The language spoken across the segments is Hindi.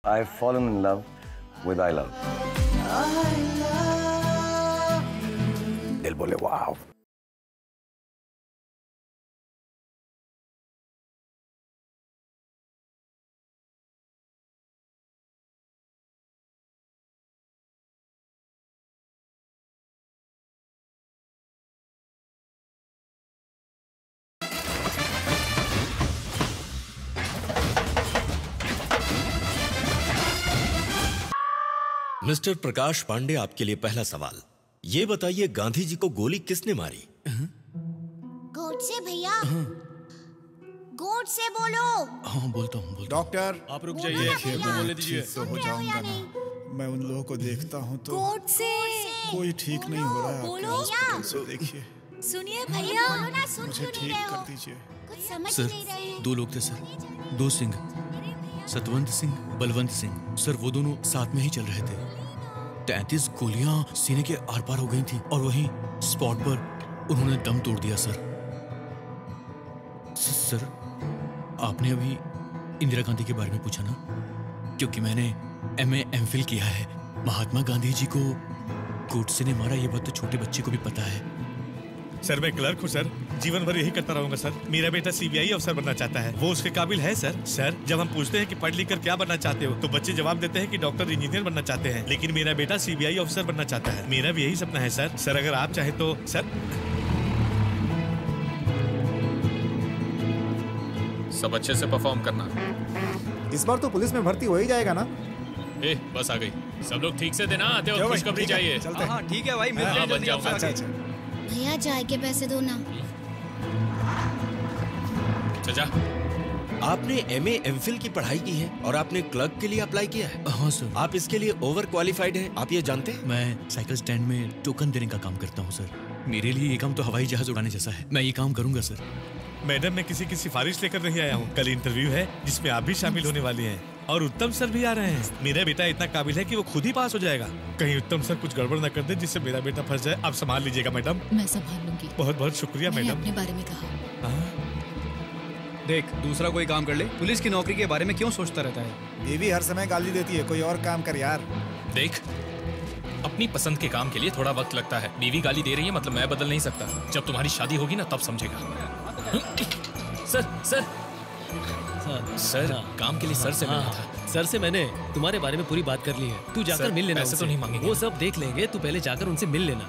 I've fallen in love with I love. दिल बोले वाव. मिस्टर प्रकाश पांडे, आपके लिए पहला सवाल। ये बताइए, गांधी जी को गोली किसने मारी? गोडसे भैया। गोडसे बोलो। हाँ बोलता हूँ। डॉक्टर आप रुक जाइए, बोलने दीजिए। तो हो जाऊंगा ना। मैं उन लोगों को देखता हूँ तो गोडसे कोई ठीक नहीं हो रहा है। बोलो हॉस्पिटल से देखिए। सुनिए भैया, बोलो ना, सुन मुझे क्यों नहीं ठीक रहे कर हो? दीजिए। कुछ समझ सर, नहीं रहे हैं। 2 लोग थे सर, 2 सिंह, सतवंत सिंह, बलवंत सिंह। सर वो दोनों साथ में ही चल रहे थे। 33 गोलियां सीने के आर पार हो गई थी और वहीं स्पॉट पर उन्होंने दम तोड़ दिया सर। सर, आपने अभी इंदिरा गांधी के बारे में पूछा ना? क्योंकि मैंने MA MPhil किया है। महात्मा गांधी जी को गोडसे ने मारा, ये बात तो छोटे बच्चे को भी पता है। सर मैं क्लर्क हूँ सर, जीवन भर यही करता रहूंगा सर। मेरा बेटा CBI अफसर बनना चाहता है, वो उसके काबिल है सर। सर जब हम पूछते हैं कि पढ़ लिख कर क्या बनना चाहते हो, तो बच्चे जवाब देते हैं कि डॉक्टर इंजीनियर बनना चाहते हैं। लेकिन मेरा बेटा CBI अफसर बनना चाहता है। मेरा भी यही सपना है सर। सर अगर आप चाहे तो सर। सब अच्छे से परफॉर्म करना। इस बार तो पुलिस में भर्ती हो ही जाएगा ना? बस आ गई। सब लोग ठीक से देना, आते हो खुशखबरी चाहिए। हाँ ठीक है भाई, मिलते हैं जल्दी आपसे। अच्छा। भैया चाय के पैसे दो ना। चाचा, आपने MA MPhil की पढ़ाई की है और आपने क्लर्क के लिए अप्लाई किया है। हाँ सर। आप इसके लिए ओवर क्वालिफाइड हैं, आप ये जानते हैं? मैं साइकिल स्टैंड में टोकन देने का काम करता हूँ सर। मेरे लिए ये काम तो हवाई जहाज उड़ाने जैसा है। मैं ये काम करूंगा सर। मैडम मैं किसी की सिफारिश लेकर नहीं आया हूँ। कल इंटरव्यू है जिसमें आप भी शामिल होने वाली हैं और उत्तम सर भी आ रहे हैं। मेरा बेटा इतना काबिल है कि वो खुद ही पास हो जाएगा। कहीं उत्तम सर कुछ गड़बड़ न कर दे जिससे मेरा बेटा फंस जाए। आप संभाल लीजिएगा मैडम। मैं संभाल लूंगी। बहुत बहुत शुक्रिया मैंने मैडम। अपने बारे में कहा। देख, दूसरा कोई काम कर ले, पुलिस की नौकरी के बारे में क्यों सोचता रहता है? बीवी हर समय गाली देती है, कोई और काम कर यार। देख, अपनी पसंद के काम के लिए थोड़ा वक्त लगता है। बीवी गाली दे रही है मतलब मैं बदल नहीं सकता। जब तुम्हारी शादी होगी ना तब समझेगा। सर सर सर, काम के लिए सर से मिलना था। सर से मैंने तुम्हारे बारे में पूरी बात कर ली है। तू जाकर मिल लेना। पैसे तो नहीं मांगेंगे। वो सब देख लेंगे, तू पहले जाकर उनसे मिल लेना।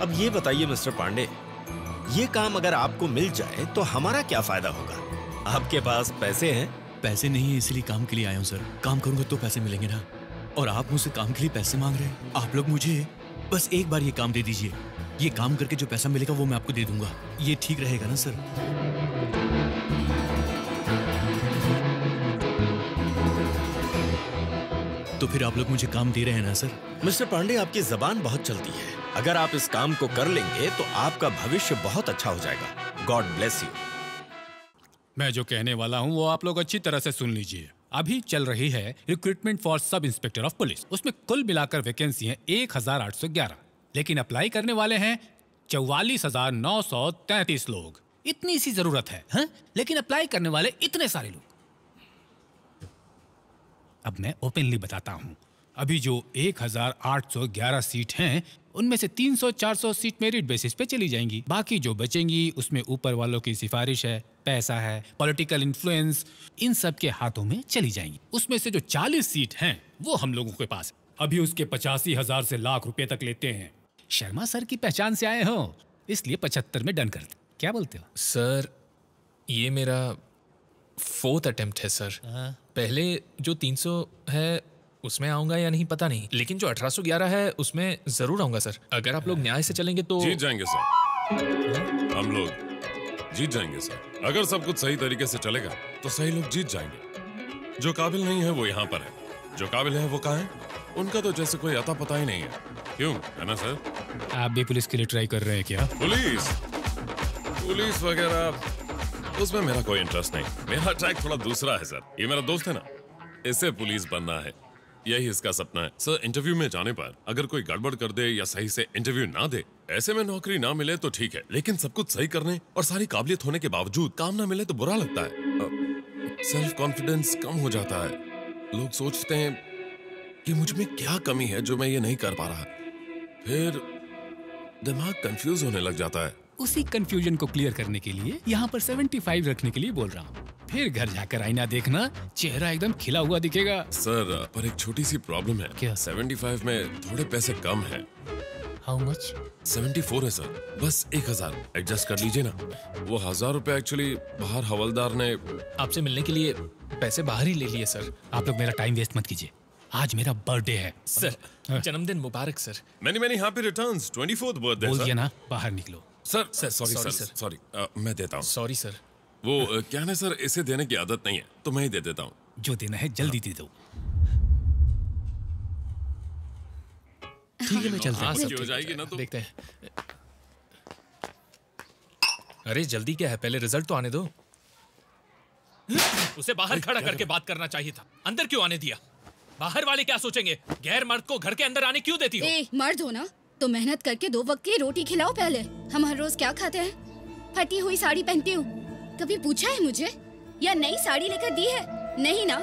अब ये बताइए मिस्टर पांडे, ये काम अगर आपको मिल जाए तो हमारा क्या फायदा होगा? आपके पास पैसे हैं? पैसे नहीं है, इसलिए काम के लिए आया हूँ सर। काम करूंगा तो पैसे मिलेंगे ना। और आप मुझसे काम के लिए पैसे मांग रहे हैं। आप लोग मुझे बस एक बार ये काम दे दीजिए। ये काम करके जो पैसा मिलेगा वो मैं आपको दे दूंगा। ये ठीक रहेगा ना सर? तो फिर आप लोग मुझे काम दे रहे हैं ना सर? मिस्टर पांडे, आपकी जबान बहुत चलती है। अगर आप इस काम को कर लेंगे तो आपका भविष्य बहुत अच्छा हो जाएगा। God bless you. मैं जो कहने वाला हूँ वो आप लोग अच्छी तरह से सुन लीजिए। अभी चल रही है recruitment for sub inspector of police. उसमें कुल मिलाकर वैकेंसी है 1811, लेकिन अप्लाई करने वाले हैं 44,933 लोग। इतनी सी जरूरत है, हाँ? लेकिन अप्लाई करने वाले इतने सारे लोग। अब मैं ओपनली बताता हूं, अभी जो 1811 सीट हैं उनमें से 300-400 सीट मेरिट बेसिस पे चली जाएंगी। बाकी जो बचेंगी उसमें ऊपर वालों की सिफारिश है, पैसा है, पॉलिटिकल इन्फ्लुएंस, इन सब के हाथों में चली जाएंगी। उसमें से जो 40 सीट हैं वो हम लोगों के पास अभी उसके 85,000 से लाख रुपए तक लेते हैं। शर्मा सर की पहचान से आए हो, इसलिए 75 में डन कर दे। क्या बोलते हो? सर ये मेरा 4th अटेम्प्ट है सर। पहले जो 300 है उसमें आऊंगा या नहीं पता नहीं, लेकिन जो 1811 है उसमें जरूर आऊंगा सर। अगर आप लोग न्याय से चलेंगे तो जीत जाएंगे सर। हम लोग जीत जाएंगे सर। अगर सब कुछ सही तरीके से चलेगा तो सही लोग जीत जाएंगे। जो काबिल नहीं है वो यहाँ पर है, जो काबिल है वो कहाँ है? उनका तो जैसे कोई अता पता ही नहीं है। क्यों, है ना सर? आप भी पुलिस के लिए ट्राई कर रहे हैं क्या? पुलिस वगैरह उसमें मेरा कोई इंटरेस्ट नहीं। मेरा ट्रैक थोड़ा दूसरा है सर। ये मेरा दोस्त है ना, इसे पुलिस बनना है, यही इसका सपना है सर। इंटरव्यू में जाने पर अगर कोई गड़बड़ कर दे या सही से इंटरव्यू ना दे, ऐसे में नौकरी ना मिले तो ठीक है, लेकिन सब कुछ सही करने और सारी काबिलियत होने के बावजूद काम ना मिले तो बुरा लगता है। सेल्फ कॉन्फिडेंस कम हो जाता है। लोग सोचते हैं कि मुझ में क्या कमी है जो मैं ये नहीं कर पा रहा। फिर दिमाग कंफ्यूज होने लग जाता है। उसी कंफ्यूजन को क्लियर करने के लिए यहाँ पर 75 रखने के लिए बोल रहा हूँ। फिर घर जाकर आईना देखना, चेहरा एकदम खिला हुआ दिखेगा। सर पर एक छोटी सी प्रॉब्लम है। क्या? 75 में थोड़े पैसे कम है। How much? 74 है सर, बस 1000 एडजस्ट कर लीजिए ना। वो 1000 रुपए एक्चुअली बाहर हवलदार ने आपसे मिलने के लिए पैसे बाहर ही ले लिए सर। आप लोग मेरा टाइम वेस्ट मत कीजिए, आज मेरा बर्थडे है। सर जन्मदिन मुबारक sir. Many many happy returns. 24th birthday बोल सर। दिया ना, बाहर निकलो। सर सॉरी सॉरी, मैं देता हूँ। Sorry sir. वो क्या है सर, इसे देने की आदत नहीं है तो मैं ही दे देता हूँ। जो देना है जल्दी दे दो। ठीक है मैं चलता हूँ। हो जाएगी ना तो देखते हैं। अरे जल्दी क्या है, पहले रिजल्ट तो आने दो। उसे बाहर खड़ा करके बात करना चाहिए था, अंदर क्यों आने दिया? बाहर वाले क्या सोचेंगे? गैर मर्द को घर के अंदर आने क्यों देती हो? मर्द हो ना तो मेहनत करके 2 वक्त की रोटी खिलाओ पहले। हम हर रोज क्या खाते हैं? फटी हुई साड़ी पहनती हूँ। कभी पूछा है मुझे या नई साड़ी लेकर दी है? नहीं ना।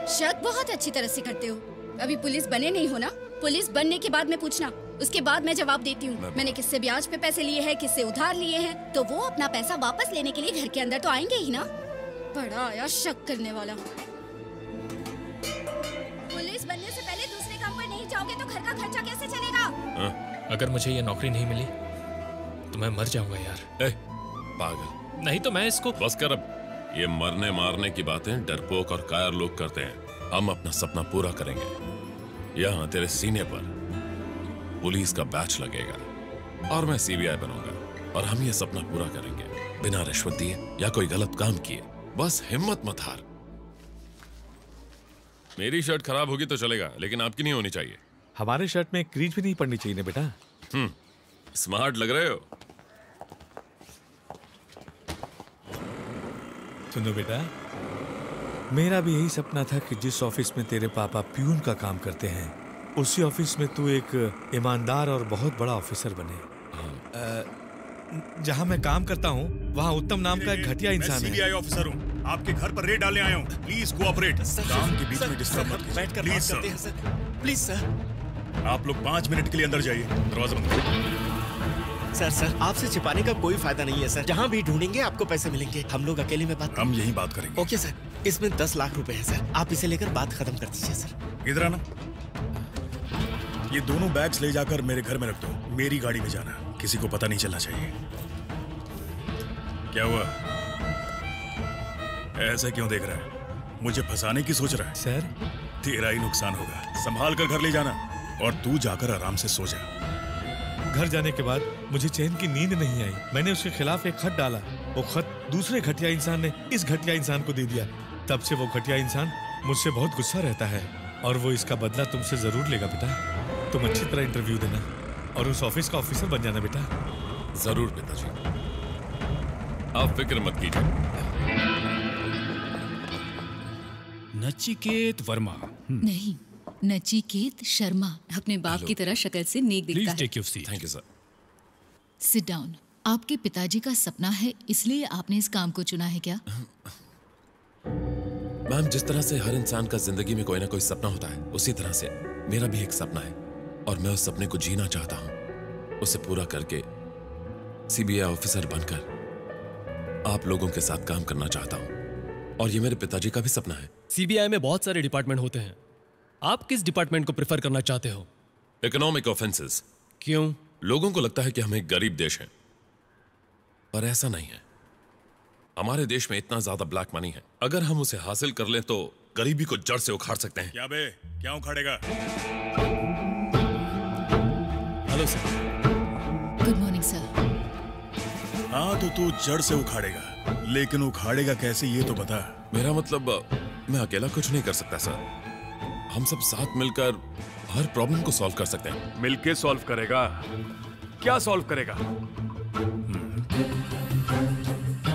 शक बहुत अच्छी तरह से करते हो। अभी पुलिस बने नहीं हो ना? पुलिस बनने के बाद में पूछना, उसके बाद मैं जवाब देती हूँ। मैंने किससे ब्याज पे पैसे लिए हैं, किससे उधार लिए हैं, तो वो अपना पैसा वापस लेने के लिए घर के अंदर तो आएंगे ही ना। बड़ा आया शक करने वाला। पुलिस बनने से पहले दूसरे काम पर नहीं जाओगे तो घर का खर्चा कैसे चलेगा? अगर मुझे ये नौकरी नहीं मिली तो मैं मर जाऊंगा यार। पागल, नहीं तो मैं इसको बस कर अब। ये मरने मारने की बातें डरपोक और कायर लोग करते हैं। हम अपना सपना पूरा करेंगे। यहाँ तेरे सीने पर पुलिस का बैच लगेगा और मैं सीबीआई बनूंगा और हम ये सपना पूरा करेंगे बिना रिश्वत दिए या कोई गलत काम किए। बस हिम्मत मत हार। मेरी शर्ट खराब होगी तो चलेगा, लेकिन आपकी नहीं होनी चाहिए। हमारे शर्ट में क्रीज भी नहीं पड़नी चाहिए ना बेटा। स्मार्ट लग रहे हो। सुनो बेटा, मेरा भी यही सपना था कि जिस ऑफिस में तेरे पापा प्यून का काम करते हैं उसी ऑफिस में तू एक ईमानदार और बहुत बड़ा ऑफिसर बने। जहां मैं काम करता हूं वहां उत्तम नाम का एक घटिया इंसान है। सीबीआई ऑफिसर हूं, आपके घर पर रेड डालने आया हूं। Please cooperate. काम के बीच में डिस्टर्ब मत कीजिए। Please sir. Please sir. आप लोग 5 मिनट के लिए अंदर जाइए। दरवाजा बंद करो। सर आपसे छिपाने का कोई फायदा नहीं है सर। जहाँ भी ढूंढेंगे आपको पैसे मिलेंगे। हम लोग अकेले में बात हम यही बात करेंगे। ओके सर, इसमें 10 लाख रुपए है सर। आप इसे लेकर बात खत्म कर दीजिए सर। इधर आना। ये दोनों बैग्स ले जाकर मेरे घर में रख दो। मेरी गाड़ी में जाना, किसी को पता नहीं चलना चाहिए। क्या हुआ? ऐसा क्यों देख रहा है? मुझे फंसाने की सोच रहा है? सर तेरा ही नुकसान होगा। संभाल कर घर ले जाना और तू जाकर आराम से सो जा। घर जाने के बाद मुझे चैन की नींद नहीं आई। मैंने उसके खिलाफ एक खत डाला। वो खत दूसरे घटिया इंसान ने इस घटिया इंसान को दे दिया। तब से वो घटिया इंसान मुझसे बहुत गुस्सा रहता है और वो इसका बदला तुमसे जरूर लेगा बेटा। तुम अच्छी तरह इंटरव्यू देना और उस ऑफिस का ऑफिसर बन जाना बेटा। जरूर पिताजी, आप फिक्र मत कीजिए। नचिकेत वर्मा। नहीं, नचिकेत शर्मा। अपने बाप की तरह शक्ल से नेक दिखता है। Please take your seat. Thank you sir. Sit down. आपके पिताजी का सपना है इसलिए आपने इस काम को चुना है क्या? मैम, जिस तरह से हर इंसान का जिंदगी में कोई ना कोई सपना होता है, उसी तरह से मेरा भी एक सपना है और मैं उस सपने को जीना चाहता हूँ। उसे पूरा करके सीबीआई ऑफिसर बनकर आप लोगों के साथ काम करना चाहता हूँ और ये मेरे पिताजी का भी सपना है। सीबीआई में बहुत सारे डिपार्टमेंट होते हैं, आप किस डिपार्टमेंट को प्रेफर करना चाहते हो? Economic offences. क्यों? लोगों को लगता है कि हम एक गरीब देश हैं, पर ऐसा नहीं है। हमारे देश में इतना ज्यादा ब्लैक मनी है, अगर हम उसे हासिल कर लें तो गरीबी को जड़ से उखाड़ सकते हैं। क्या बे, क्या उखाड़ेगा? Hello sir. Good morning sir. हाँ तो तू जड़ से उखाड़ेगा, लेकिन उखाड़ेगा कैसे ये तो बता। मेरा मतलब मैं अकेला कुछ नहीं कर सकता सर। हम सब साथ मिलकर हर प्रॉब्लम को सॉल्व कर सकते हैं। मिलके सॉल्व करेगा? क्या सॉल्व करेगा?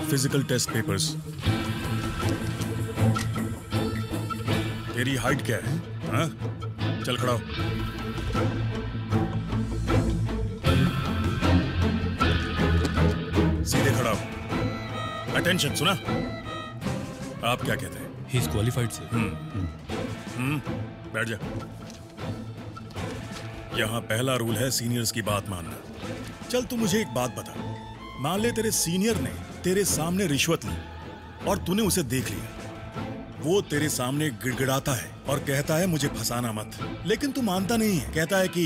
Physical test papers. तेरी हाइट क्या है? हाँ? चल खड़ा हो। सीधे खड़ा हो। अटेंशन, सुना? आप क्या कहते हैं? He is qualified sir. बैठ जा। यहाँ पहला रूल है सीनियर्स की बात मानना। चल तू मुझे एक बात बता, मान ले तेरे सीनियर ने तेरे सामने रिश्वत ली और तूने उसे देख लिया, वो तेरे सामने गिड़गिड़ाता है और कहता है मुझे फंसाना मत, लेकिन तू मानता नहीं है, कहता है कि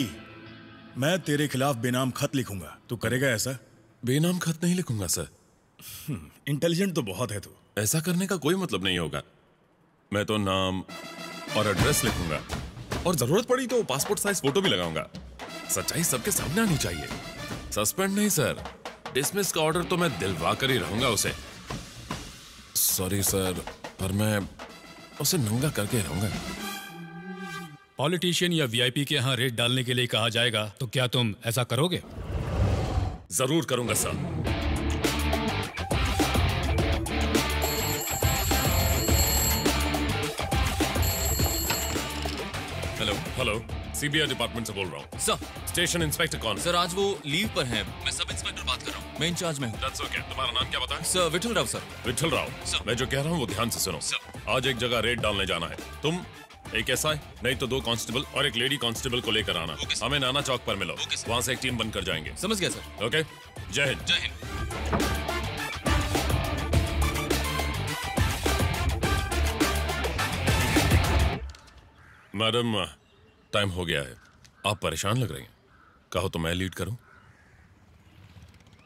मैं तेरे खिलाफ बेनाम खत लिखूंगा। तू करेगा ऐसा? बेनाम खत नहीं लिखूंगा सर। इंटेलिजेंट तो बहुत है तू। ऐसा करने का कोई मतलब नहीं होगा। मैं तो नाम और एड्रेस लिखूंगा और जरूरत पड़ी तो पासपोर्ट साइज फोटो भी लगाऊंगा। सच्चाई सबके सामने आनी चाहिए। सस्पेंड नहीं सर, डिसमिस का ऑर्डर तो मैं दिलवा कर ही रहूंगा उसे। सॉरी सर, पर मैं उसे नंगा करके रहूंगा। पॉलिटिशियन या वीआईपी के यहाँ रेड डालने के लिए कहा जाएगा तो क्या तुम ऐसा करोगे? जरूर करूंगा sir. Hello hello, CBI department से बोल रहा हूँ सर। स्टेशन इंस्पेक्टर कौन? सर आज वो लीव पर हैं। मैं सब इंस्पेक्टर बात कर रहा हूँ। मैं इंचार्ज में हूँ। That's okay. तुम्हारा नाम क्या बताएं? Sir Vithal Rao sir. विठल राव, मैं जो कह रहा हूँ वो ध्यान से सुनो। आज एक जगह रेड डालने जाना है। तुम एक एसआई नहीं तो 2 कांस्टेबल और एक लेडी कांस्टेबल को लेकर आना। हमें नाना चौक पर मिलो। वहाँ से एक टीम बनकर जाएंगे। समझ गया सर। ओके, जय हिंद। जय हिंद। मैडम, टाइम हो गया है। आप परेशान लग रही हैं। कहो तो मैं लीड करूं।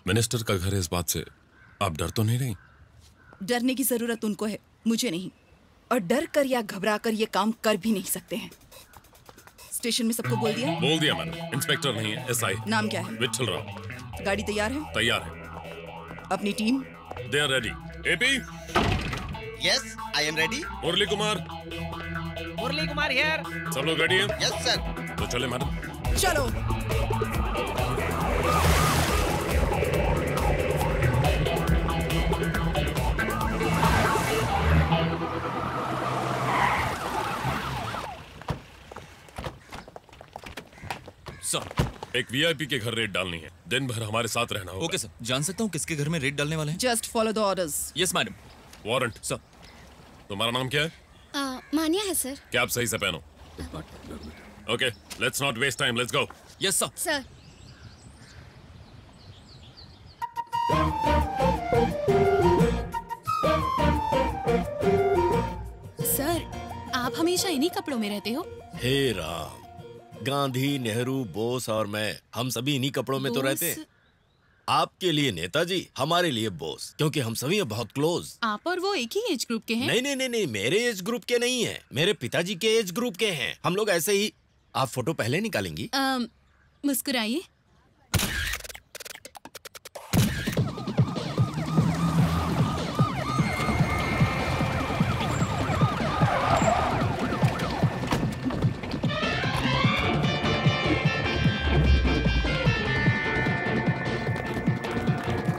मिनिस्टर का घर है, इस बात से आप डर तो नहीं रही? डरने की जरूरत उनको है, मुझे नहीं। और डर कर या घबरा कर ये काम कर भी नहीं सकते हैं। स्टेशन में सबको बोल दिया? बोल दिया मैडम। इंस्पेक्टर नहीं है, एसआई। नाम क्या है? विठल राव। गाड़ी तैयार है? तैयार है। अपनी team? They are ready. AP? Yes, I am ready. Murli Kumar? Murli Kumar here. सब लोग रेडी हैं? Yes sir. तो चले मैडम। चलो। सर, एक वीआईपी के घर रेड डालनी है। दिन भर हमारे साथ रहना होगा। Okay sir. जान सकता हूँ किसके घर में रेड डालने वाले हैं? Just follow the orders. Yes madam. Warrant? Sir. तुम्हारा नाम क्या है? मानिया है सर। क्या आप सही से पहनो। Okay, let's not waste time, let's go. Yes sir. Sir. Sir, आप हमेशा इन्हीं कपड़ों में रहते हो? हे राम, गांधी, नेहरू, बोस और मैं, हम सभी इन्हीं कपड़ों में तो रहते हैं। आपके लिए नेताजी, हमारे लिए बोस, क्योंकि हम सभी हैं बहुत क्लोज। आप और वो एक ही एज ग्रुप के हैं? नहीं नहीं नहीं नहीं, मेरे एज ग्रुप के नहीं हैं, मेरे पिताजी के एज ग्रुप के हैं। हम लोग ऐसे ही। आप फोटो पहले निकालेंगी? मुस्कुराइए।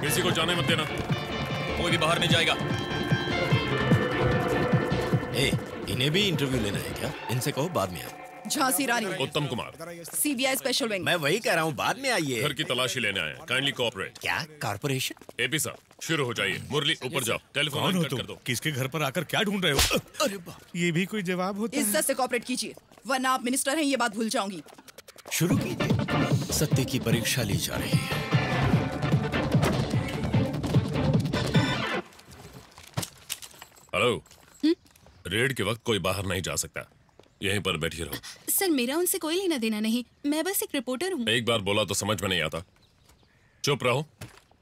किसी को जाने मत देना। कोई भी बाहर नहीं जाएगा। इन्हें भी इंटरव्यू लेना है क्या? इनसे कहो बाद में आए। Jhansi Rani. Uttam Kumar. CBI special wing. मैं वही कह रहा हूँ, बाद में आइए। घर की तलाशी लेने आए। Kindly cooperate. क्या कॉर्पोरेशन? एपी साहब, शुरू हो जाइए। मुरली, ऊपर जाओ। टेलीफोन कट कर दो। किसके घर पर आकर क्या ढूंढ रहे हो? अरे बाप, ये भी कोई जवाब होता है? इज्जत से कोऑपरेट कीजिए, वरना आप मिनिस्टर हैं ये बात भूल जाऊंगी। शुरू कीजिए। सत्य की परीक्षा ली जा रही है। हेलो। रेड के वक्त कोई बाहर नहीं जा सकता। यहीं पर बैठिए रहो। सर, मेरा उनसे कोई लेना देना नहीं। मैं बस एक रिपोर्टर हूँ। एक बार बोला तो समझ में नहीं आता। चुप रहो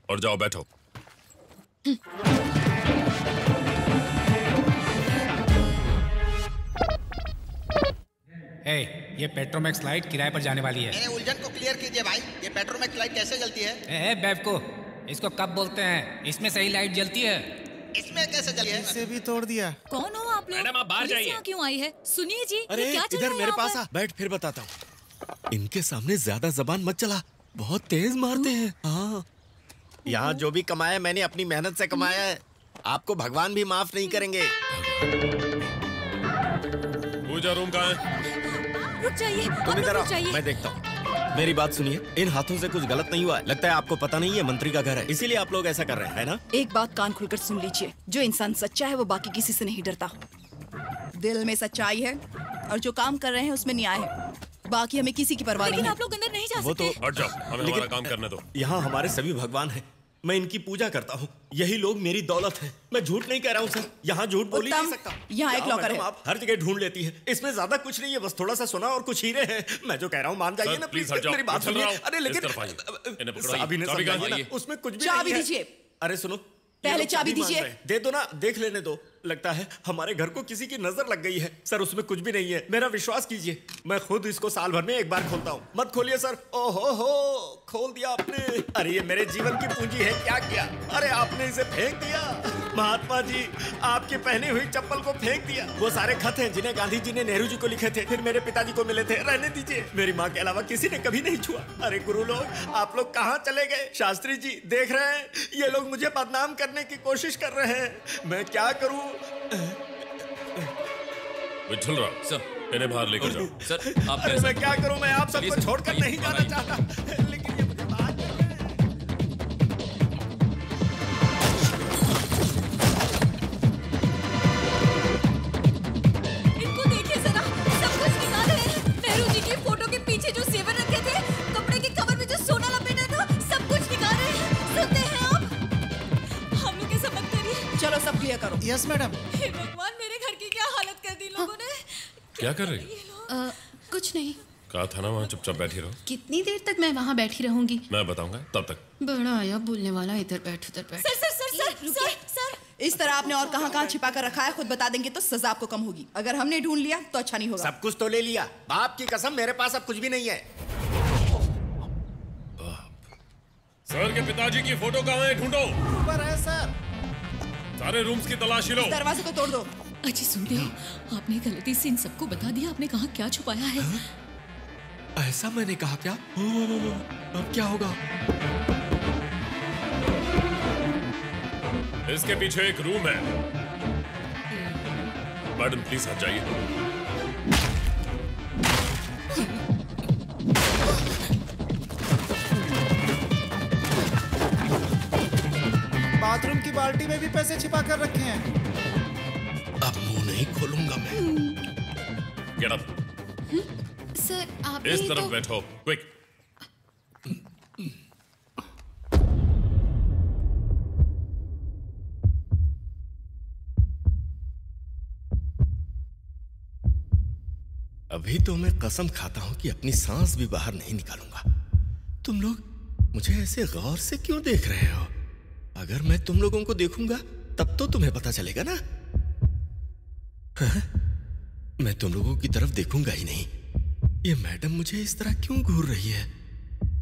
और जाओ बैठो। ये पेट्रोमैक्स लाइट किराए पर जाने वाली है। मेरे उलझन को क्लियर कीजिए भाई। ये पेट्रोमैक्स लाइट कैसे जलती है? बेवकूफ, इसको कब बोलते हैं? इसमें सही लाइट जलती है। इसमें कैसे जली है? इसे भी तोड़ दिया। कौन हो आप लोग? मैडम, आप बाहर जाइए। यहाँ क्यों आई है? सुनिए जी, अरे ये क्या चल इधर रहा है मेरे यहाँ पास पर? आ, बैठ फिर बताता हूँ। इनके सामने ज्यादा जबान मत चला, बहुत तेज मारते हैं। हाँ, यहाँ जो भी कमाया मैंने अपनी मेहनत से कमाया है। आपको भगवान भी माफ नहीं करेंगे। पूजा रूम कहाँ है? रुक जाइए, तुम इधर आओ, जाइए। मैं देखता हूँ। मेरी बात सुनिए, इन हाथों से कुछ गलत नहीं हुआ है। लगता है आपको पता नहीं है मंत्री का घर है, इसीलिए आप लोग ऐसा कर रहे हैं, है ना? एक बात कान खुलकर सुन लीजिए, जो इंसान सच्चा है वो बाकी किसी से नहीं डरता। दिल में सच्चाई है और जो काम कर रहे हैं उसमें न्याय है। बाकी हमें किसी की परवाह नहीं है। लेकिन आप लोग अंदर नहीं जा वो सकते। तो हट जाओ, हमें हमारा काम करने दो। यहाँ हमारे सभी भगवान हैं। मैं इनकी पूजा करता हूँ। यही लोग मेरी दौलत है। मैं झूठ नहीं कह रहा हूँ सर। यहाँ झूठ बोल ही नहीं सकता। यहाँ एक लॉकर है। आप हर जगह ढूंढ लेती है। इसमें ज्यादा कुछ नहीं है, बस थोड़ा सा सोना और कुछ हीरे हैं। मैं जो कह रहा हूँ मान जाइए ना प्लीज, मेरी बात सुनिए। अरे लेकिन अभी नहीं समझाइए ना, उसमें कुछ भी चाबी दीजिए। अरे सुनो, पहले चाबी दीजिए। दे दो ना, देख लेने दो। लगता है हमारे घर को किसी की नजर लग गई है। सर उसमें कुछ भी नहीं है, मेरा विश्वास कीजिए। मैं खुद इसको साल भर में एक बार खोलता हूँ। मत खोलिए सर। ओहो हो, खोल दिया आपने। अरे ये मेरे जीवन की पूंजी है, क्या किया? अरे आपने इसे फेंक दिया। महात्मा जी, आपकी पहनी हुई चप्पल को फेंक दिया। वो सारे खत हैं जिन्हें गांधी जी ने नेहरू जी को लिखे थे, फिर मेरे पिताजी को मिले थे। रहने दीजिए, मेरी माँ के अलावा किसी ने कभी नहीं छुआ। अरे गुरु लोग, आप लोग कहाँ चले गए? शास्त्री जी देख रहे हैं, ये लोग मुझे बदनाम करने की कोशिश कर रहे हैं। मैं क्या करूं? विठल राव सर, इन्हें बाहर लेकर जाओ। सर आप अरे मैं क्या करूं? मैं आप सबको छोड़कर नहीं जाना चाहता, लेकिन ये मुझे बाहर इनको देखिए जरा, सब कुछ निकाले हैं। नेहरू जी की फोटो के पीछे जो जेवर रखे थे, कपड़े के कवर में जो सोना लपेटा था, सब कुछ निकाले हैं। सुनते हैं आप? हम लोग ऐसा मत करिए। चलो सब क्लियर करो। Yes madam. हे भगवान, मेरे घर की क्या हालत कर दी लोगों ने। क्या कर रही? कुछ नहीं। कहा था ना वहाँ चुपचाप बैठी रहो। कितनी देर तक मैं वहाँ बैठी रहूंगी? मैं बताऊंगा तब तक। बड़ा आया बोलने वाला, इधर बैठ उधर बैठ। Sir sir sir sir sir sir, इस तरह आपने और कहाँ छिपा कर रखा है, खुद बता देंगे तो सजा आपको कम होगी। अगर हमने ढूंढ लिया तो अच्छा नहीं होगा। सब कुछ तो ले लिया। बाप की कसम, मेरे पास अब कुछ भी नहीं है। सर के पिताजी की फोटो कहाँ है? ढूंढो। ऊपर है सर। सारे रूम्स की तलाशी लो। दरवाजे को तोड़ दो। अजी सुनते हो, आपने गलती से इन सबको बता दिया आपने कहाँ क्या छुपाया है। ऐसा मैंने कहा क्या? अब क्या होगा? इसके पीछे एक रूम है। मैडम प्लीज हट जाइए। बाथरूम की बाल्टी में भी पैसे छिपा कर रखे हैं। अब मुंह नहीं खोलूंगा मैं। Get up. सर आप इस तरफ बैठो, क्विक। अभी तो मैं कसम खाता हूं कि अपनी सांस भी बाहर नहीं निकालूंगा। तुम लोग मुझे ऐसे गौर से क्यों देख रहे हो? अगर मैं तुम लोगों को देखूंगा तब तो तुम्हें पता चलेगा ना। हाँ? मैं तुम लोगों की तरफ देखूंगा ही नहीं। ये मैडम मुझे इस तरह क्यों घूर रही है?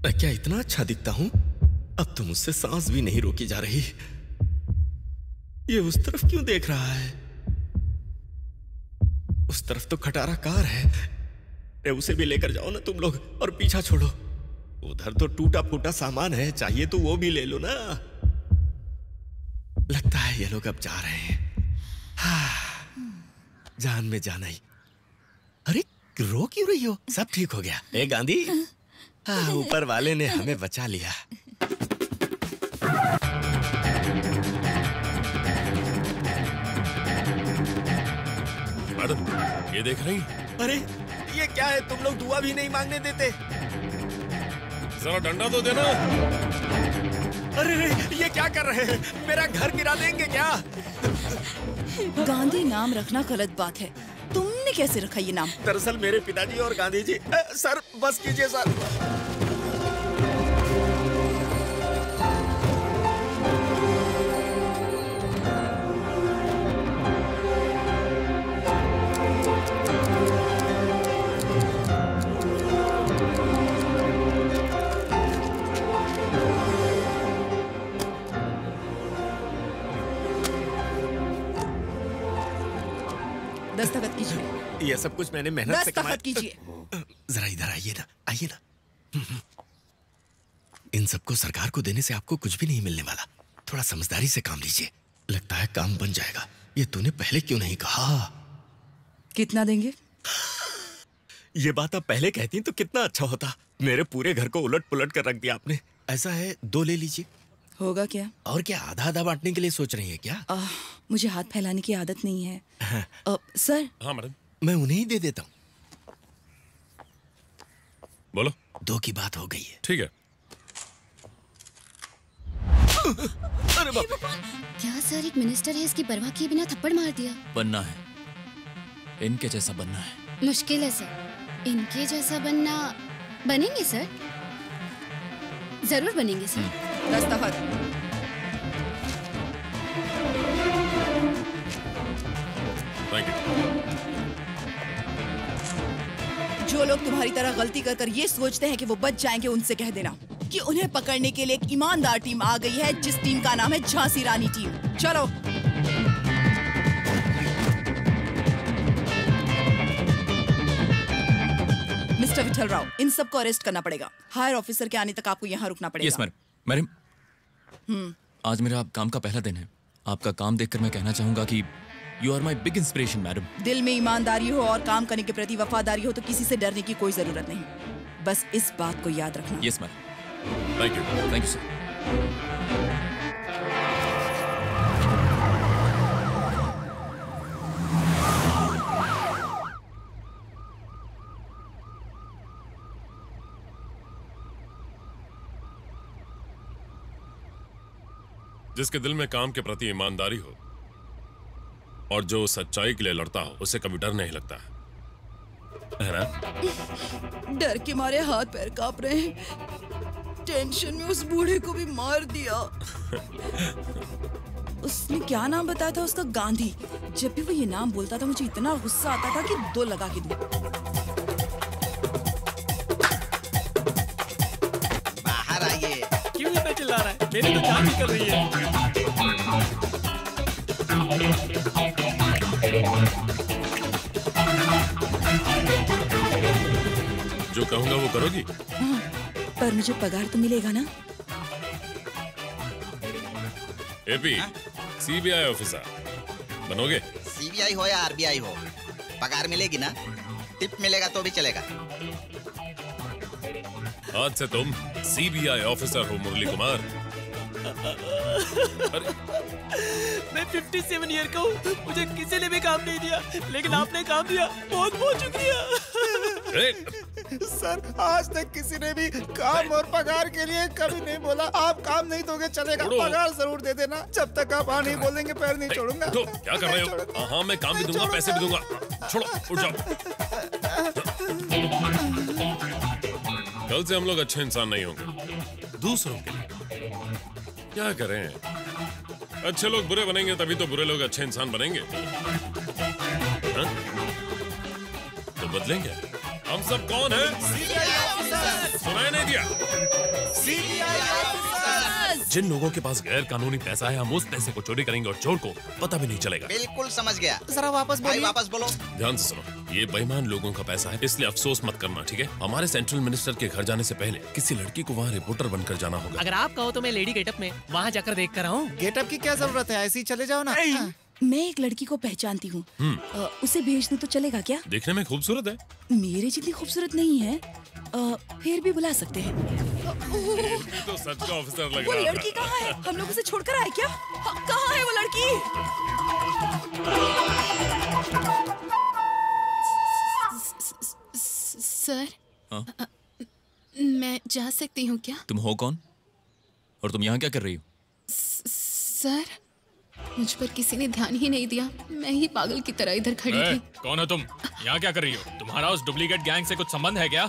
मैं क्या इतना अच्छा दिखता हूं? अब तो मुझसे सांस भी नहीं रोकी जा रही। ये उस तरफ क्यों देख रहा है? उस तरफ तो खटारा कार है। उसे भी लेकर जाओ ना तुम लोग, और पीछा छोड़ो। उधर तो टूटा फूटा सामान है, चाहिए तो वो भी ले लो ना। लगता है ये लोग अब जा रहे हैं। हाँ, जान में जाना ही। अरे रो क्यों रही हो? सब ठीक हो गया। ए गांधी, हाँ, ऊपर वाले ने हमें बचा लिया। मैडम ये देख रही? अरे ये क्या है? तुम लोग दुआ भी नहीं मांगने देते। जरा डंडा तो देना। अरे ये क्या कर रहे हैं? मेरा घर गिरा देंगे क्या? गांधी नाम रखना गलत बात है। तुमने कैसे रखा ये नाम? दरअसल मेरे पिताजी और गांधी जी। सर बस कीजिए सर। दस्तखत कीजिए। ये सब कुछ मैंने मेहनत से कमाया। दस्तखत कीजिए। जरा इधर आइए ना, आइए ना। इन सबको सरकार को देने से आपको कुछ भी नहीं मिलने वाला। थोड़ा समझदारी से काम लीजिए, लगता है काम बन जाएगा। ये तूने पहले क्यों नहीं कहा? कितना देंगे? ये बात आप पहले कहती तो कितना अच्छा होता। मेरे पूरे घर को उलट पुलट कर रख दिया आपने। ऐसा है 2 ले लीजिए। होगा क्या? और क्या, आधा आधा बांटने के लिए सोच रही है क्या? मुझे हाथ फैलाने की आदत नहीं है। सर। हाँ मैडम। मैं उन्हें ही दे देता हूँ। बोलो। 2 की बात हो गई है। ठीक है। अरे बाप। क्या सर, एक मिनिस्टर है, इसकी परवाह किए बिना थप्पड़ मार दिया। बनना है, इनके जैसा बनना है। मुश्किल है सर, इनके जैसा बनना। बनेंगे सर, जरूर बनेंगे सर। दस्तखत। Thank you. जो लोग तुम्हारी तरह गलती कर ये सोचते हैं कि वो बच जाएंगे, उनसे कह देना कि उन्हें पकड़ने के लिए एक ईमानदार टीम आ गई है, जिस टीम का नाम है झांसी रानी टीम। चलो। मिस्टर विठल राव, इन सबको अरेस्ट करना पड़ेगा। हायर ऑफिसर के आने तक आपको यहाँ रुकना पड़ेगा। Yes madam. आज मेरा काम का पहला दिन है। आपका काम देखकर मैं कहना चाहूंगा कि you are my big inspiration madam. दिल में ईमानदारी हो और काम करने के प्रति वफादारी हो तो किसी से डरने की कोई जरूरत नहीं। बस इस बात को याद रखना। Yes madam. Thank you. Thank you sir. जिसके दिल में काम के प्रति ईमानदारी हो और जो सच्चाई के लिए लड़ता हो, उसे कभी डर नहीं लगता है ना? डर के मारे हाथ पैर कांप रहे हैं। टेंशन में उस बूढ़े को भी मार दिया। उसने क्या नाम बताया था उसका? गांधी। जब भी वो ये नाम बोलता था मुझे इतना गुस्सा आता था कि 2 लगा के दूं। बाहर आइए। क्यों इतना चिल्ला रहा है? मेरी तो जान निकल रही है। जो कहूंगा वो करोगी? हाँ, पर मुझे पगार तो मिलेगा ना? एपी, सीबीआई ऑफिसर बनोगे? सीबीआई हो या आरबीआई हो, पगार मिलेगी ना? टिप मिलेगा तो भी चलेगा। आज से तुम सीबीआई ऑफिसर हो मुरली कुमार। मैं 57 ईयर का हूँ, मुझे किसी ने भी काम नहीं दिया, लेकिन आपने काम दिया। बहुत बहुत शुक्रिया। सर, आज तक किसी ने भी काम और पगार के लिए कभी नहीं बोला। आप काम नहीं दोगे चलेगा, पगार जरूर दे देना। जब तक आप हाँ नहीं बोलेंगे पैर नहीं छोड़ूंगा। तो क्या कर रहे हो? हाँ, मैं काम भी दूंगा, पैसे भी दूंगा। छोड़ो, उठ जाओ। कल से हम लोग अच्छे इंसान नहीं होंगे दूसरों के लिए। क्या करें? अच्छे लोग बुरे बनेंगे तभी तो बुरे लोग अच्छे इंसान बनेंगे। हा? तो बदलेंगे। हम सब कौन हैं? सुनाई नहीं दिया? जिन लोगों के पास गैर कानूनी पैसा है, हम उस पैसे को चोरी करेंगे और चोर को पता भी नहीं चलेगा। बिल्कुल समझ गया। जरा वापस बोलिए। वापस बोलो। ध्यान से सुनो, ये बेईमान लोगों का पैसा है, इसलिए अफसोस मत करना, ठीक है? हमारे सेंट्रल मिनिस्टर के घर जाने से पहले किसी लड़की को वहाँ रिपोर्टर बनकर जाना होगा। अगर आप कहो तो मैं लेडी गेटअप में वहाँ जाकर देख कर आऊँ। गेटअप की क्या जरूरत है? ऐसे ही चले जाओ ना। मैं एक लड़की को पहचानती हूँ। उसे भेज दूं तो चलेगा क्या? देखने में खूबसूरत है। मेरे जितनी खूबसूरत नहीं है, फिर भी बुला सकते हैं। तो सच का ऑफिसर लग वो रहा लड़की कहाँ है? हम लोग उसे छोड़कर आए क्या? कहाँ है वो लड़की? सर, हाँ? मैं जा सकती हूँ क्या? तुम हो कौन और तुम यहाँ क्या कर रही हो? सर, मुझ पर किसी ने ध्यान ही नहीं दिया। मैं ही पागल की तरह इधर खड़ी थी। कौन हो तुम? यहाँ क्या कर रही हो? तुम्हारा उस डुप्लीकेट गैंग से कुछ संबंध है क्या?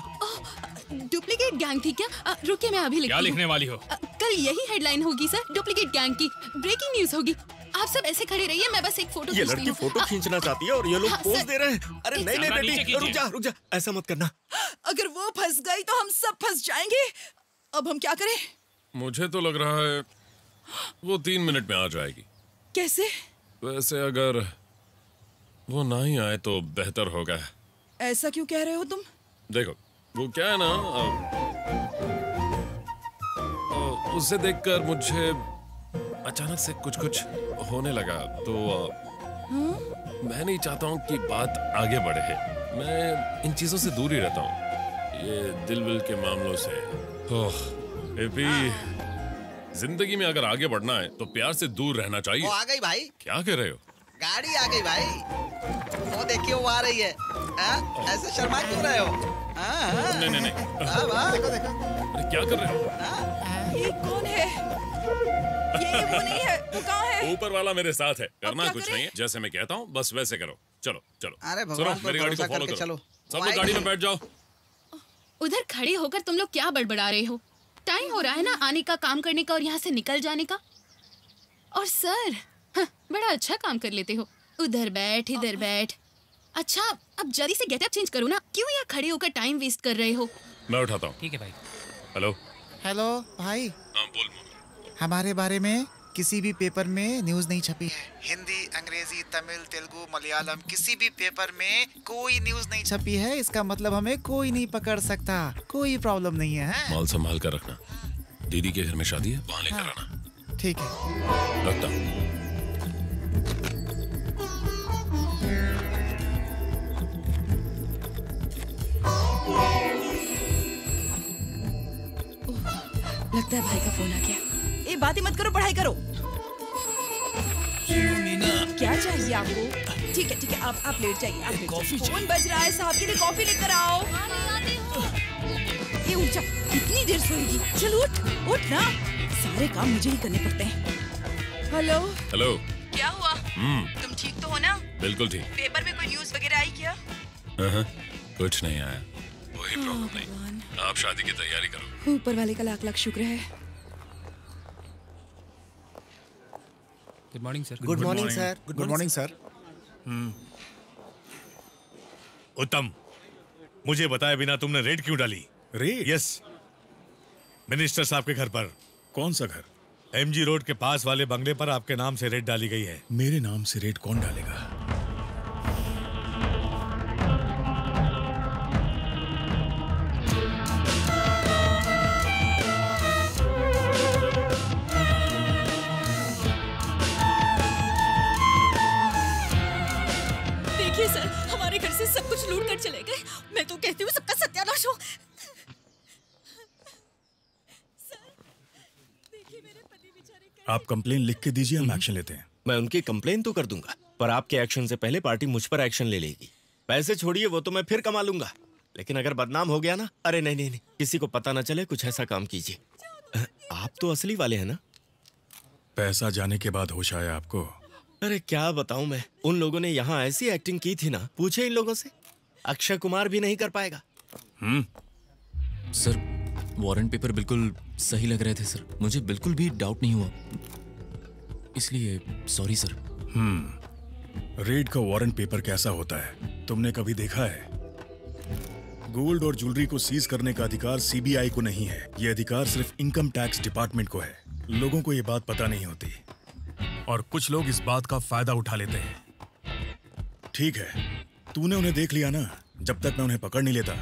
डुप्लीकेट गैंग थी क्या? रुकिए, मैं अभी लिखती क्या हूँ। लिखने वाली हो? कल यही हेडलाइन होगी सर, डुप्लीकेट गैंग की ब्रेकिंग न्यूज होगी। आप सब ऐसे खड़े रहिए, मैं बस एक फोटो ये लड़की फोटो खींचना चाहती है और ये लोग पोज दे रहे हैं। अरे नहीं नहीं बेटी, रुक जा, ऐसा मत करना। अगर वो फंस गई तो हम सब फंस जाएंगे। अब हम क्या करें? मुझे तो लग रहा है वो 3 मिनट में आ जाएगी। कैसे? वैसे अगर वो ना ही आए तो बेहतर होगा। ऐसा क्यों कह रहे हो तुम? देखो, वो क्या है ना, उसे देखकर मुझे अचानक से कुछ होने लगा, तो मैं नहीं चाहता हूँ कि बात आगे बढ़े। मैं इन चीजों से दूर ही रहता हूँ, ये दिल विल के मामलों से। ओह, एपी, जिंदगी में अगर आगे बढ़ना है तो प्यार से दूर रहना चाहिए। वो आ गई भाई। क्या कह रहे हो? गाड़ी आ गई भाई। वो देखिए वो आ रही है। ऐसे शर्मा क्यों रहे हो? नहीं। देखो देखो। अरे क्या कर रहे हो? ये कौन है? ये वो नहीं है, वो कहाँ है? ऊपर वाला मेरे साथ है। करना कुछ नहीं है, जैसे मैं कहता हूँ बस वैसे करो। चलो चलो। अरे सुनो, भगवान मेरी गाड़ी को फॉलो करो। चलो। सब लोग गाड़ी में बैठ जाओ। उधर खड़े होकर तुम लोग क्या बड़बड़ा रहे हो? टाइम हो रहा है ना आने का, काम करने का और यहाँ से निकल जाने का। और सर बड़ा अच्छा काम कर लेते हो। उधर बैठ, इधर बैठ। अच्छा अब जल्दी से गेटअप चेंज करो ना, क्यों यहाँ खड़े होकर टाइम वेस्ट कर रहे हो? मैं उठाता हूँ। ठीक है भाई। हेलो हेलो भाई। हाँ बोल। हमारे बारे में किसी भी पेपर में न्यूज़ नहीं छपी है। हिंदी, अंग्रेजी, तमिल, तेलुगु, मलयालम, किसी भी पेपर में कोई न्यूज़ नहीं छपी है। इसका मतलब हमें कोई नहीं पकड़ सकता। कोई प्रॉब्लम नहीं है। माल संभाल कर रखना। दीदी के घर में शादी है, वहाँ लेकर आना। ठीक है। रखता हूँ। लगता है भाई का फोन आ गया। ए बात ही मत करो, पढ़ाई करो। क्या चाहिए आपको? ठीक है आप लेट जाइए। आप कॉफी फोन बज रहा है, साहब के लिए कॉफी लेकर आओ। ये उठ जा, कितनी देर सोएगी? चल उठ ना, सारे काम मुझे ही करने पड़ते हैं। हेलो। क्या हुआ? तुम ठीक तो हो ना? बिल्कुल ठीक। पेपर में कोई न्यूज़ वगैरह आई क्या? कुछ नहीं आया। कोई प्रॉब्लम नहीं। आप शादी की तैयारी करो। ऊपर वाले का लाख लाख शुक्र है। Good morning sir. Good morning sir. Good morning sir. उत्तम, मुझे बताए बिना तुमने रेड क्यों डाली? रेड? यस, मिनिस्टर साहब के घर पर। कौन सा घर? एमजी रोड के पास वाले बंगले पर आपके नाम से रेड डाली गई है। मेरे नाम से रेड कौन डालेगा? सर हमारे घर से सब कुछ लूट कर चले गए। मैं तो कहती हूँ सबका सत्यानाश हो। आप कंप्लेन लिख के दीजिए, हम एक्शन लेते हैं। मैं उनकी कंप्लेन तो कर दूंगा, पर आपके एक्शन से पहले पार्टी मुझ पर एक्शन ले लेगी। पैसे छोड़िए, वो तो मैं फिर कमा लूंगा, लेकिन अगर बदनाम हो गया ना, अरे नहीं, किसी को पता ना चले, कुछ ऐसा काम कीजिए। आप तो असली वाले हैं ना? पैसा जाने के बाद होश आया आपको? अरे क्या बताऊं मैं, उन लोगों ने यहाँ ऐसी एक्टिंग की थी ना, पूछे इन लोगों से, अक्षय कुमार भी नहीं कर पाएगा। सर वारंट पेपर बिल्कुल सही लग रहे थे सर, मुझे बिल्कुल भी डाउट नहीं हुआ, इसलिए सॉरी सर। रेड का वारंट पेपर कैसा होता है तुमने कभी देखा है? गोल्ड और ज्वेलरी को सीज करने का अधिकार सीबीआई को नहीं है, ये अधिकार सिर्फ इनकम टैक्स डिपार्टमेंट को है। लोगों को ये बात पता नहीं होती और कुछ लोग इस बात का फायदा उठा लेते हैं। ठीक है, तूने उन्हें देख लिया ना, जब तक मैं उन्हें पकड़ नहीं लेता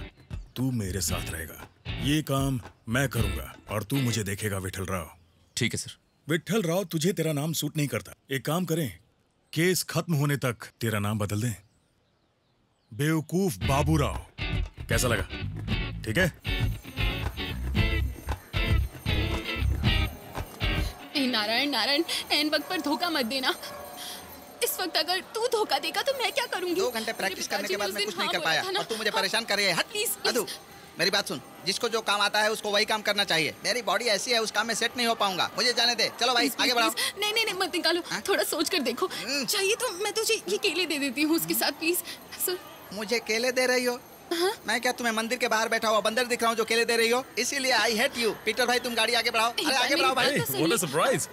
तू मेरे साथ रहेगा। ये काम मैं करूंगा और तू मुझे देखेगा विठल राव। ठीक है सर। विठल राव, तुझे तेरा नाम सूट नहीं करता। एक काम करें, केस खत्म होने तक तेरा नाम बदल दें, बेवकूफ बाबूराव। कैसा लगा? ठीक है? नारायण नारायण, एन वक्त पर धोखा मत देना। इस वक्त अगर तू धोखा देगा तो मैं क्या करूंगी? 2 घंटे प्रैक्टिस करने के बाद मैं कुछ नहीं कर पाया और तू मुझे परेशान कर रही है। हट मधु, मेरी बात सुन, जिसको जो काम आता है उसको वही काम करना चाहिए। मेरी बॉडी ऐसी है, उस काम में सेट नहीं हो पाऊंगा, मुझे जाने दे। चलो भाई आगे बढ़ाओ। नहीं मत निकालो, थोड़ा सोच कर देखो। चाहिए तो मैं तुझे ये केले दे देती हूँ उसके साथ, प्लीज। मुझे केले दे रही हो? मैं क्या तुम्हें मंदिर के बाहर बैठा हुआ बंदर दिख रहा हूँ जो केले दे रही हो? इसीलिए आई हेट यू। पीटर भाई तुम गाड़ी आगे बढ़ाओ। अरे आगे बढ़ाओ भाई। What a surprise.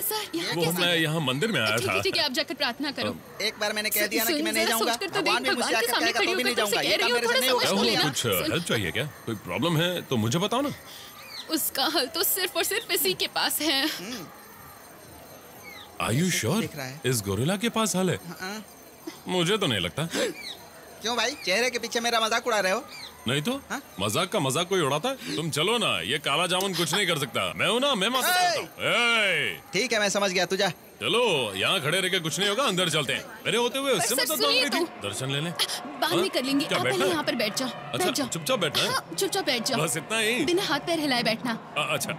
वो मैं यहाँ मंदिर में आया था। ठीक है, आप जाकर प्रार्थना करो। एक बार मैंने कह दिया ना कि मैं नहीं जाऊंगा, भगवान भी मुझसे आकर कहेगा तो भी नहीं जाऊंगा। ये काम मेरे से नहीं होगा। कुछ हेल्प चाहिए क्या? कोई प्रॉब्लम है तो मुझे बताओ ना। उसका हल तो सिर्फ और सिर्फ इसी के पास है। Are you sure? इस गोरिल्ला के पास हल है? मुझे तो नहीं लगता। क्यों भाई, चेहरे के पीछे मेरा मजाक उड़ा रहे हो? नहीं तो मजाक का मजाक कोई उड़ाता है? तुम चलो ना, ये काला जामुन कुछ नहीं कर सकता। मैं हूँ ना, मैं माता करता हूँ। ठीक है मैं समझ गया, तू जा। चलो, यहाँ खड़े रह के कुछ नहीं होगा, अंदर चलते हैं। मेरे होते हुए उससे मदद मांग रही थी। दर्शन ले लें, बाद में कर लेंगे। आप पहले यहाँ पर बैठ जाओ। अच्छा चुपचाप बैठना है? चुपचाप बैठ जाओ, बस इतना ही, बिना हाथ पैर हिलाए बैठना। अच्छा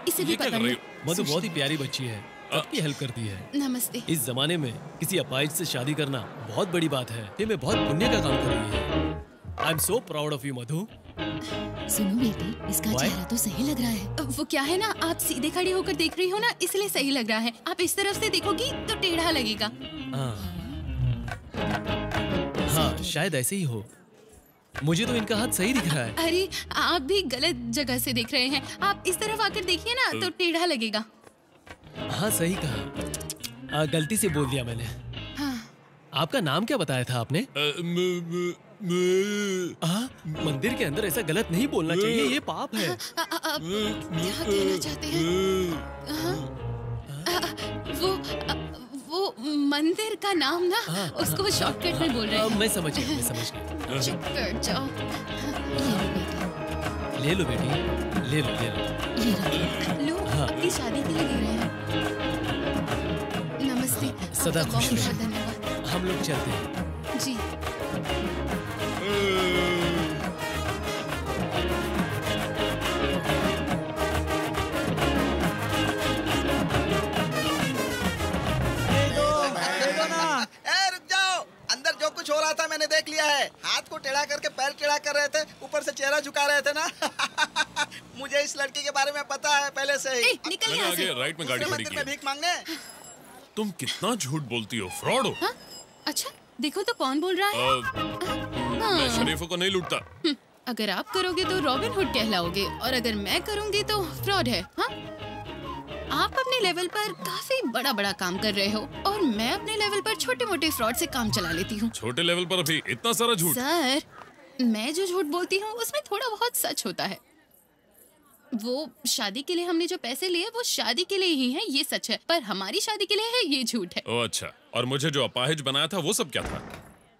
इसे भी पकड़ लो। मधु बहुत ही प्यारी बच्ची है, सबकी हेल्प करती है। नमस्ते। इस जमाने में किसी अपाहिज से शादी करना बहुत बड़ी बात है। ये मैं बहुत पुण्य का काम कर रही है। I am so proud of you Madhu. सुनो बेटी, इसका Why? चेहरा तो सही लग रहा है। वो क्या है ना, आप सीधे खड़ी होकर देख रही हो ना, इसलिए सही लग रहा है। आप इस तरफ से देखोगी तो टेढ़ा लगेगा। हाँ, शायद ऐसे ही हो। मुझे तो इनका हाथ सही दिख रहा है। अरे आप भी गलत जगह से देख रहे हैं। आप इस तरफ आकर देखिए ना तो टेढ़ा लगेगा। हाँ सही कहा, गलती से बोल दिया मैंने। हाँ। आपका नाम क्या बताया था आपने? मंदिर के अंदर ऐसा गलत नहीं बोलना चाहिए, ये पाप है। आप क्या कहना चाहते हैं? वो मंदिर का नाम ना, उसको शॉर्टकट में बोल रहे हैं। मैं समझ गया, मैं समझ गया। चुप कर जाओ। ले लो बेटी, ले लो ले लो। लो, अपनी शादी के लिए ले रहे हैं। नमस्ते। सदा आपका खुश बहुत-बहुत रहें। धन्यवाद। हम लोग चलते हैं। जी। ए, रुक जाओ। अंदर जो कुछ हो रहा था मैंने देख लिया है। हाथ को टेढ़ा करके पैर टेढ़ा कर रहे थे, ऊपर से चेहरा झुका रहे थे ना। मुझे इस लड़की के बारे में पता है पहले से ही। निकल यहाँ से। राइट में गाड़ी खड़ी मंदिर की में है। भीख मांगने। तुम कितना झूठ बोलती हो, फ्रॉड हो। हाँ? अच्छा, देखो तो कौन बोल रहा है। मैं शरीफों को नहीं लूटता। अगर आप करोगे तो रॉबिन हुड कहलाओगे, और अगर मैं करूंगी तो फ्रॉड है। हाँ? आप अपने लेवल पर काफी बड़ा बड़ा काम कर रहे हो, और मैं अपने लेवल पर छोटे मोटे फ्रॉड से काम चला लेती हूँ। छोटे लेवल पर भी इतना सारा झूठ। सर, मैं जो झूठ बोलती हूँ उसमें थोड़ा बहुत सच होता है। वो शादी के लिए हमने जो पैसे लिए वो शादी के लिए ही हैं, ये सच है, पर हमारी शादी के लिए है ये झूठ है। ओ अच्छा, और मुझे जो अपाहिज बनाया था वो सब क्या था?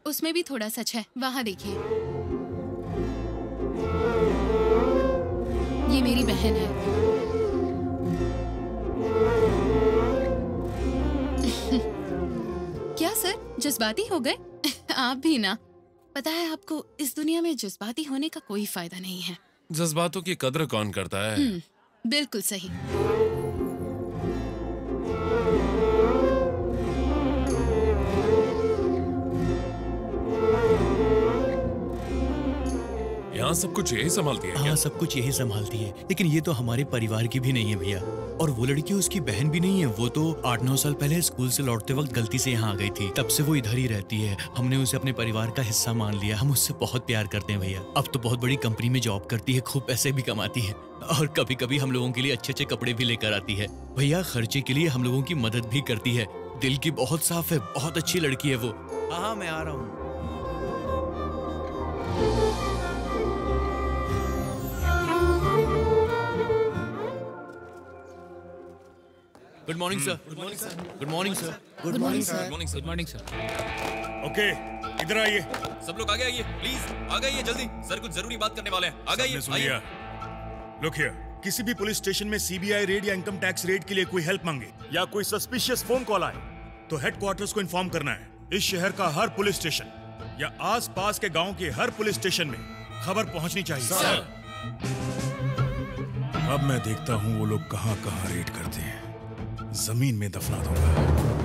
उसमें भी थोड़ा सच है। वहाँ देखिए, ये मेरी बहन है। क्या सर, जज्बाती हो गए? आप भी ना। पता है आपको, इस दुनिया में जज्बाती होने का कोई फायदा नहीं है। जज्बातों की कद्र कौन करता है? बिल्कुल सही। यहाँ सब कुछ यही संभालती है? हाँ, सब कुछ यही संभालती है, लेकिन ये तो हमारे परिवार की भी नहीं है भैया। और वो लड़की उसकी बहन भी नहीं है। वो तो 8-9 साल पहले स्कूल से लौटते वक्त गलती से यहाँ आ गई थी, तब से वो इधर ही रहती है। हमने उसे अपने परिवार का हिस्सा मान लिया। हम उससे बहुत प्यार करते हैं भैया। अब तो बहुत बड़ी कंपनी में जॉब करती है, खूब पैसे भी कमाती है, और कभी कभी हम लोगों के लिए अच्छे अच्छे कपड़े भी लेकर आती है। भैया खर्चे के लिए हम लोगों की मदद भी करती है। दिल की बहुत साफ है, बहुत अच्छी लड़की है वो। हाँ, मैं आ रहा हूँ। Good morning sir. Good morning sir. Good morning sir. Good morning sir. Good morning sir. Good morning sir. Okay, इधर आइए। सब लोग आगे आइए, प्लीज आगे आइए जल्दी। सर कुछ जरूरी बात करने वाले हैं, आगे आइए। सुन लिया। लुक हियर, किसी भी पुलिस स्टेशन में सीबीआई रेड या इनकम टैक्स रेड के लिए कोई हेल्प मांगे या कोई सस्पिशियस फोन कॉल आए तो हेडक्वार्टर्स को इन्फॉर्म करना है। इस शहर का हर पुलिस स्टेशन या आसपास के गांव के हर पुलिस स्टेशन में खबर पहुंचनी चाहिए। सर। अब मैं देखता हूं वो लोग कहां कहां रेड करते हैं। जमीन में दफना दूंगा।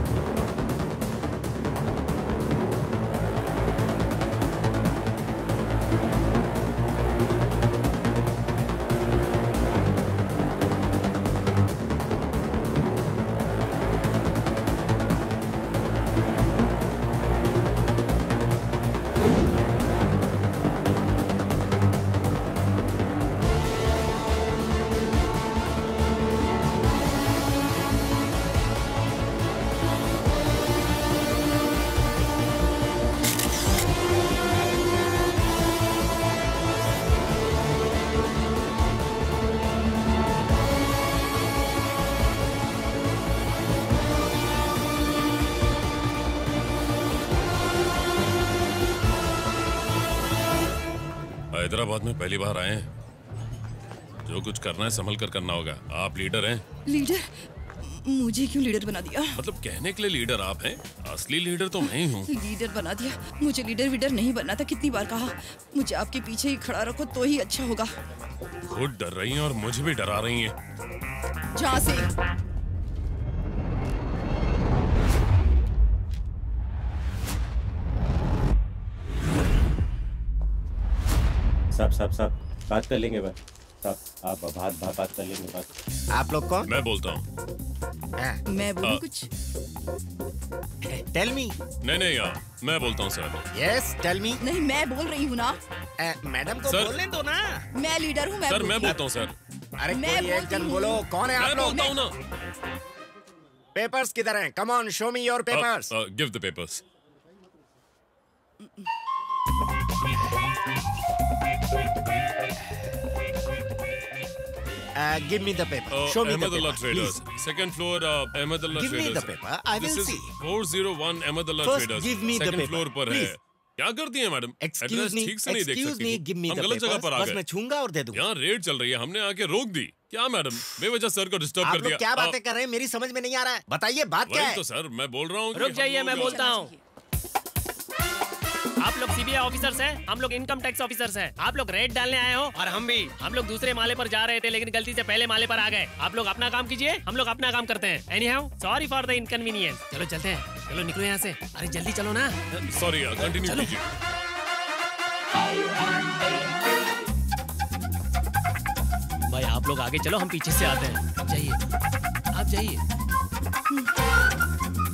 हैदराबाद में पहली बार आए हैं। जो कुछ करना है संभल कर करना होगा। आप लीडर हैं। लीडर? मुझे क्यों लीडर बना दिया? मतलब कहने के लिए लीडर आप हैं, असली लीडर तो मैं ही हूँ। लीडर बना दिया? मुझे लीडर वीडर नहीं बनना था, कितनी बार कहा। मुझे आपके पीछे ही खड़ा रखो तो ही अच्छा होगा। खुद डर रही हैं और मुझे भी डरा रही हैं। झांसी, सब बात कर लेंगे बस। सब आप बात कर लेंगे बस। आप लोग कौन? मैं बोलता हूँ। मैं बोलूं कुछ? Tell me. नहीं यार, मैं बोलता हूँ सर। Yes tell me. नहीं, मैं बोल रही हूँ ना। मैडम को बोलने दो ना। मैं लीडर हूँ। सर मैं बोलता हूँ सर। अरे कोई एक जन बोलो, कौन है आप लोग? मैं बोलता हूँ ना। पेपर्स किधर हैं? Come on, show me your papers. Give the papers. Give me the paper. Show me the Ahmedullah paper, Traders. please. Second floor, Ahmedullah Give me Traders. the paper. I will This see. is 401 Ahmedullah First, Traders. give me the Second paper, floor पर है। please. क्या करती हैं मैडम? Excuse एड्रेस me, ठीक से नहीं देख excuse सकती me, थी। give me हम the गलत जगह papers. पर आ बस गए। मैं छूंगा और दे दूंगा। यहाँ रेड चल रही है, हमने आके रोक दी। क्या मैडम, बेवजह सर को डिस्टर्ब आप कर लोग दिया। क्या बातें कर रहे हैं? मेरी समझ में नहीं आ रहा है। बताइए बात क्या वही है? तो सर मैं बोल रहा हूँ। रुक जाइए, मैं बोलता हूँ। आप लोग सीबीआई ऑफिसर्स हैं, हम लोग इनकम टैक्स ऑफिसर्स हैं। आप लोग रेड डालने आए हो और हम भी। हम लोग दूसरे माले पर जा रहे थे लेकिन गलती से पहले माले पर आ गए। आप लोग अपना काम कीजिए, हम लोग अपना काम करते हैं। Anyhow, sorry for the inconvenience. चलो चलते हैं, चलो निकलो यहाँ से। अरे जल्दी चलो ना। सॉरी यार, कंटिन्यू कीजिए। भाई आप लोग आगे चलो, हम पीछे से आते हैं। जाइए, आप जाइए।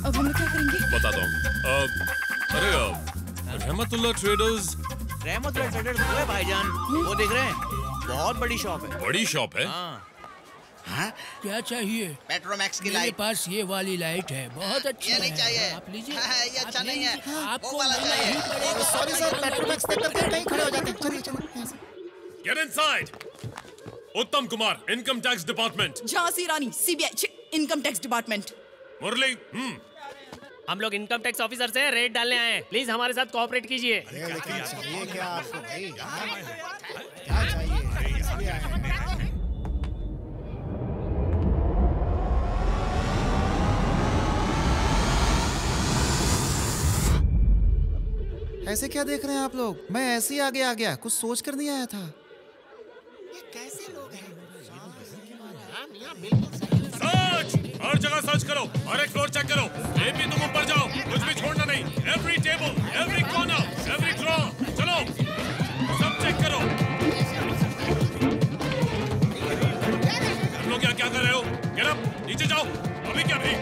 अब हम क्या करेंगे? बताता हूँ। अरे रहमतुल्लाह ट्रेडर्स। रहमतुल्लाह ट्रेडर्स वो है भाईजान, वो देख रहे हैं, बहुत बड़ी शॉप है। बड़ी शॉप है? हाँ? क्या चाहिए? पेट्रोमैक्स की मेरे लाइट। पास ये वाली लाइट है, बहुत अच्छी ये नहीं है। चाहिए। आप लीजिए। ये अच्छा नहीं है। आपको वो वाला चाहिए। सॉरी सर, पेट्रोमैक्स देख करके कहीं खड़े हो जाते हैं। चलिए चलिए। Get inside. Uttam Kumar, income tax department. Jhansi Rani, CBI income tax department. Murali. हम लोग इनकम टैक्स ऑफिसर से रेड डालने आए हैं। प्लीज हमारे साथ कोऑपरेट कीजिए। चाहिए क्या आपको भाई? क्या चाहिए? ऐसे क्या देख रहे हैं आप लोग? मैं ऐसे ही आगे आ गया, कुछ सोच कर नहीं आया था। ये कैसे लोग हैं? सर्च, हर जगह सर्च करो, हर एक फ्लोर चेक करो। एक भी तुम ऊपर जाओ, कुछ भी छोड़ना नहीं। Every table, every corner, every drawer, चलो सब चेक करो। तुम लोग क्या कर रहे हो? गेट अप, नीचे जाओ, अभी क्या भी।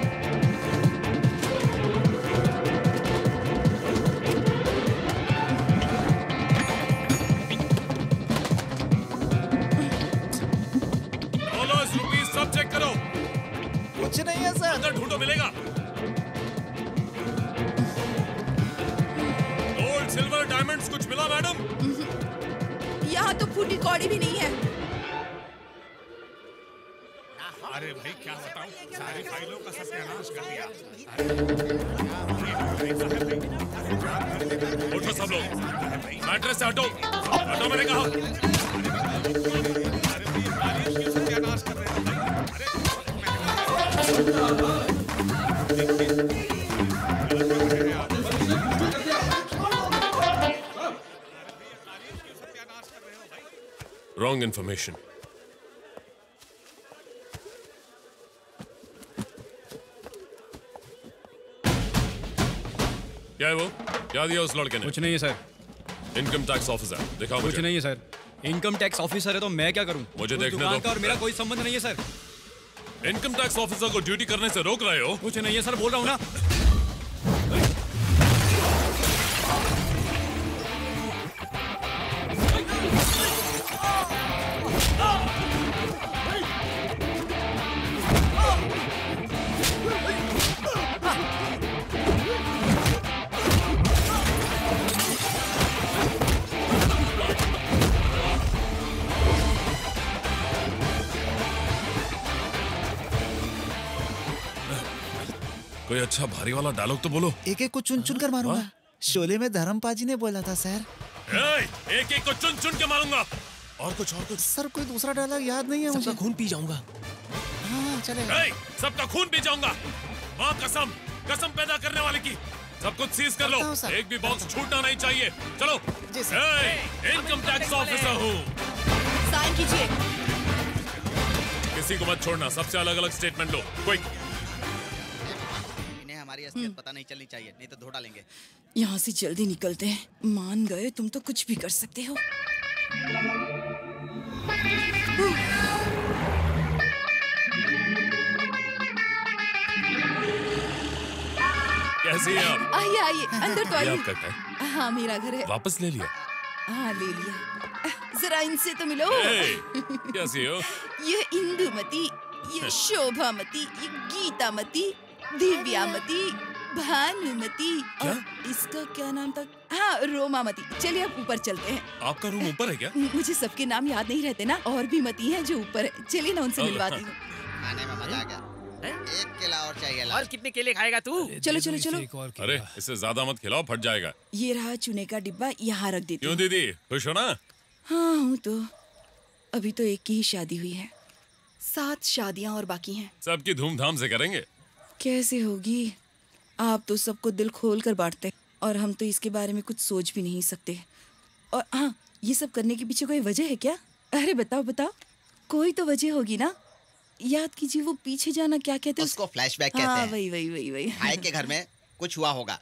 ₹, सब चेक करो। कुछ नहीं है सर। अंदर ढूंढो, मिलेगा। गोल्ड, सिल्वर, डायमंड्स कुछ मिला मैडम? यहाँ तो फूटी कौड़ी भी नहीं है। अरे भाई क्या बताऊं, सारी फाइलों का सत्यानाश कर दिया। उठो सब लोग, मैट्रेस से हटो, हटो मैंने कहा। सत्यानाश कर रहे हैं। Wrong information. क्या है वो? क्या दिया उस लड़के ने? कुछ नहीं है सर। इनकम टैक्स ऑफिसर, दिखाओ कुछ मुझे। नहीं है सर। इनकम टैक्स ऑफिसर है तो मैं क्या करूं? मुझे उस देखने दुकान दो। का और मेरा कोई संबंध नहीं है सर। इनकम टैक्स ऑफिसर को ड्यूटी करने से रोक रहे हो? कुछ नहीं है सर, बोल रहा हूं ना। कोई अच्छा भारी वाला डायलॉग तो बोलो। एक एक को चुन चुन कर मारूंगा। शोले में धर्मपाजी ने बोला था सर। एक एक को चुन चुन के मारूंगा। और कुछ सर, कोई दूसरा डायलॉग याद नहीं है मुझे। खून पी जाऊंगा। हाँ चलेगा। ए, सबका खून पी जाऊंगा। माँ कसम, कसम पैदा करने वाले की। सब कुछ सीज कर लो, एक भी बॉक्स छूटना नहीं चाहिए। चलो। इनकम टैक्स ऑफिसर हूँ। साइन कीजिए। किसी को मत छोड़ना, सबसे अलग अलग स्टेटमेंट लो, क्विक। इन्हें हमारी असलियत पता नहीं चलनी चाहिए, नहीं तो धोखा लेंगे। यहाँ से जल्दी निकलते हैं। मान गए तुम तो कुछ भी कर सकते हो। कैसी हैं आप? आइए आइए, अंदर तो ये आइए। आपका घर है? हाँ मेरा घर है। वापस ले लिया? हाँ ले लिया। जरा इनसे तो मिलो। कैसी हो? ये इंदुमती, ये शोभामती, ये गीतामती, दिव्यामती, भानुमती और इसका क्या नाम था? हाँ रोमामती। चलिए अब ऊपर चलते हैं। आपका रूम ऊपर है क्या? मुझे सबके नाम याद नहीं रहते ना, और भी मती हैं जो ऊपर है। चलिए ना उनसे मिलवाती हूँ। खाने में मजा आ गया। एक केला और चाहिए। और कितने केले खाएगा तू? चलो चलो चलो। अरे इससे ज्यादा मत खिलाओ, फट जाएगा। ये रहा चूने का डिब्बा, यहाँ रख देती क्यों हूँ। दीदी, खुश हो ना? हाँ हूँ तो। अभी तो एक की ही शादी हुई है, 7 शादियाँ और बाकी हैं। सबकी धूमधाम से करेंगे। कैसे होगी? आप तो सबको दिल खोल कर बांटते, और हम तो इसके बारे में कुछ सोच भी नहीं सकते। और हाँ, ये सब करने के पीछे कोई वजह है क्या? अरे बताओ बताओ, कोई तो वजह होगी ना। याद कीजिए वो पीछे जाना क्या कहते हैं? उसको फ्लैशबैक कहते हैं। वही वही वही वही। भाई के घर में कुछ हुआ होगा।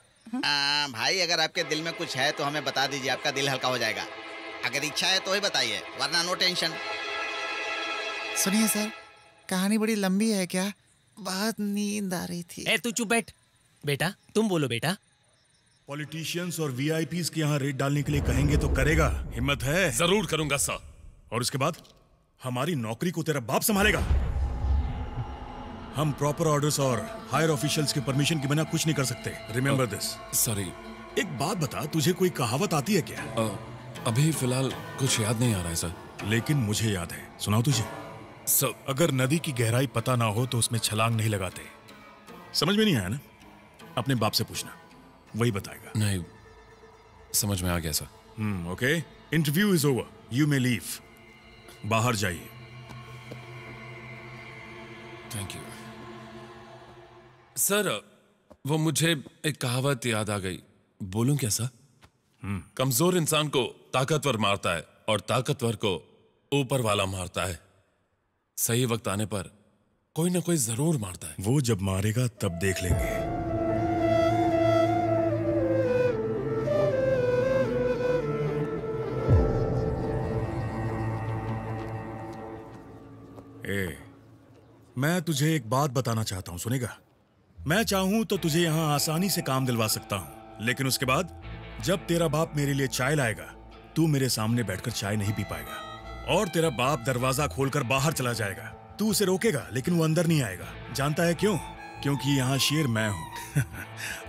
भाई अगर आपके दिल में कुछ है तो हमें बता दीजिए, आपका दिल हल्का हो जाएगा। अगर इच्छा है तो ही बताइए, वरना नो टेंशन। सुनिए सर, कहानी बड़ी लंबी है क्या? बहुत नींद आ रही थी। ए तू चुप बैठ। बेटा तुम बोलो बेटा। पॉलिटिशियंस और वीआईपीज के यहाँ रेड डालने के लिए कहेंगे तो करेगा? हिम्मत है? जरूर करूंगा सर। और उसके बाद हमारी नौकरी को तेरा बाप संभालेगा। हम प्रॉपर ऑर्डर्स और हायर ऑफिशियल्स के परमिशन के बिना कुछ नहीं कर सकते। Remember this. सॉरी। एक बात बता, तुझे कोई कहावत आती है क्या? अभी फिलहाल कुछ याद नहीं आ रहा है सर। लेकिन मुझे याद है, सुनाओ तुझे। सर अगर नदी की गहराई पता ना हो तो उसमें छलांग नहीं लगाते। समझ में नहीं आया ना? अपने बाप से पूछना, वही बताएगा। नहीं, समझ में आ गया sir. Okay, interview is over, you may leave. बाहर जाइए। Thank you sir. वो मुझे एक कहावत याद आ गई, बोलूं क्या सर? कमजोर इंसान को ताकतवर मारता है और ताकतवर को ऊपर वाला मारता है। सही वक्त आने पर कोई ना कोई जरूर मारता है। वो जब मारेगा तब देख लेंगे। मैं तुझे एक बात बताना चाहता हूं, सुनेगा? मैं चाहूं तो तुझे यहां आसानी से काम दिलवा सकता हूं, लेकिन उसके बाद जब तेरा बाप मेरे लिए चाय लाएगा, तू मेरे सामने बैठकर चाय नहीं पी पाएगा। और तेरा बाप दरवाजा खोलकर बाहर चला जाएगा। तू उसे रोकेगा लेकिन वो अंदर नहीं आएगा। जानता है क्यों? क्योंकि यहाँ शेर मैं हूँ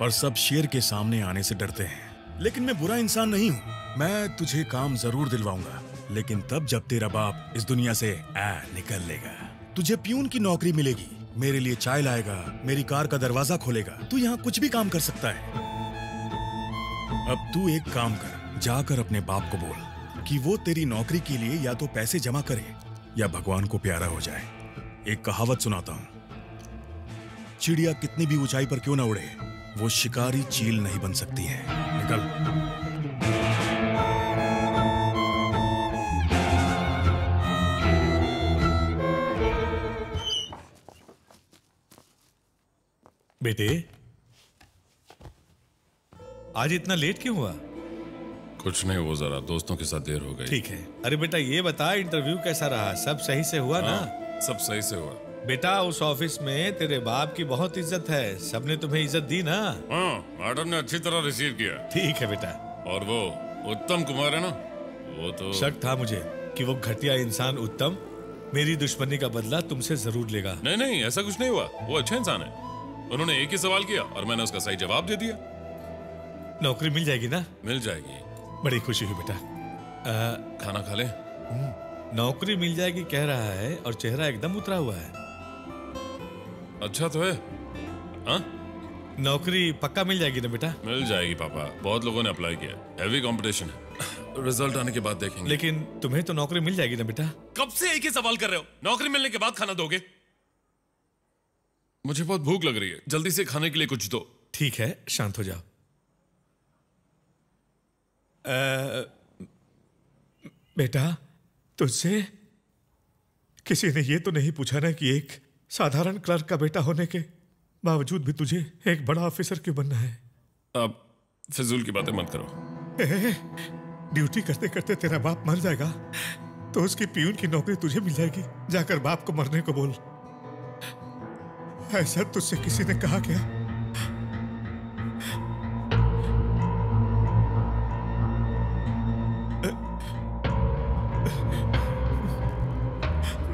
और सब शेर के सामने आने से डरते हैं। लेकिन मैं बुरा इंसान नहीं हूँ। मैं तुझे काम जरूर दिलवाऊंगा, लेकिन तब जब तेरा बाप इस दुनिया से निकल लेगा। तुझे प्यून की नौकरी मिलेगी, मेरे लिए चाय लाएगा, मेरी कार का दरवाजा खोलेगा। तू यहाँ कुछ भी काम कर सकता है। अब तू एक काम कर, जाकर अपने बाप को बोल कि वो तेरी नौकरी के लिए या तो पैसे जमा करे या भगवान को प्यारा हो जाए। एक कहावत सुनाता हूँ, चिड़िया कितनी भी ऊंचाई पर क्यों ना उड़े, वो शिकारी चील नहीं बन सकती है। निकल। बेटे, आज इतना लेट क्यों हुआ? कुछ नहीं, वो जरा दोस्तों के साथ देर हो गई। ठीक है। अरे बेटा ये बता, इंटरव्यू कैसा रहा? सब सही से हुआ ना? सब सही से हुआ। बेटा उस ऑफिस में तेरे बाप की बहुत इज्जत है, सबने तुम्हें इज्जत दी ना? हाँ, मैडम ने अच्छी तरह रिसीव किया। ठीक है बेटा। और वो उत्तम कुमार है ना, वो तो शक था मुझे कि वो घटिया इंसान उत्तम मेरी दुश्मनी का बदला तुमसे जरूर लेगा। नहीं नहीं, ऐसा कुछ नहीं हुआ। वो अच्छा इंसान है। उन्होंने एक ही सवाल किया और मैंने उसका सही जवाब दे दिया। नौकरी मिल जाएगी ना? मिल जाएगी। बड़ी खुशी हुई बेटा। खाना खा ले। नौकरी मिल जाएगी कह रहा है और चेहरा एकदम उतरा हुआ है। अच्छा तो है। हाँ? नौकरी पक्का मिल जाएगी ना बेटा? मिल जाएगी पापा, बहुत लोगों ने अप्लाई किया। हैवी कंपटीशन है। रिजल्ट आने के बाद देखेंगे। लेकिन तुम्हें तो नौकरी मिल जाएगी ना बेटा? कब से एक ही सवाल कर रहे हो? नौकरी मिलने के बाद खाना दोगे? मुझे बहुत भूख लग रही है, जल्दी से खाने के लिए कुछ दो। ठीक है, शांत हो जाओ। बेटा, तुझसे किसी ने ये तो नहीं पूछा ना कि एक साधारण क्लर्क का बेटा होने के बावजूद भी तुझे एक बड़ा ऑफिसर क्यों बनना है? अब फिजूल की बातें मत करो। ड्यूटी करते करते तेरा बाप मर जाएगा तो उसकी पियून की नौकरी तुझे मिल जाएगी। जाकर बाप को मरने को बोल। ऐसा तुझसे किसी ने कहा क्या?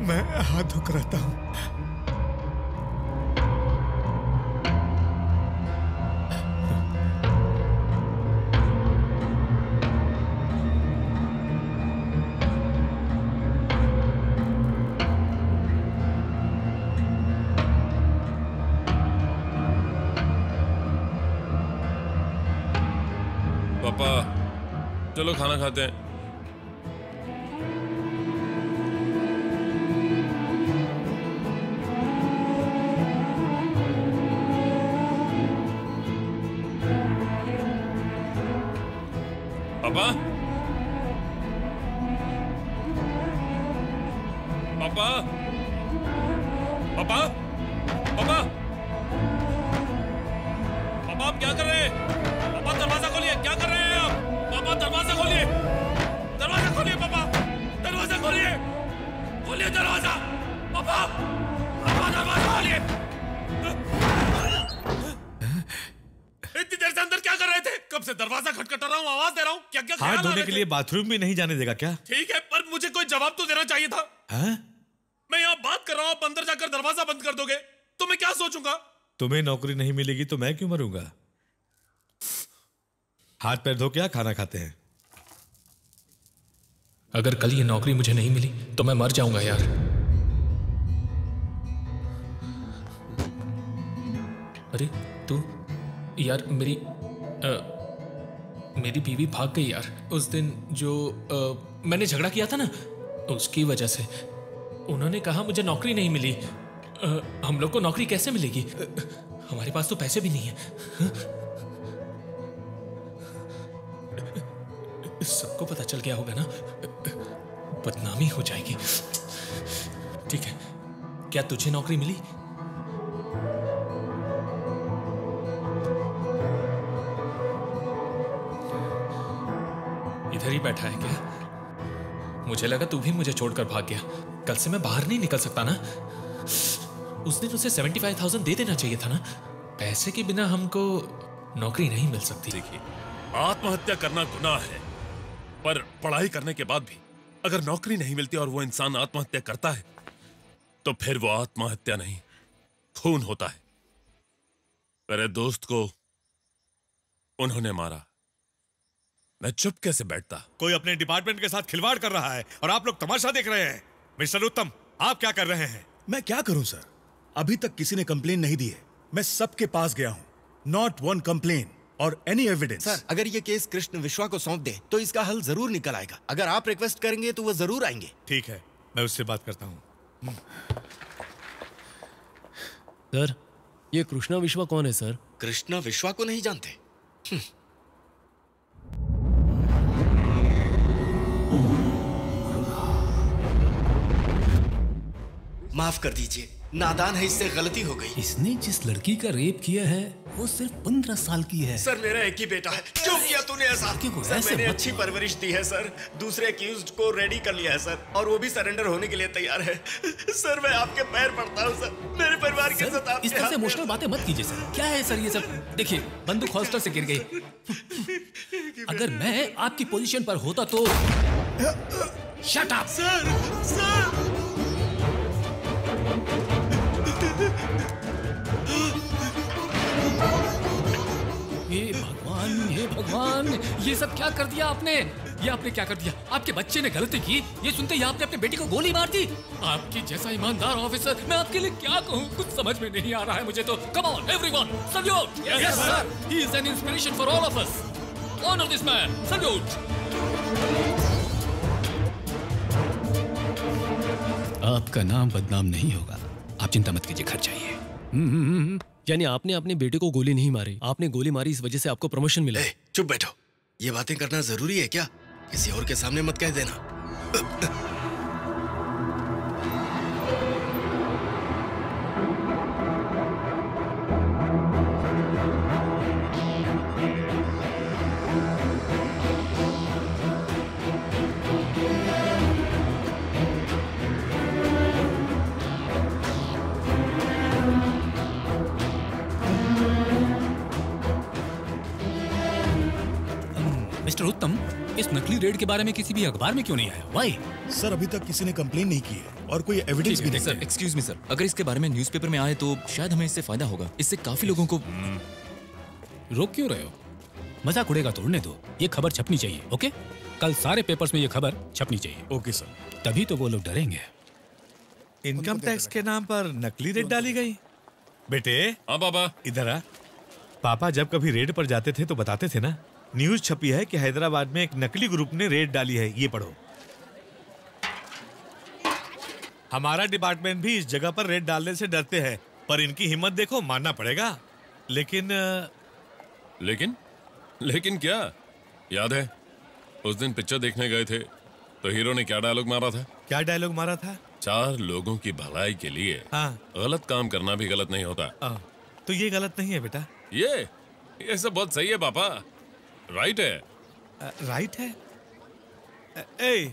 मैं हाथ धोकर रहता हूं। पापा, चलो खाना खाते हैं। पापा, पापा, पापा, पापा, पापा, आप क्या कर रहे हैं? पापा, दरवाजा खोलिए। क्या कर रहे हैं आप? पापा, दरवाजा खोलिए। दरवाजा खोलिए पापा, दरवाजा खोलिए। खोलिए दरवाजा। पापा, पापा, दरवाजा खोलिए। इतनी देर से अंदर क्या कर रहे थे? कब से दरवाजा खटखटा रहा हूँ, आवाज दे रहा हूँ। क्या क्या ख्याल हाथ आ धोने रहे के थे? लिए बाथरूम भी नहीं जाने देगा क्या? ठीक है, पर मुझे कोई जवाब तो देना चाहिए था। हाँ? मैं यहाँ बात कर रहा हूँ, आप अंदर जाकर दरवाजा बंद कर दोगे तो मैं क्या सोचूंगा? तुम्हें नौकरी नहीं मिलेगी तो मैं क्यों मरूंगा? हाथ पैर धो क्या खाना खाते हैं? अगर कल ये नौकरी मुझे नहीं मिली तो मैं मर जाऊंगा यार। अरे तू यार, मेरी बीवी भाग गई यार। उस दिन जो मैंने झगड़ा किया था ना, उसकी वजह से उन्होंने कहा मुझे नौकरी नहीं मिली। हम लोग को नौकरी कैसे मिलेगी? हमारे पास तो पैसे भी नहीं है। सबको पता चल गया होगा ना, बदनामी हो जाएगी। ठीक है, क्या तुझे नौकरी मिली? इधर ही बैठा है क्या? मुझे लगा तू भी मुझे छोड़कर भाग गया। कल से मैं बाहर नहीं निकल सकता ना। उस दिन उसे 75,000 दे देना चाहिए था ना। पैसे के बिना हमको नौकरी नहीं मिल सकती। देखिए, आत्महत्या करना गुनाह है, पर पढ़ाई करने के बाद भी अगर नौकरी नहीं मिलती और वो इंसान आत्महत्या करता है तो फिर वो आत्महत्या नहीं, खून होता है। मेरे दोस्त को उन्होंने मारा, मैं चुप कैसे बैठता? कोई अपने डिपार्टमेंट के साथ खिलवाड़ कर रहा है और आप लोग तमाशा देख रहे हैं। मिस्टर उत्तम, आप क्या कर रहे हैं? मैं क्या करूं सर, अभी तक किसी ने कंप्लेन नहीं दी है। मैं सबके पास गया हूं, नॉट वन कंप्लेन और एनी एविडेंस। सर, अगर ये केस कृष्ण विश्वा को सौंप दे तो इसका हल जरूर निकल आएगा। अगर आप रिक्वेस्ट करेंगे तो वो जरूर आएंगे। ठीक है, मैं उससे बात करता हूँ। सर, ये कृष्णा विश्वा कौन है सर? कृष्णा विश्वा को नहीं जानते? माफ कर दीजिए, नादान है, इससे गलती हो गई। इसने जिस लड़की का रेप किया है वो सिर्फ 15 साल की है। सर, मेरा एक ही बेटा है। क्यों किया तूने ऐसा? सर, मैंने अच्छी परवरिश दी है सर। दूसरे एक्यूज्ड को रेडी कर लिया है सर, और वो भी सरेंडर होने के लिए तैयार है। सर, मैं आपके पैर पड़ता हूँ सर, मेरे परिवार के साथ आपके इस तरह से हाथ में- इमोशनल बातें मत कीजिए सर। क्या है सर ये सब? देखिए, बंदूक हॉस्टल से गिर गई। अगर मैं आपकी पोजीशन पर होता तो शट अप। सर, हे भगवान, ये सब क्या कर दिया आपने? ये आपने क्या कर दिया? आपके बच्चे ने गलती की, ये सुनते ही आपने अपने बेटी को गोली मार दी। आपकी जैसा ईमानदार ऑफिसर मैं आपके लिए क्या कहूँ, कुछ समझ में नहीं आ रहा है मुझे तो। Come on everyone, salute. Yes sir, he is an inspiration for all of us. Honour this man, salute. आपका नाम बदनाम नहीं होगा, आप चिंता मत कीजिए, घर जाइए। यानी आपने अपने बेटे को गोली नहीं मारी, आपने गोली मारी इस वजह से आपको प्रमोशन मिला। चुप बैठो, ये बातें करना जरूरी है क्या? किसी और के सामने मत कह देना। मिस्टर उत्तम, इस नकली रेड के बारे में किसी भी अखबार में क्यों नहीं आया? Why? सर अभी तक किसी ने कंप्लेन नहीं की है और कोई एविडेंस भी नहीं सर, एक्सक्यूज मी सर, अगर इसके बारे में न्यूज़पेपर में आए तो शायद हमें इससे फायदा होगा। इससे काफी लोगों को रोक क्यों रहे हो? मजाक उड़ेगा तो उड़ने दो, ये खबर छपनी चाहिए। ओके, कल सारे पेपर्स में ये खबर छपनी चाहिए। Okay sir. तभी तो वो लोग डरेंगे। इनकम टैक्स के नाम पर नकली रेड डाली गई। बेटे। हाँ पापा। इधर आ। पापा जब कभी रेड पर जाते थे तो बताते थे ना, न्यूज छपी है कि हैदराबाद में एक नकली ग्रुप ने रेड डाली है। ये पढ़ो। हमारा डिपार्टमेंट भी इस जगह पर रेड डालने से डरते हैं, पर इनकी हिम्मत देखो, मानना पड़ेगा। लेकिन क्या याद है उस दिन पिक्चर देखने गए थे तो हीरो ने क्या डायलॉग मारा था? क्या डायलॉग मारा था? 4 लोगों की भलाई के लिए गलत काम करना भी गलत नहीं होता। तो ये गलत नहीं है बेटा। ये सब बहुत सही है पापा, राइट है। राइट है। ए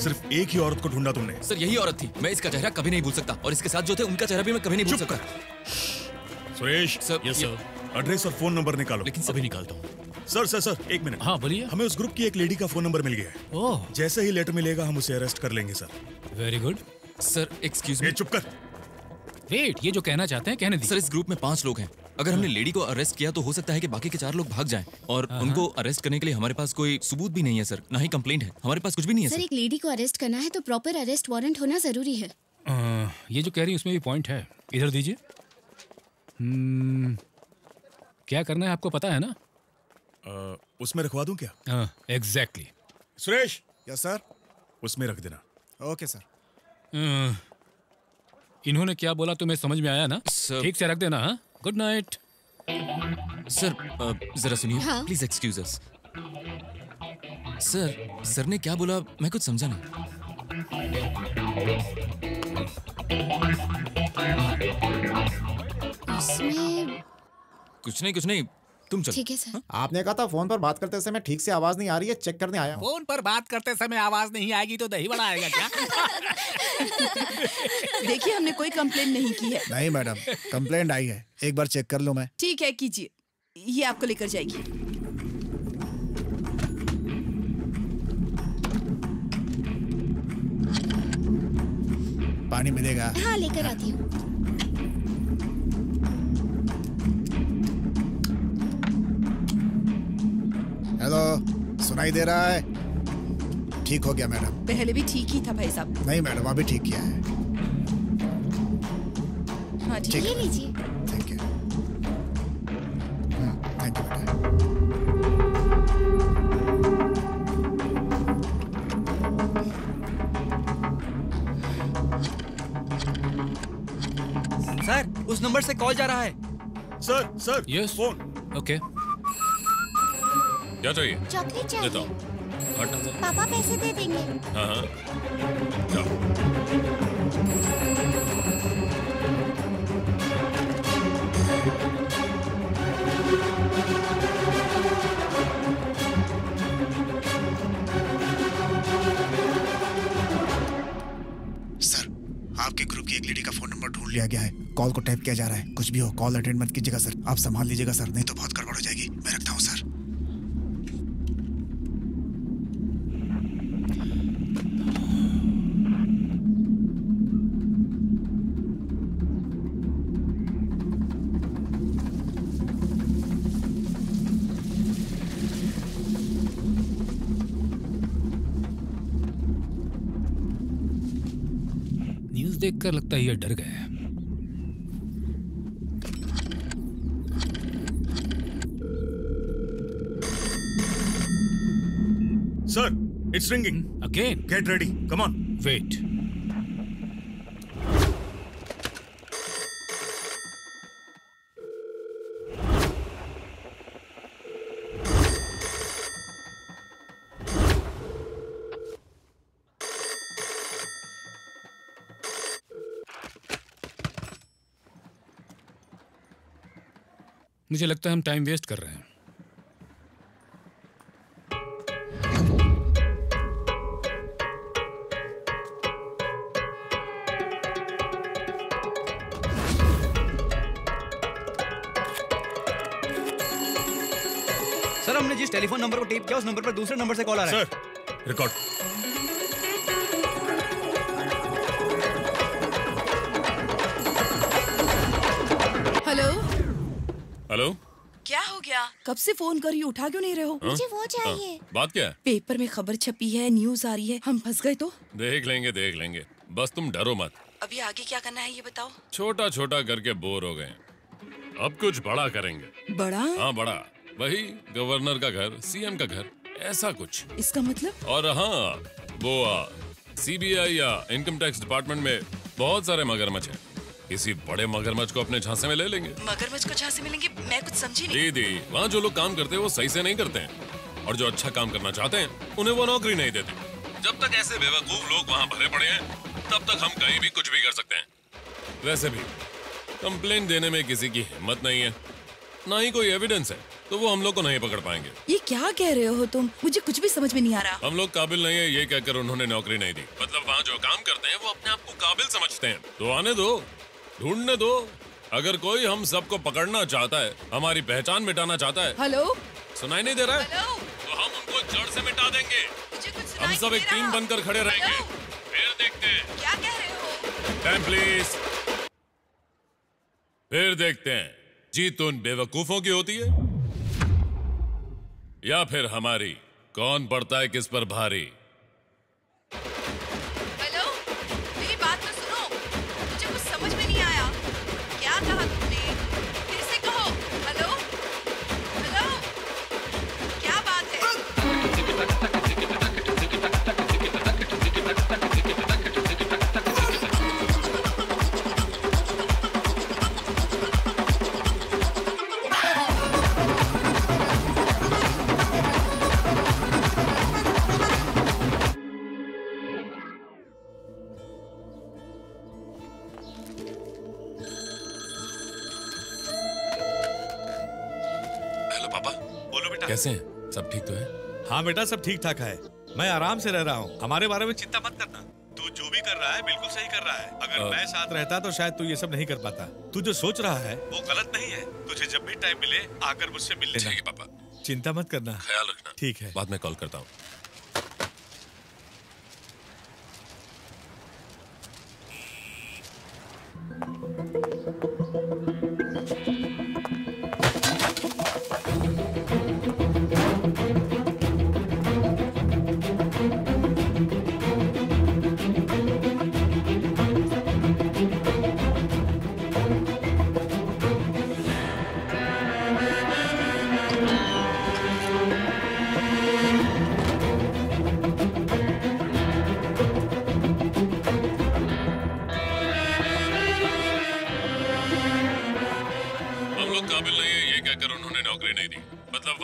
सिर्फ एक ही औरत को ढूंढा तुमने? सर यही औरत थी, मैं इसका चेहरा कभी नहीं भूल सकता और इसके साथ जो थे उनका चेहरा भी मैं कभी नहीं भूल सकता। Suresh. Sir. Yes sir. Address और फोन नंबर निकालो। लेकिन अभी निकालता हूँ। सर एक मिनट। हाँ बोलिए। हमें उस ग्रुप की एक लेडी का फोन नंबर मिल गया है। ओह। जैसे ही लेटर मिलेगा हम उसे अरेस्ट कर लेंगे sir. Very good. Sir excuse me. चुप कर। वेट, ये जो कहना चाहते हैं कहने दीजिए। सर इस ग्रुप में 5 लोग हैं। अगर हमने लेडी को अरेस्ट किया तो हो सकता है कि बाकी के 4 लोग भाग जाएं और उनको अरेस्ट करने के लिए हमारे पास कोई सबूत भी नहीं है सर, ना ही कंप्लेंट है, हमारे पास कुछ भी नहीं है सर। एक लेडी को अरेस्ट करना है तो प्रॉपर अरेस्ट वारंट होना जरूरी है। ये जो कह रही है उसमें भी पॉइंट है। इधर दीजिए। क्या करना है आपको पता है ना? उसमें रखवा दूं क्या? एग्जैक्टली। सुरेश। Yes sir. उसमें रख देना। Okay sir. इन्होंने क्या बोला तुम्हें समझ में आया ना? ठीक से रख देना। हाँ, गुड नाइट। सर जरा सुनिए। हाँ? Please excuse us. सर ने क्या बोला मैं कुछ समझा नहीं। इसमें कुछ नहीं तुम चलो। ठीक है सर। आपने कहा था फोन पर बात करते समय ठीक से आवाज नहीं आ रही है, चेक करने आया हूं। फोन पर बात करते समय आवाज नहीं आएगी तो दही बड़ा आएगा क्या? देखिए हमने कोई कंप्लेंट नहीं की है। नहीं मैडम, कंप्लेंट आई है, एक बार चेक कर लूं मैं। ठीक है कीजिए, ये आपको लेकर जाएगी। पानी मिलेगा? हाँ लेकर आती हूँ। हेलो, सुनाई दे रहा है? ठीक हो गया मैडम? पहले भी ठीक ही था भाई साहब। नहीं मैडम, अभी ठीक किया है। हाँ ठीक है। लीजिए। Thank you. थैंक यू बेटा। सर उस नंबर से कॉल जा रहा है। Sir yes phone. ओके। क्या चाहिए? चॉकलेट चाहिए। देता हूँ। हटना सर। पापा पैसे दे देंगे। हाँ जाओ। सर, आपके ग्रुप की एक लेडी का फोन नंबर ढूंढ लिया गया है। कॉल को टैप किया जा रहा है। कुछ भी हो कॉल अटेंड मत कीजिएगा सर। आप संभाल लीजिएगा सर, नहीं तो बहुत गड़बड़ हो जाएगी। मैं रखता हूँ सर। देखकर लगता है ये डर गए हैं। Sir, it's ringing. Again? Get ready. Come on. Wait. मुझे लगता है हम टाइम वेस्ट कर रहे हैं। सर, हमने जिस टेलीफोन नंबर को टेप किया उस नंबर पर दूसरे नंबर से कॉल आ रहा है। Sir, record. हेलो। हेलो। क्या हो गया? कब से फोन कर रही, उठा क्यों नहीं रहे हो? मुझे वो चाहिए। बात क्या है? पेपर में खबर छपी है, न्यूज आ रही है, हम फंस गए तो? देख लेंगे। बस तुम डरो मत। अभी आगे क्या करना है ये बताओ। छोटा छोटा करके बोर हो गए, अब कुछ बड़ा करेंगे। बड़ा? हाँ बड़ा, वही गवर्नर का घर, सीएम का घर, ऐसा कुछ। इसका मतलब? और हाँ, वो सीबीआई या इनकम टैक्स डिपार्टमेंट में बहुत सारे मगरमच्छ हैं। किसी बड़े मगरमच्छ को अपने झांसे में ले लेंगे। मगरमच्छ को झांसे में लेंगे? मैं कुछ समझी नहीं। दीदी, वहाँ जो लोग काम करते हैं वो सही से नहीं करते हैं, और जो अच्छा काम करना चाहते हैं उन्हें वो नौकरी नहीं देते। जब तक ऐसे बेवकूफ लोग वहाँ भरे पड़े हैं, तब तक हम कहीं भी कुछ भी कर सकते हैं। वैसे भी कंप्लेंट देने में किसी की हिम्मत नहीं है, ना ही कोई एविडेंस है, तो वो हम लोग को नहीं पकड़ पाएंगे। ये क्या कह रहे हो तुम? मुझे कुछ भी समझ में नहीं आ रहा। हम लोग काबिल नहीं है ये कहकर उन्होंने नौकरी नहीं दी। मतलब वहाँ जो काम करते हैं वो अपने आप को काबिल समझते हैं। तो आने दो, ढूंढने दो। अगर कोई हम सबको पकड़ना चाहता है, हमारी पहचान मिटाना चाहता है। हेलो, सुनाई नहीं दे रहा है? तो हम उनको जड़ से मिटा देंगे। हम सब एक टीम बनकर खड़े रहेंगे। फिर देखते हैं। क्या कह रहे हो? Time please. फिर देखते हैं जीत उन बेवकूफों की होती है या फिर हमारी। कौन पड़ता है किस पर भारी। हेलो, मेरी बात तो सुनो, मुझे कुछ समझ में नहीं आया। क्या कहा तुमने? फिर से कहो। हेलो, हेलो, क्या बात है? कैसे हैं? सब ठीक तो है? हाँ बेटा, सब ठीक ठाक है। मैं आराम से रह रहा हूँ, हमारे बारे में चिंता मत करना। तू जो भी कर रहा है बिल्कुल सही कर रहा है। अगर मैं साथ रहता तो शायद तू ये सब नहीं कर पाता। तू जो सोच रहा है वो गलत नहीं है। तुझे जब भी टाइम मिले आकर मुझसे मिल लेना। ठीक है पापा। चिंता मत करना। ख्याल रखना। ठीक है, बाद में कॉल करता हूँ।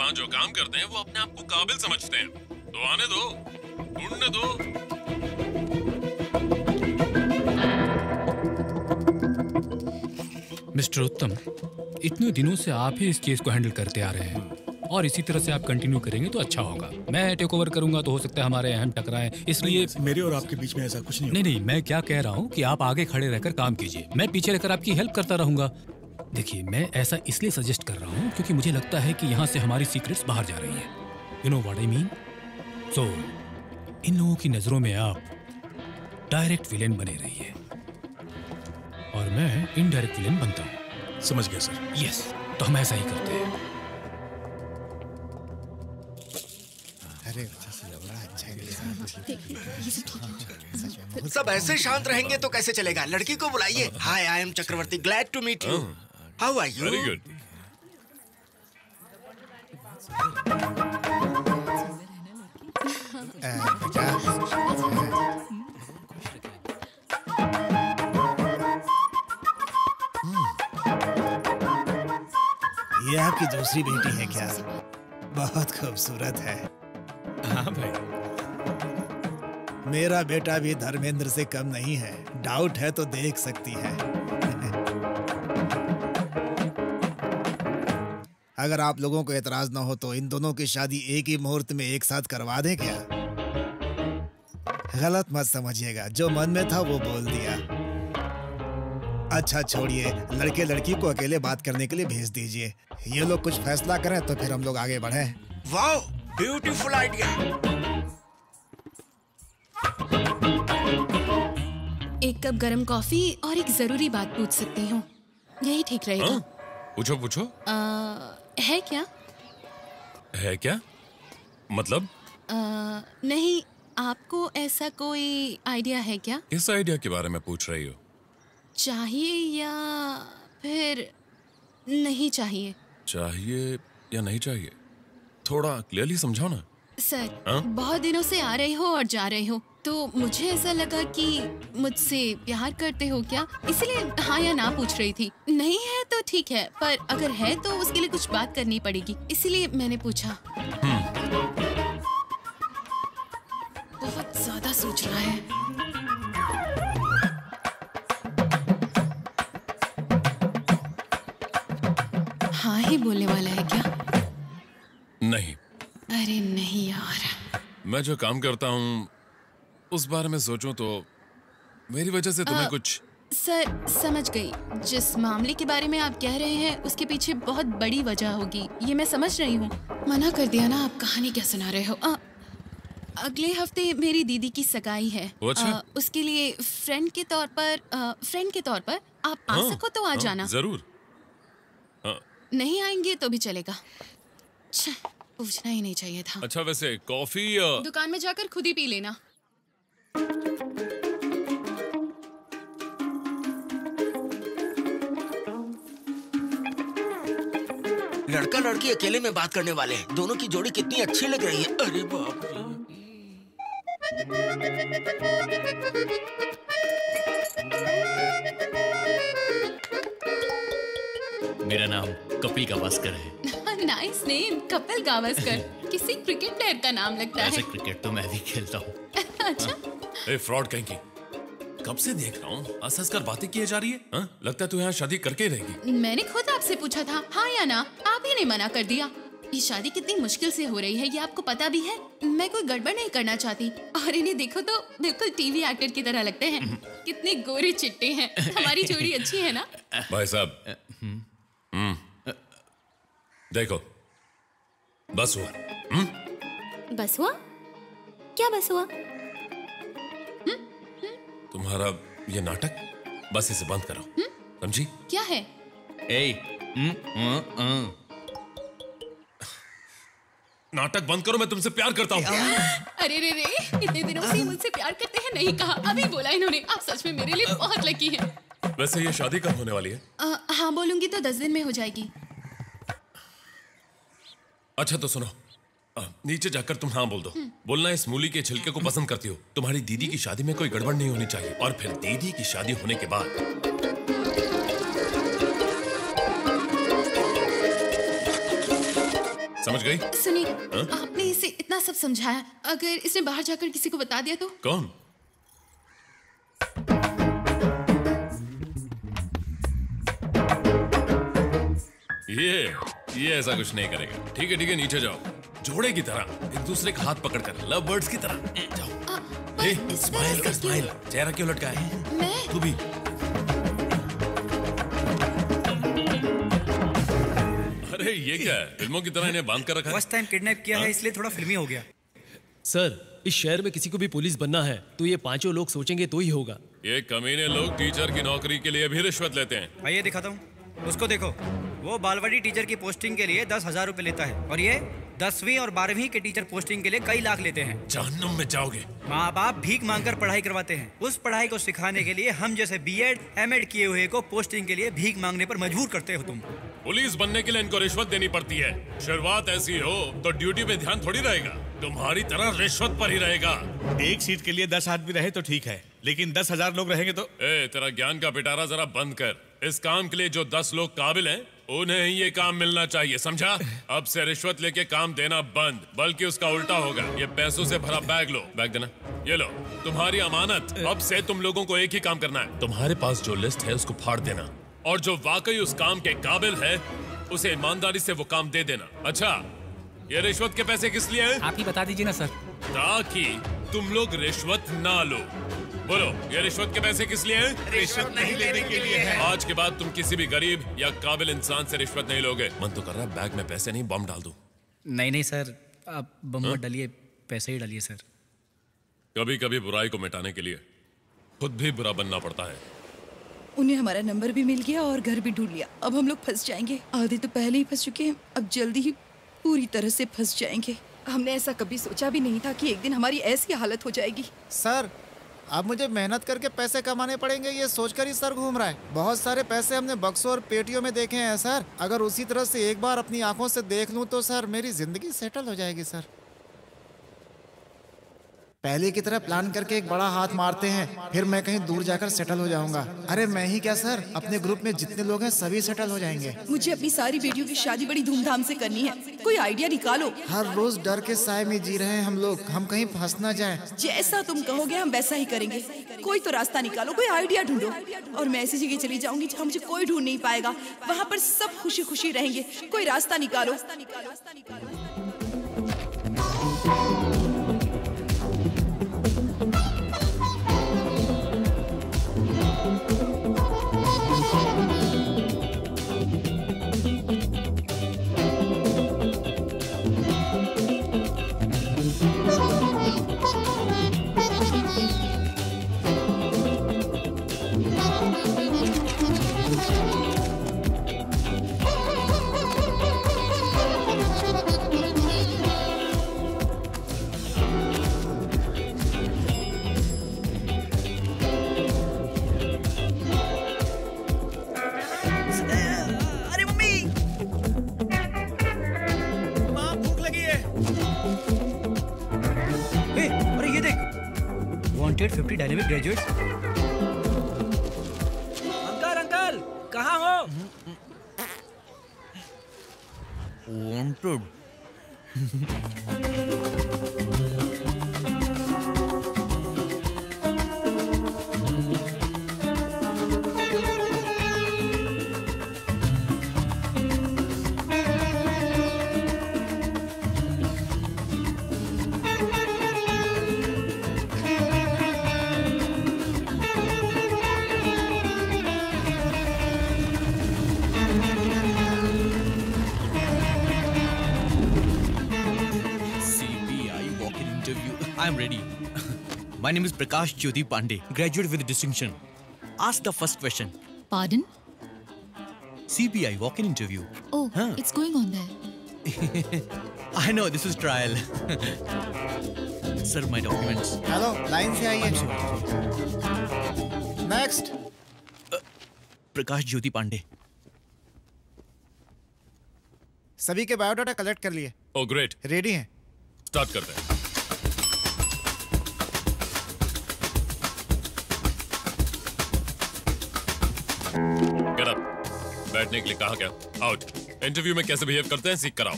जो काम करते हैं वो अपने आप को काबिल समझते हैं। तो आने दो, ढूंढने दो। मिस्टर उत्तम, इतने दिनों से आप ही इस केस को हैंडल करते आ रहे हैं और इसी तरह से आप कंटिन्यू करेंगे तो अच्छा होगा। मैं टेक ओवर करूंगा तो हो सकता है हमारे अहम टकराएं, इसलिए मेरे और आपके बीच में ऐसा कुछ नहीं। नहीं, मैं क्या कह रहा हूँ कि आप आगे खड़े रहकर काम कीजिए, मैं पीछे रहकर आपकी हेल्प करता रहूंगा। देखिए, मैं ऐसा इसलिए सजेस्ट कर रहा हूँ क्योंकि मुझे लगता है कि यहाँ से हमारी सीक्रेट्स बाहर जा रही हैं। You know what I mean? So इन लोगों की नजरों में आप डायरेक्ट विलेन बने रहिए और मैं इनडायरेक्ट विलेन बनता हूँ। समझ गया सर। यस, तो हम ऐसा ही करते हैं। अरे बड़ा अच्छा है। सब ऐसे शांत रहेंगे तो कैसे चलेगा? लड़की को बुलाइए। Hi, I am Chakravarti, glad to meet you. How are you? Very good. ये आपकी दूसरी बेटी है क्या? बहुत खूबसूरत है। हाँ भाई। मेरा बेटा भी धर्मेंद्र से कम नहीं है। डाउट है तो देख सकती है। अगर आप लोगों को एतराज ना हो तो इन दोनों की शादी एक ही मुहूर्त में एक साथ करवा दें क्या? गलत मत समझिएगा, जो मन में था वो बोल दिया। अच्छा छोड़िए, लड़के लड़की को अकेले बात करने के लिए भेज दीजिए। ये लोग कुछ फैसला करें तो फिर हम लोग आगे बढ़ें। Wow, beautiful idea. एक कप गरम कॉफी और एक जरूरी बात पूछ सकती हूँ, यही ठीक रहेगा? पूछो पूछो। है क्या? है क्या मतलब? नहीं, आपको ऐसा कोई आइडिया है क्या? किस आइडिया के बारे में पूछ रही हो? चाहिए या फिर नहीं चाहिए? चाहिए या नहीं चाहिए, थोड़ा क्लियरली समझाओ ना। सर, हाँ? बहुत दिनों से आ रहे हो और जा रहे हो, तो मुझे ऐसा लगा कि मुझसे प्यार करते हो क्या, इसलिए हाँ या ना पूछ रही थी। नहीं है तो ठीक है, पर अगर है तो उसके लिए कुछ बात करनी पड़ेगी, इसलिए मैंने पूछा। बहुत ज्यादा सोच रहा है। हाँ ही बोलने वाला है क्या? नहीं। अरे नहीं यार। मैं जो काम करता हूँ उस बारे में सोचूं तो मेरी वजह से तुम्हें कुछ। सर, समझ गई। जिस मामले के बारे में आप कह रहे हैं उसके पीछे बहुत बड़ी वजह होगी, ये मैं समझ रही हूँ। मना कर दिया ना, आप कहानी क्या सुना रहे हो? अगले हफ्ते मेरी दीदी की सगाई है। उसके लिए फ्रेंड के तौर पर आप आ सको तो आ जाना। जरूर। नहीं आएंगे तो भी चलेगा। पूछना ही नहीं चाहिए था। अच्छा, वैसे कॉफी दुकान में जाकर खुद ही पी लेना। लड़का लड़की अकेले में बात करने वाले हैं। दोनों की जोड़ी कितनी अच्छी लग रही है। अरे बाप रे। मेरा नाम कपिल गावस्कर है। Nice name, Kapil Gavaskar. किसी क्रिकेट प्लेयर का नाम लगता है। ऐसे क्रिकेट तो मैं भी खेलता हूँ। अच्छा। ए, फ्रॉड कहीं की। कब से देख रहा हूँ हंस कर बातें किए जा रही है। हाँ? लगता है तू यहाँ शादी करके ही रहेगी। मैंने खुद आपसे पूछा था हाँ या ना, आप ही ने मना कर दिया। ये शादी कितनी मुश्किल से हो रही है ये आपको पता भी है। मैं कोई गड़बड़ नहीं करना चाहती, और इन्हें देखो तो बिल्कुल टीवी एक्टर की तरह लगते हैं। कितने गोरे चिट्टे हैं। हमारी जोड़ी अच्छी है ना? भाई साहब, देखो, बस हुआ। बस हुआ? क्या बस हुआ? तुम्हारा ये नाटक बस इसे बंद करो, समझी? क्या है? नाटक बंद करो, मैं तुमसे प्यार करता हूँ। अरे रे रे, इतने दिनों से मुझसे प्यार करते हैं, नहीं कहा, अभी बोला इन्होंने। आप सच में मेरे लिए बहुत लकी हैं। वैसे ये शादी कब होने वाली है? हाँ बोलूंगी तो 10 दिन में हो जाएगी। अच्छा तो सुनो, नीचे जाकर तुम हाँ बोल दो। बोलना इस मूली के छिलके को पसंद करती हो। तुम्हारी दीदी की शादी में कोई गड़बड़ नहीं होनी चाहिए। और फिर दीदी की शादी होने के बाद समझ गई? सुनिए, आपने इसे इतना सब समझाया, अगर इसने बाहर जाकर किसी को बता दिया तो? कौन? ये ऐसा कुछ नहीं करेगा। ठीक है नीचे जाओ, जोड़े की तरह, एक दूसरे का हाथ पकड़कर, लव बर्ड्स की तरह जाओ। स्माइल कर, स्माइल। चेहरा क्यों लटका है? मैं? तू भी। अरे ये क्या है? फिल्मों की तरह इन्हें बांध कर रखा है। फर्स्ट टाइम किडनैप किया है इसलिए थोड़ा फिल्मी हो गया। सर, इस शहर में किसी को भी पुलिस बनना है तो ये पांचों लोग सोचेंगे तो ही होगा। ये कमीने लोग टीचर की नौकरी के लिए भी रिश्वत लेते हैं। आइए दिखाता हूँ, उसको देखो, वो बालवाड़ी टीचर की पोस्टिंग के लिए 10,000 रुपए लेता है, और ये 10वीं और 12वीं के टीचर पोस्टिंग के लिए कई लाख लेते हैं। जहन्नुम में जाओगे। माँ बाप भीख मांगकर पढ़ाई करवाते हैं। उस पढ़ाई को सिखाने के लिए हम जैसे बीएड एमएड किए हुए को पोस्टिंग के लिए भीख मांगने पर मजबूर करते हो तुम। पुलिस बनने के लिए इनको रिश्वत देनी पड़ती है। शुरुआत ऐसी हो तो ड्यूटी पे ध्यान थोड़ी रहेगा, तुम्हारी तरह रिश्वत पर ही रहेगा। एक सीट के लिए 10 आदमी रहे तो ठीक है, लेकिन 10,000 लोग रहेंगे तो। तेरा ज्ञान का पिटारा जरा बंद कर। इस काम के लिए जो 10 लोग काबिल हैं, उन्हें ही ये काम मिलना चाहिए, समझा? अब से रिश्वत लेके काम देना बंद, बल्कि उसका उल्टा होगा। ये पैसों से भरा बैग लो, बैग देना, ये लो तुम्हारी अमानत। अब से तुम लोगों को एक ही काम करना है, तुम्हारे पास जो लिस्ट है उसको फाड़ देना, और जो वाकई उस काम के काबिल है उसे ईमानदारी से वो काम दे देना। अच्छा, ये रिश्वत के पैसे किस लिए हैं? आप ही बता दीजिए ना सर। ताकि तुम लोग रिश्वत ना लो। बोलो, ये रिश्वत के पैसे किस लिए हैं? रिश्वत नहीं लेने के लिए है। आज के बाद तुम किसी भी गरीब या काबिल इंसान से रिश्वत नहीं लोगे। मन तो कर रहा है बैग में पैसे नहीं बम डाल दूं। नहीं सर, आप बम मत डालिए, पैसे ही डालिए सर। कभी कभी बुराई को मिटाने के लिए खुद भी बुरा बनना पड़ता है। उन्हें हमारा नंबर भी मिल गया और घर भी ढूंढ लिया। अब हम लोग फंस जाएंगे। आधे तो पहले ही फंस चुके हैं, अब जल्दी ही पूरी तरह से फंस जाएंगे। हमने ऐसा कभी सोचा भी नहीं था कि एक दिन हमारी ऐसी हालत हो जाएगी। सर, अब मुझे मेहनत करके पैसे कमाने पड़ेंगे, ये सोचकर ही सर घूम रहा है। बहुत सारे पैसे हमने बक्सों और पेटियों में देखे हैं सर। अगर उसी तरह से एक बार अपनी आंखों से देख लूं तो सर मेरी जिंदगी सेटल हो जाएगी सर। पहले की तरह प्लान करके एक बड़ा हाथ मारते हैं, फिर मैं कहीं दूर जाकर सेटल हो जाऊंगा। अरे मैं ही क्या सर, अपने ग्रुप में जितने लोग हैं सभी सेटल हो जाएंगे। मुझे अपनी सारी बेटियों की शादी बड़ी धूमधाम से करनी है, कोई आइडिया निकालो। हर रोज डर के साए में जी रहे हैं हम लोग, हम कहीं फंस ना जाएं। जैसा तुम कहोगे हम वैसा ही करेंगे। कोई तो रास्ता निकालो, कोई आइडिया ढूंढो, और मैं ऐसी जगह चली जाऊंगी जहाँ मुझे कोई ढूंढ नहीं पाएगा। वहाँ पर सब खुशी खुशी रहेंगे। कोई रास्ता निकालो। Wanted 50 dynamic graduates. अंकल कहाँ हो? Wanted. I'm ready. My name is Prakash Jyoti Pandey, graduate with distinction. Ask the first question. Pardon? CBI walk-in interview. Oh, it's going on there. I know, this is trial. Sir, my documents. Hello, line से आइए। नेक्स्ट। प्रकाश ज्योति पांडे। सभी के बायोडाटा कलेक्ट कर लिए। Oh, great. रेडी हैं? स्टार्ट करते हैं। Get up. बैठने के लिए कहा क्या? आउट। इंटरव्यू में कैसे बिहेव करते हैं सीख कर आओ।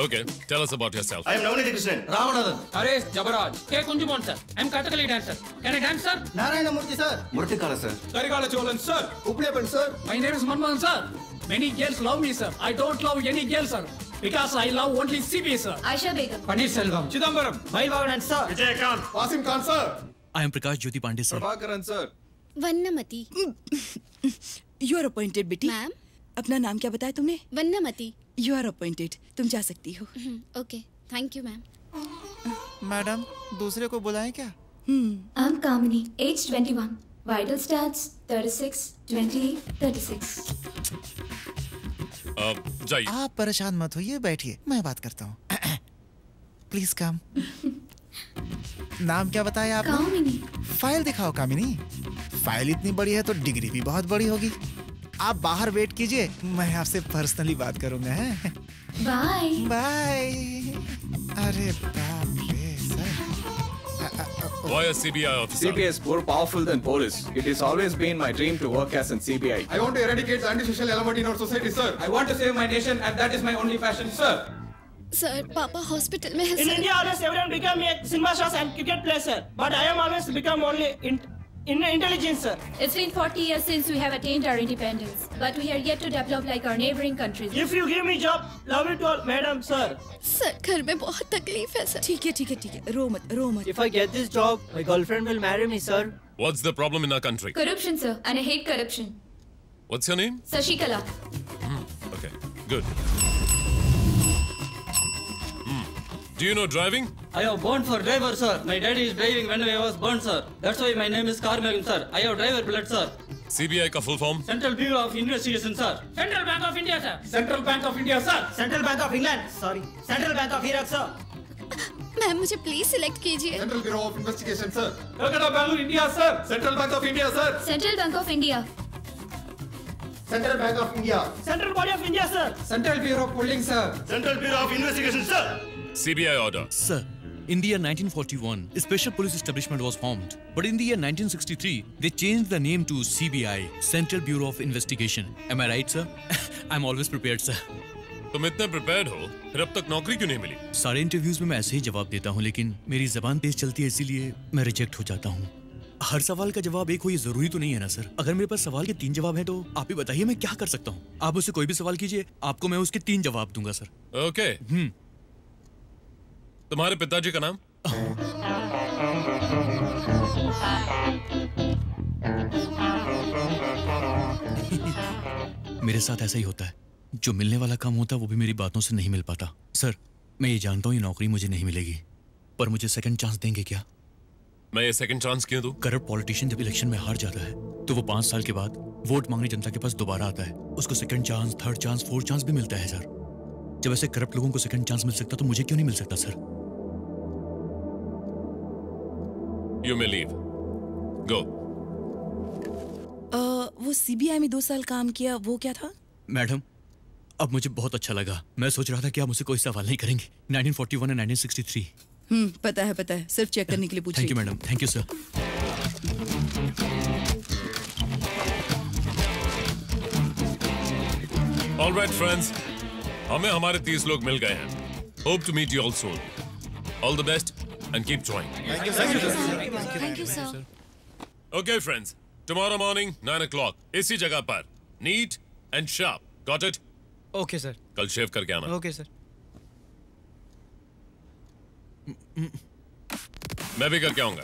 Okay, tell us about yourself. I am Navneet Krishnan. Ramanathan. Harish Jabaraj. K. Kunjumon sir. I am Kathakali dancer. Can I dance sir? Narayana Murthy sir. Murtikala sir. Karikala Cholan sir. Uplepan sir. My name is Manmohan sir. Many girls love me sir. I don't love any girl sir. Because I love only CB sir. Aisha Begum. Paneer Selvam. Chidambaram. Bhaivagan sir. Vijayakant. Wasim Khan sir. I am Prakash Jyoti Pandey sir. Prabhakaran sir. वन्नमती। You are appointed बेटी। मैम। अपना नाम क्या बताया तुमने? वन्नमती। You are appointed. तुम जा सकती हो। Okay, thank you ma'am. Madam, दूसरे को बुलाएं क्या? I'm Kamini, age 21. Vital stats 36, 28, 36. जाइए। आप परेशान मत होइए, बैठिए, मैं बात करता हूँ। Please come. नाम क्या बताया आपने? कामिनी। फाइल दिखाओ कामिनी। फाइल इतनी बड़ी है तो डिग्री भी बहुत बड़ी होगी। आप बाहर वेट कीजिए, मैं आपसे पर्सनली बात करूंगा। हैं? Bye bye. अरे बाप रे sir. Why a CBI officer? CBI is more powerful than police. It has always been my dream to work as an CBI. I want to eradicate the antisocial element in our society, sir. I want to save my nation and that is my only passion, sir. Sir पापा हॉस्पिटल में है In sir. India, always everyone become a cinema stars and cricket player, sir. But I am always become only in intelligence, sir. It's been 40 years since we have attained our independence, but we are yet to develop like our neighboring countries. If you give me job, love it all, madam, sir. Sir घर में बहुत तकलीफ है सर। ठीक है ठीक है ठीक है, रो मत रो मत। If I get this job, my girlfriend will marry me, sir. What's the problem in our country? Corruption, sir, and I hate corruption. What's your name? Sashikala. Okay, good. Do you know driving? I have born for driver, sir. My daddy is driving when I was born, sir. That's why my name is Carmel, sir. I have driver blood, sir. CBI का full form? Central Bureau of Investigation, sir. Central Bank of India, sir. Central Bank of India, sir. Central Bank of England. Sorry. Central Bank of Iraq, sir. Ma'am मुझे प्लीज सिलेक्ट कीजिए। Central Bureau of Investigation, sir. Calcutta, Bangalore, India, sir. Central Bank of India, sir. Central Bank of India. Central Bank of India. Central Body of India, sir. Central Bureau of Polling, sir. Central Bureau of Investigation, sir. CBI order. Sir, in the year 1941, a special police establishment was formed. But in the year 1963, they changed the name to CBI, Central Bureau of Investigation. Am I right, sir? I'm always prepared, sir. तुम इतने prepared हो, फिर अब तक नौकरी क्यों नहीं मिली? सारे इंटरव्यूज में मैं ऐसे ही जवाब देता हूँ, लेकिन मेरी जबान तेज चलती है, इसीलिए मैं रिजेक्ट हो जाता हूँ। हर सवाल का जवाब एक हो ये जरूरी तो नहीं है ना सर। अगर मेरे पास सवाल के 3 जवाब हैं तो आप ही बताइए मैं क्या कर सकता हूँ। आप मुझसे कोई भी सवाल कीजिए, आपको मैं उसके 3 जवाब दूंगा सर। ओके। तुम्हारे पिताजी का नाम? मेरे साथ ऐसा ही होता है, जो मिलने वाला काम होता है वो भी मेरी बातों से नहीं मिल पाता। सर, मैं ये जानता हूँ ये नौकरी मुझे नहीं मिलेगी, पर मुझे सेकंड चांस देंगे क्या? मैं ये सेकंड चांस क्यों दूं? करप्ट पॉलिटिशियन जब इलेक्शन में हार जाता है तो वो 5 साल के बाद वोट मांगने जनता के पास दोबारा आता है। उसको second chance, third chance, fourth chance भी मिलता है सर। जब ऐसे करप्ट लोगों को सेकंड चांस मिल सकता तो मुझे क्यों नहीं मिल सकता sir? You may leave. Go. वो सीबीआई में 2 साल काम किया, वो क्या था? मैडम, अब मुझे बहुत अच्छा लगा। मैं सोच रहा था कि आप मुझसे कोई सवाल नहीं करेंगे। 1941 और 1963। पता है, सिर्फ चेक करने के लिए पूछिए। Thank you madam, thank you sir. All right, friends. हमें हमारे 30 लोग मिल गए हैं। Hope to meet you all soon. All the best and keep trying. Thank you, sir. Thank you, sir. Okay, friends. Tomorrow morning, 9 o'clock. इसी जगह पर. Neat and sharp. Got it? Okay, sir. कल शेव करके आना। Okay, sir. मैं भी करके आऊंगा।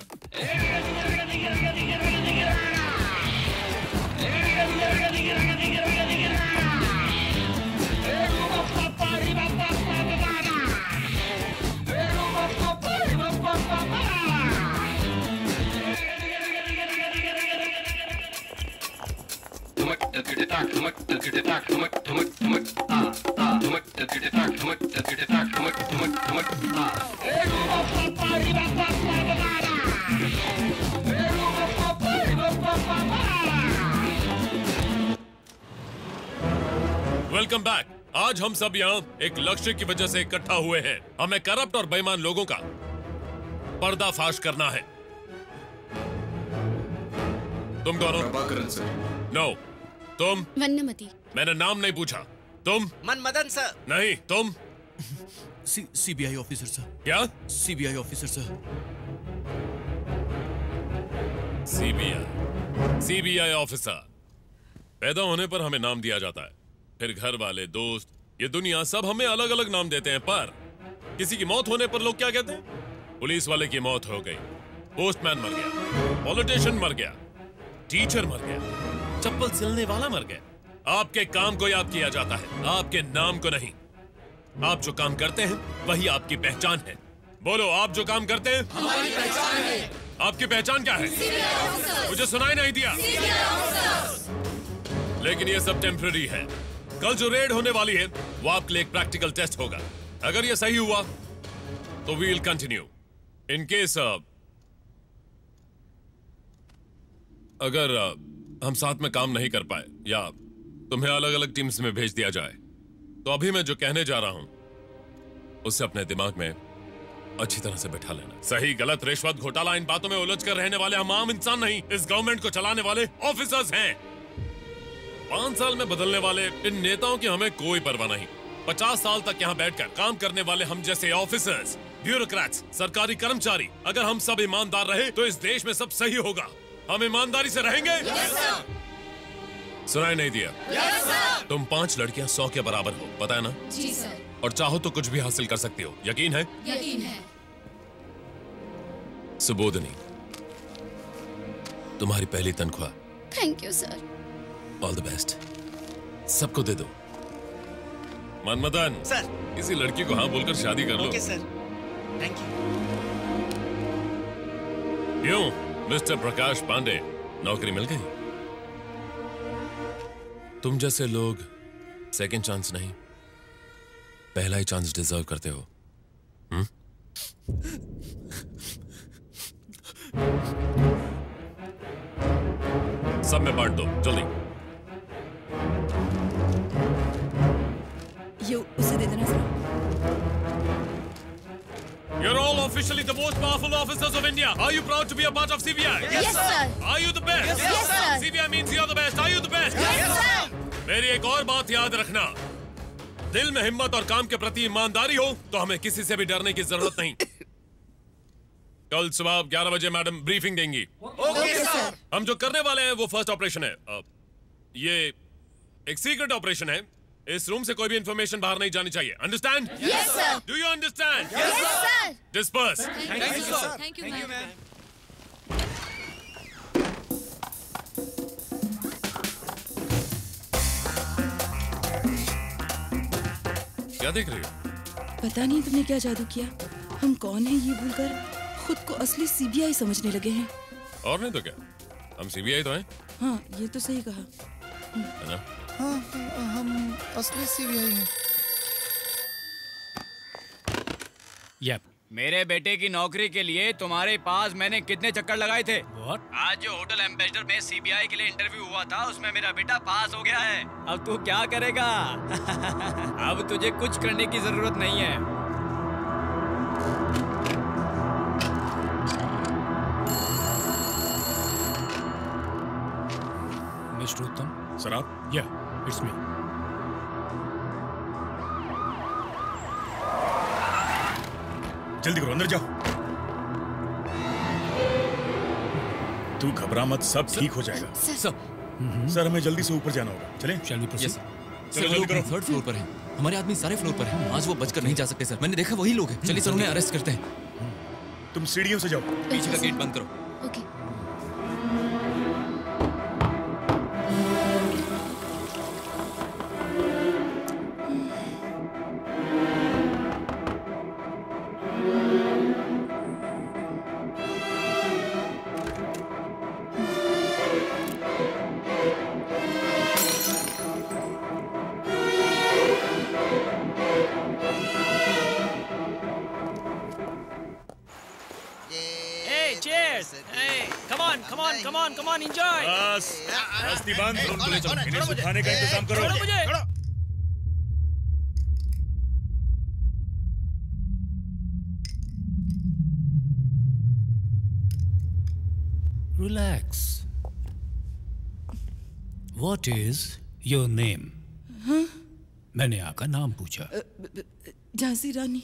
Welcome back. आज हम सब यहाँ एक लक्ष्य की वजह से इकट्ठा हुए हैं। हमें करप्ट और बेईमान लोगों का पर्दाफाश करना है। तुम कौन हो? प्रभाकरन सर। नो। तुम? वन्नमती। मैंने नाम नहीं पूछा। तुम? मनमदन सर। नहीं। तुम? CBI officer sir. क्या? CBI officer sir. CBI officer. पैदा होने पर हमें नाम दिया जाता है, फिर घर वाले, दोस्त, ये दुनिया सब हमें अलग अलग नाम देते हैं, पर किसी की मौत होने पर लोग क्या कहते हैं? पुलिस वाले की मौत हो गई, पोस्टमैन मर गया, पॉलिटिशियन मर गया, टीचर मर गया, चप्पल सिलने वाला मर गया। आपके काम को याद किया जाता है, आपके नाम को नहीं। आप जो काम करते हैं वही आपकी पहचान है। बोलो, आप जो काम करते हैं हमारी पहचान है। आपकी पहचान क्या है? मुझे सुनाई नहीं दिया। लेकिन ये सब टेम्पररी है। कल जो रेड होने वाली है वो आपके लिए एक प्रैक्टिकल टेस्ट होगा। अगर ये सही हुआ तो we will continue. In case अगर हम साथ में काम नहीं कर पाए या तुम्हें अलग अलग टीम्स में भेज दिया जाए तो अभी मैं जो कहने जा रहा हूं उससे अपने दिमाग में अच्छी तरह से बैठा लेना। सही गलत रिश्वत घोटाला इन बातों में उलझ कर रहने वाले हम आम इंसान नहीं, इस गवर्नमेंट को चलाने वाले ऑफिसर्स हैं। 5 साल में बदलने वाले इन नेताओं की हमें कोई परवाह नहीं। 50 साल तक यहाँ बैठकर काम करने वाले हम जैसे ऑफिसर्स, ब्यूरोक्रेट्स, सरकारी कर्मचारी, अगर हम सब ईमानदार रहे तो इस देश में सब सही होगा। हम ईमानदारी से रहेंगे। सुनाई नहीं दिया? तुम 5 लड़कियां 100 के बराबर हो, पता है ना? जी सर। और चाहो तो कुछ भी हासिल कर सकती हो, यकीन है? यकीन है। सुबोधनी, तुम्हारी पहली तनख्वाह। Thank you sir. All the best. सबको दे दो। मनमदन सर, किसी लड़की को हाँ बोलकर शादी कर लो। Okay sir, thank you. क्यों मिस्टर प्रकाश पांडे, नौकरी मिल गई? तुम जैसे लोग सेकंड चांस नहीं, पहला ही चांस डिजर्व करते हो। सब में बांट दो जल्दी। ये उसे दे देना sir. You're all officially the most powerful officers of India. Are you proud to be a part of CBI? Yes, sir. Are you the best? Yes, sir. CBI means you're the best. Are you the best? Yes, sir. मेरी एक और बात याद रखना, दिल में हिम्मत और काम के प्रति ईमानदारी हो तो हमें किसी से भी डरने की जरूरत नहीं। कल सुबह 11 बजे मैडम ब्रीफिंग देंगी। Okay sir. हम जो करने वाले हैं वो फर्स्ट ऑपरेशन है। ये एक सीक्रेट ऑपरेशन है। इस रूम से कोई भी इंफॉर्मेशन बाहर नहीं जानी चाहिए। Understand? Yes sir. Do you understand? Yes sir. Disperse. Thank you sir. Thank you ma'am. क्या देख रही हो? पता नहीं तुमने क्या जादू किया, हम कौन हैं ये भूलकर खुद को असली सीबीआई समझने लगे हैं। और नहीं तो क्या, हम सीबीआई तो हैं। हाँ ये तो सही कहा। है ना? हाँ, हम असली सीबीआई हैं। यप। मेरे बेटे की नौकरी के लिए तुम्हारे पास मैंने कितने चक्कर लगाए थे? What? आज जो होटल एम्बेसडर में सीबीआई के लिए इंटरव्यू हुआ था उसमें मेरा बेटा पास हो गया है। अब तू क्या करेगा? अब तुझे कुछ करने की जरूरत नहीं है। मिस्टर उत्तम। सर आप? या इट्स मी। जल्दी करो, अंदर जाओ। तू घबरा मत, सब ठीक हो जाएगा। सर हमें जल्दी से ऊपर जाना होगा, चलें? Shall we proceed? चलो जल्दी करो। 3rd फ्लोर पर हैं। हमारे आदमी सारे फ्लोर पर हैं। आज वो बचकर नहीं जा सकते सर। मैंने देखा वही लोग हैं। चलिए सर उन्हें अरेस्ट करते हैं। तुम सीढ़ियों से जाओ। पीछे का गेट बंद करो। ओके। Come on, enjoy. बस, मस्ती बंद। इन्हें सुखाने का इंतजाम करो। छोड़ो मुझे। Relax. What is your name? हाँ? मैंने आपका नाम पूछा। झांसी रानी।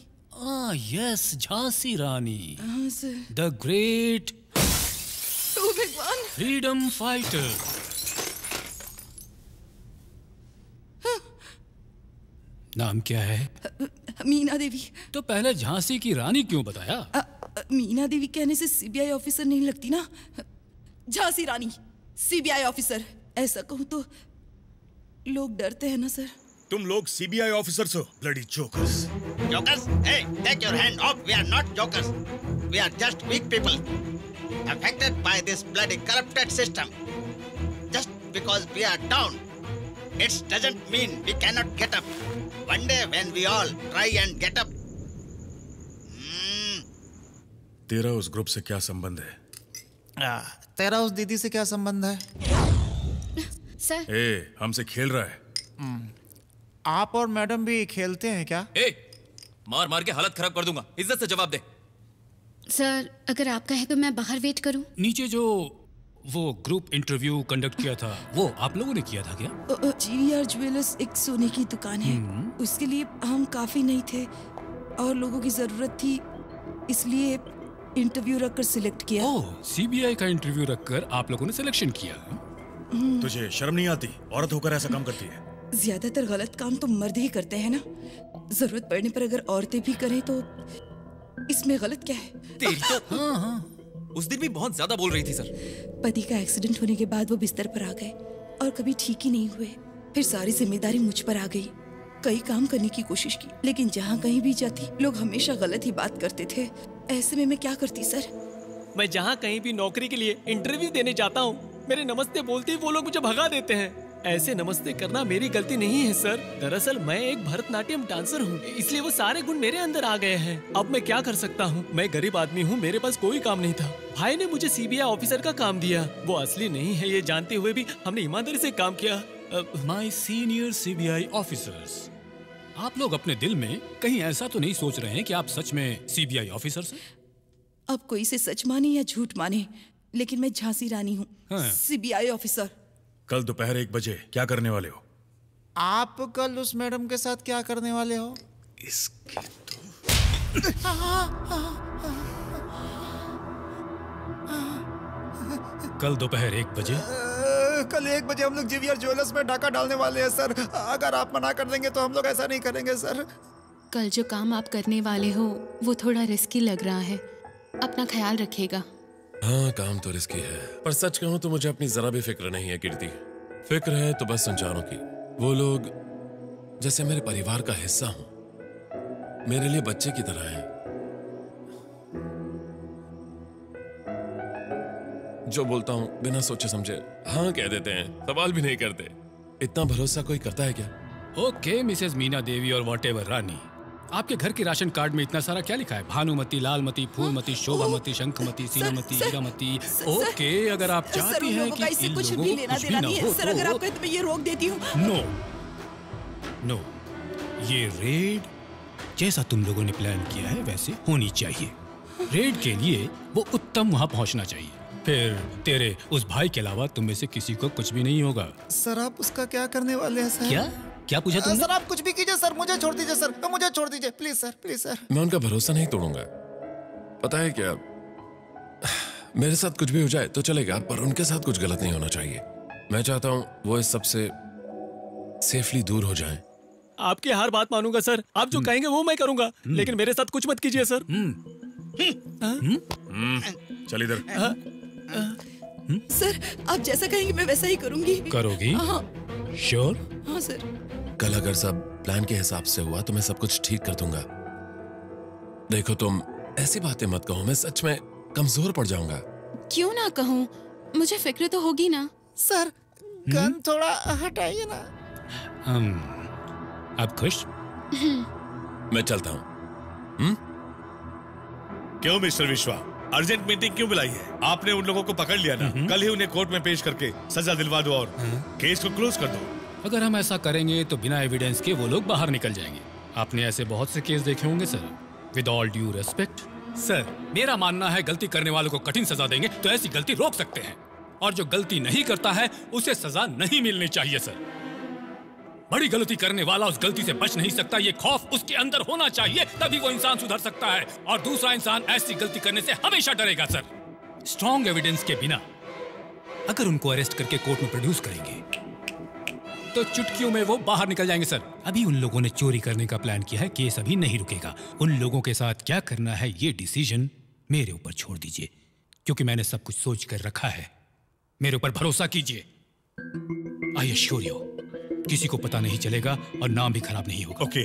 यस, झांसी रानी। हाँ सर। द ग्रेट ओ भगवान। Freedom fighter. नाम क्या है? मीना देवी। तो पहले झांसी की रानी क्यों बताया? मीना देवी कहने से सीबीआई ऑफिसर नहीं लगती ना। झांसी रानी, सीबीआई ऑफिसर, ऐसा कहूँ तो लोग डरते हैं ना सर। तुम लोग सीबीआई ऑफिसर्स हो, bloody jokers. Jokers? Hey, take your hand off. We are not jokers. We are just weak people, affected by this bloody corrupted system. Just because we are down It doesn't mean we cannot get up. One day when we all try and get up. तेरा उस ग्रुप से क्या संबंध है? तेरा उस दीदी से क्या संबंध है? सर। ए, हमसे खेल रहा है। आप और मैडम भी खेलते हैं क्या? ए, मार मार के हालत खराब कर दूंगा। इज्जत से जवाब दे। सर, अगर आप कहे तो मैं बाहर वेट करूं? नीचे जो वो ग्रुप इंटरव्यू कंडक्ट किया था, वो आप लोगों ने किया था क्या? GVR ज्वेलर्स एक सोने की दुकान है। उसके लिए हम काफी नहीं थे और लोगों की जरूरत थी, इसलिए इंटरव्यू रखकर सिलेक्ट किया। ओह, CBI का इंटरव्यू रखकर आप लोगों ने सिलेक्शन किया। तुझे शर्म नहीं आती? औरत होकर ऐसा काम करती है। ज्यादातर गलत काम तो मर्द ही करते हैं ना। जरूरत पड़ने पर अगर औरतें भी करें तो इसमें गलत क्या है? तेरी तो हाँ। उस दिन भी बहुत ज्यादा बोल रही थी सर। पति का एक्सीडेंट होने के बाद वो बिस्तर पर आ गए और कभी ठीक ही नहीं हुए। फिर सारी जिम्मेदारी मुझ पर आ गई। कई काम करने की कोशिश की, लेकिन जहाँ कहीं भी जाती लोग हमेशा गलत ही बात करते थे। ऐसे में मैं क्या करती सर? मैं जहाँ कहीं भी नौकरी के लिए इंटरव्यू देने जाता हूँ, मेरे नमस्ते बोलते ही वो लोग मुझे भगा देते हैं। ऐसे नमस्ते करना मेरी गलती नहीं है सर। दरअसल मैं एक भरतनाट्यम डांसर हूँ, इसलिए वो सारे गुण मेरे अंदर आ गए हैं। अब मैं क्या कर सकता हूँ? मैं गरीब आदमी हूँ, मेरे पास कोई काम नहीं था। भाई ने मुझे CBI ऑफिसर का काम दिया। वो असली नहीं है ये जानते हुए भी हमने ईमानदारी से काम किया। माय सीनियर CBI ऑफिसर्स, आप लोग अपने दिल में कहीं ऐसा तो नहीं सोच रहे हैं कि आप सच में CBI ऑफिसर्स हैं? अब कोई से सच माने या झूठ माने, लेकिन मैं झांसी रानी हूँ। हाँ। CBI officer. कल दोपहर 1 बजे क्या करने वाले हो? आप कल उस मैडम के साथ क्या करने वाले हो? इसके कल दोपहर 1 बजे? कल 1 बजे हम लोग GVR ज्वेलर्स में डाका डालने वाले हैं सर। अगर आप मना कर देंगे तो हम लोग ऐसा नहीं करेंगे सर। कल जो काम आप करने वाले हो वो थोड़ा रिस्की लग रहा है, अपना ख्याल रखिएगा। हाँ, काम तो रिस्की है, पर सच कहूं तो मुझे अपनी जरा भी फिक्र नहीं है कीर्ति। फिक्र है तो बस संचारों की। वो लोग जैसे मेरे परिवार का हिस्सा हों, मेरे लिए बच्चे की तरह हैं। जो बोलता हूं बिना सोचे समझे हाँ कह देते हैं, सवाल भी नहीं करते। इतना भरोसा कोई करता है क्या? ओके मिसेस मीना देवी और वॉटेवर रानी, आपके घर के राशन कार्ड में इतना सारा क्या लिखा है? भानुमती, लालमती, फूलमती, शोभामती, शंखमती, सीनामती, हीरामती। ओके, अगर आप चाहती हैं कि इन कुछ लोगों भी को लेना कुछ भी देना ना नहीं हो है सर। अगर तो आप कहें तो मैं ये रोक देती हूँ। नो, ये रेड जैसा तुम लोगों ने प्लान किया है वैसे होनी चाहिए। रेड के लिए वो उत्तम वहाँ पहुँचना चाहिए। फिर तेरे उस भाई के अलावा तुम में से किसी को कुछ भी नहीं होगा। सर आप उसका क्या करने वाले हैं सर? क्या पूछा तुमने? सर आप कुछ भी कीजिए सर, मुझे छोड़ दीजिए सर, मुझे छोड़ दीजिए प्लीज सर, प्लीज सर। मैं उनका भरोसा नहीं तोड़ूंगा। पता है क्या, मेरे साथ कुछ भी हो जाए तो चलेगा, पर उनके साथ कुछ गलत नहीं होना चाहिए। मैं चाहता हूँ वो इस सबसे सेफली दूर हो जाएं। आपकी हर बात मानूंगा सर, आप जो कहेंगे वो मैं करूंगा, लेकिन मेरे साथ कुछ मत कीजिए सर। चल इधर। सर आप जैसा कहेंगे मैं वैसा ही करूंगी। करोगी? हाँ श्योर? हाँ सर। कल अगर सब प्लान के हिसाब से हुआ तो मैं सब कुछ ठीक कर दूंगा। देखो तुम ऐसी बातें मत कहो, मैं सच में कमजोर पड़ जाऊंगा। क्यों ना कहूँ, मुझे फिक्र तो होगी ना। सर गन थोड़ा हटाइए ना। आप खुश? मैं चलता हूँ। क्यों मिस्टर विश्वा, अर्जेंट मीटिंग क्यों बुलाई है? आपने उन लोगों को पकड़ लिया ना, कल ही उन्हें कोर्ट में पेश करके सजा दिलवा दो और केस को क्लोज कर दो। अगर हम ऐसा करेंगे तो बिना एविडेंस के वो लोग बाहर निकल जाएंगे। आपने ऐसे बहुत से केस देखे होंगे sir. With all due respect sir, मेरा मानना है गलती करने वालों को कठिन सजा देंगे तो ऐसी गलती रोक सकते हैं, और जो गलती नहीं करता है उसे सजा नहीं मिलनी चाहिए सर। बड़ी गलती करने वाला उस गलती से बच नहीं सकता, ये खौफ उसके अंदर होना चाहिए, तभी वो इंसान सुधर सकता है, और दूसरा इंसान ऐसी गलती करने से हमेशा डरेगा सर। स्ट्रॉन्ग एविडेंस के बिना अगर उनको अरेस्ट करके कोर्ट में प्रोड्यूस करेंगे तो चुटकियों में वो बाहर निकल जाएंगे सर। अभी उन लोगों ने चोरी करने का प्लान किया है, केस अभी नहीं रुकेगा। उन लोगों के साथ क्या करना है ये डिसीजन मेरे ऊपर छोड़ दीजिए, क्योंकि मैंने सब कुछ सोच कर रखा है। मेरे ऊपर भरोसा कीजिए। आई एश्योर यू, किसी को पता नहीं चलेगा और नाम भी खराब नहीं होगा। Okay,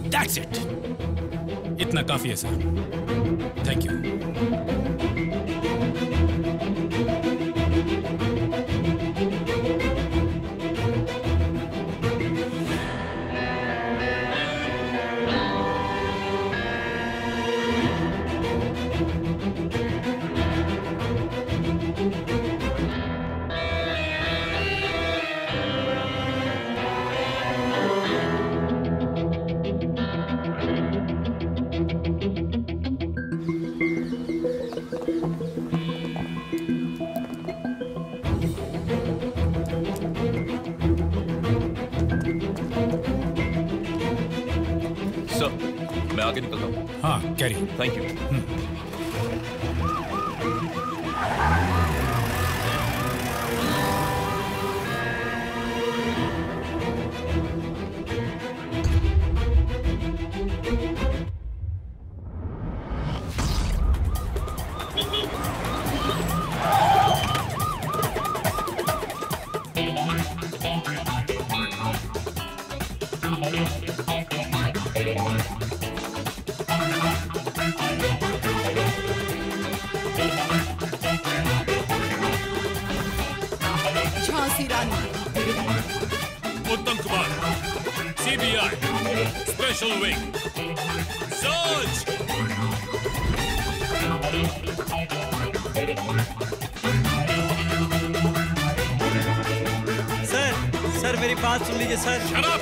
that's it. इतना काफी है सर। Thank you. आगे निकल रहा हूँ। हाँ कैरी। Thank you. Jhansi Rani. Uttam Kumar, CBI, special wing, search. Sir मेरी बात सुन लीजिए सर। Shut up!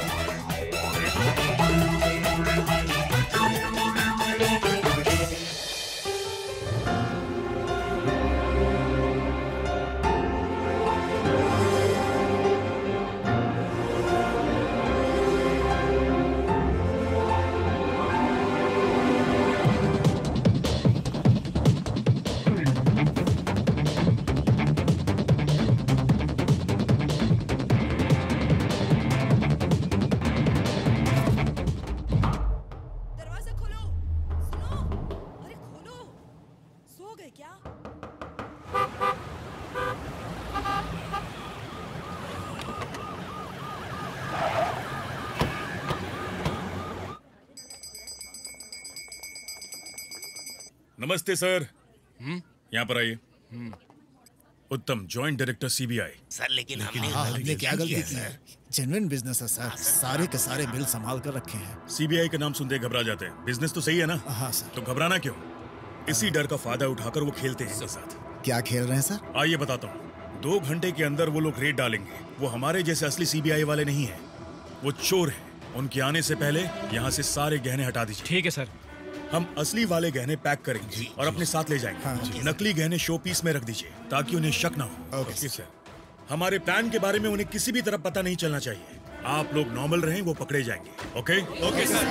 नमस्ते सर। यहाँ पर आइए। उत्तम, जॉइंट डायरेक्टर सीबीआई। सर लेकिन हमने क्या गलती की है? जेन्युइन बिजनेस है सर, सारे के सारे बिल संभाल कर रखे हैं। सीबीआई का नाम सुनते घबरा जाते हैं। बिजनेस तो सही है ना? हाँ सर। तो घबराना क्यों? इसी डर का फायदा उठाकर वो खेलते हैं साथ। क्या खेल रहे हैं सर? आइए बताता हूँ। 2 घंटे के अंदर वो लोग रेड डालेंगे। वो हमारे जैसे असली सीबीआई वाले नहीं है, वो चोर है। उनके आने से पहले यहाँ से सारे गहने हटा दीजिए। ठीक है सर। हम असली वाले गहने पैक करेंगे और अपने साथ ले जाएंगे। नकली गहने शो पीस में रख दीजिए ताकि उन्हें शक ना हो। Okay sir. हमारे प्लान के बारे में उन्हें किसी भी तरह पता नहीं चलना चाहिए। आप लोग नॉर्मल रहें, वो पकड़े जाएंगे। Okay? Okay sir.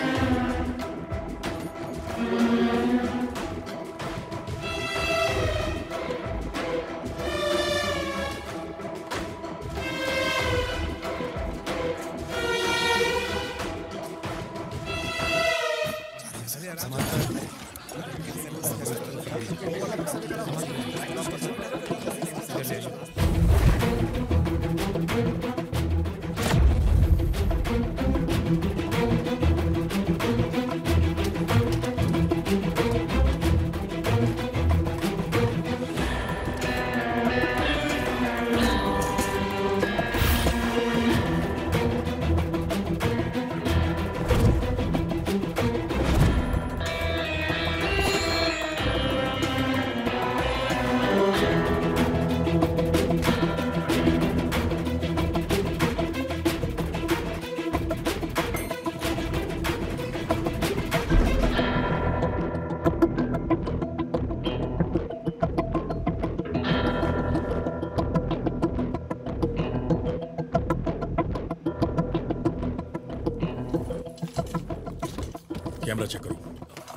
Camera check करो।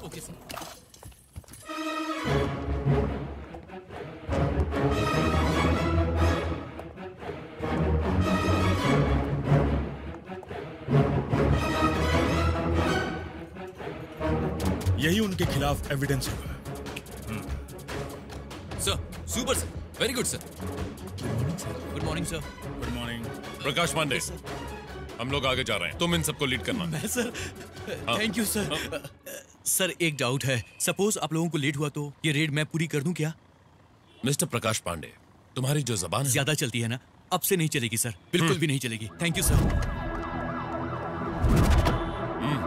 Okay sir. यही उनके खिलाफ एविडेंस होगा। Sir, super sir, very good sir. Good morning sir. Good morning. Prakash Pandey, हम लोग आगे जा रहे हैं। तुम इन सबको लीड करना। मैं sir, thank you sir. Sir एक डाउट है, सपोज आप लोगों को लेट हुआ तो ये रेड मैं पूरी कर दूं क्या? मिस्टर प्रकाश पांडे, तुम्हारी जो जबान है ज्यादा चलती है ना, अब से नहीं चलेगी सर, बिल्कुल भी नहीं चलेगी। Thank you sir.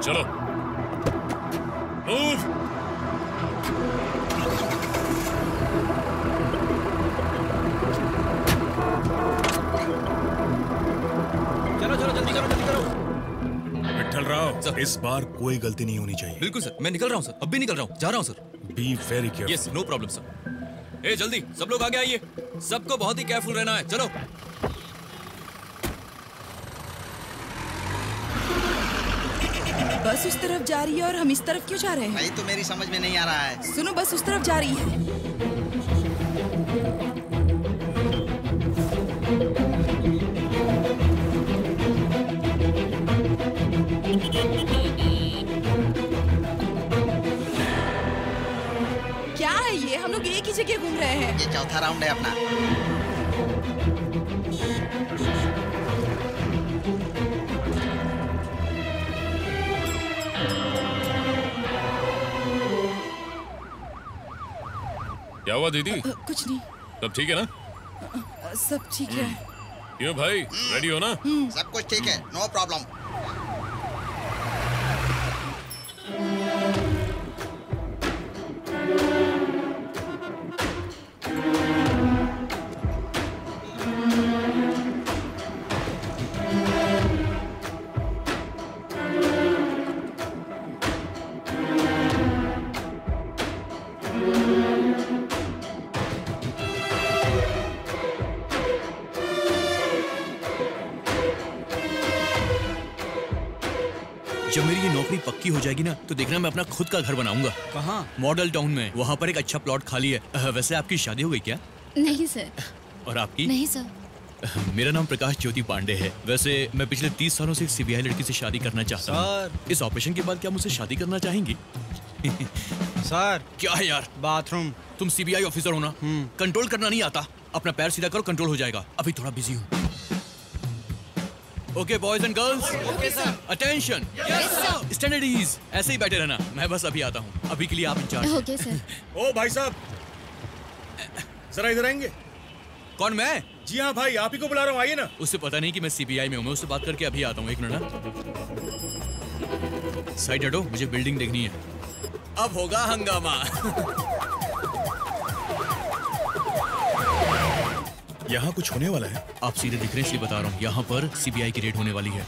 चलो मूव। चलो चलो जल्दी करो, जल्दी करो। विठल राव, इस बार कोई गलती नहीं होनी चाहिए। बिल्कुल सर, मैं निकल रहा हूँ सर, अब भी निकल रहा हूँ, जा रहा हूँ sir. Be very careful. Yes, no problem sir. ए जल्दी सब लोग आगे आइए, सबको बहुत ही केयरफुल रहना है। चलो बस उस तरफ जा रही है और हम इस तरफ क्यों जा रहे हैं? नहीं तो मेरी समझ में नहीं आ रहा है। सुनो, बस उस तरफ जा रही है। क्या है ये? हम लोग एक ही जगह घूम रहे हैं। ये चौथा राउंड है अपना। क्या हुआ दीदी? कुछ नहीं। सब ठीक है ना? सब ठीक है। क्यों भाई, रेडी हो ना? सब कुछ ठीक है, नो प्रॉब्लम। जब मेरी ये नौकरी पक्की हो जाएगी ना तो देखना मैं अपना खुद का घर बनाऊंगा। कहाँ? मॉडल टाउन में। वहाँ पर एक अच्छा प्लॉट खाली है। वैसे आपकी शादी हो गई क्या? नहीं सर। और आपकी? नहीं सर। मेरा नाम प्रकाश ज्योति पांडे है। वैसे मैं पिछले 30 सालों से एक सीबीआई लड़की से शादी करना चाहता हूँ। इस ऑपरेशन के बाद क्या मुझसे शादी करना चाहेंगी? सर क्या है यार? बाथरूम। तुम सीबीआई ऑफिसर हो ना? कंट्रोल करना नहीं आता? अपना पैर सीधा करो, कंट्रोल हो जाएगा। अभी थोड़ा बिजी हूँ। Okay boys and girls, okay sir. Attention, yes sir. Stand at ease. ऐसे ही बैठे रहना, मैं बस अभी आता हूँ। अभी के लिए आप इंचार्ज। Okay sir. ओ भाई साहब, जरा इधर आएंगे? कौन, मैं? जी हाँ भाई, आप ही को बुला रहा हूँ, आइए ना। उससे पता नहीं कि मैं सीबीआई में हूँ। मैं उससे बात करके अभी आता हूँ। एक मिनट ना, साइड हटो, मुझे बिल्डिंग देखनी है। अब होगा हंगामा। यहाँ कुछ होने वाला है? आप सीधे दिख रहे हैं इसलिए बता रहा हूँ। यहाँ पर सीबीआई की रेड होने वाली है।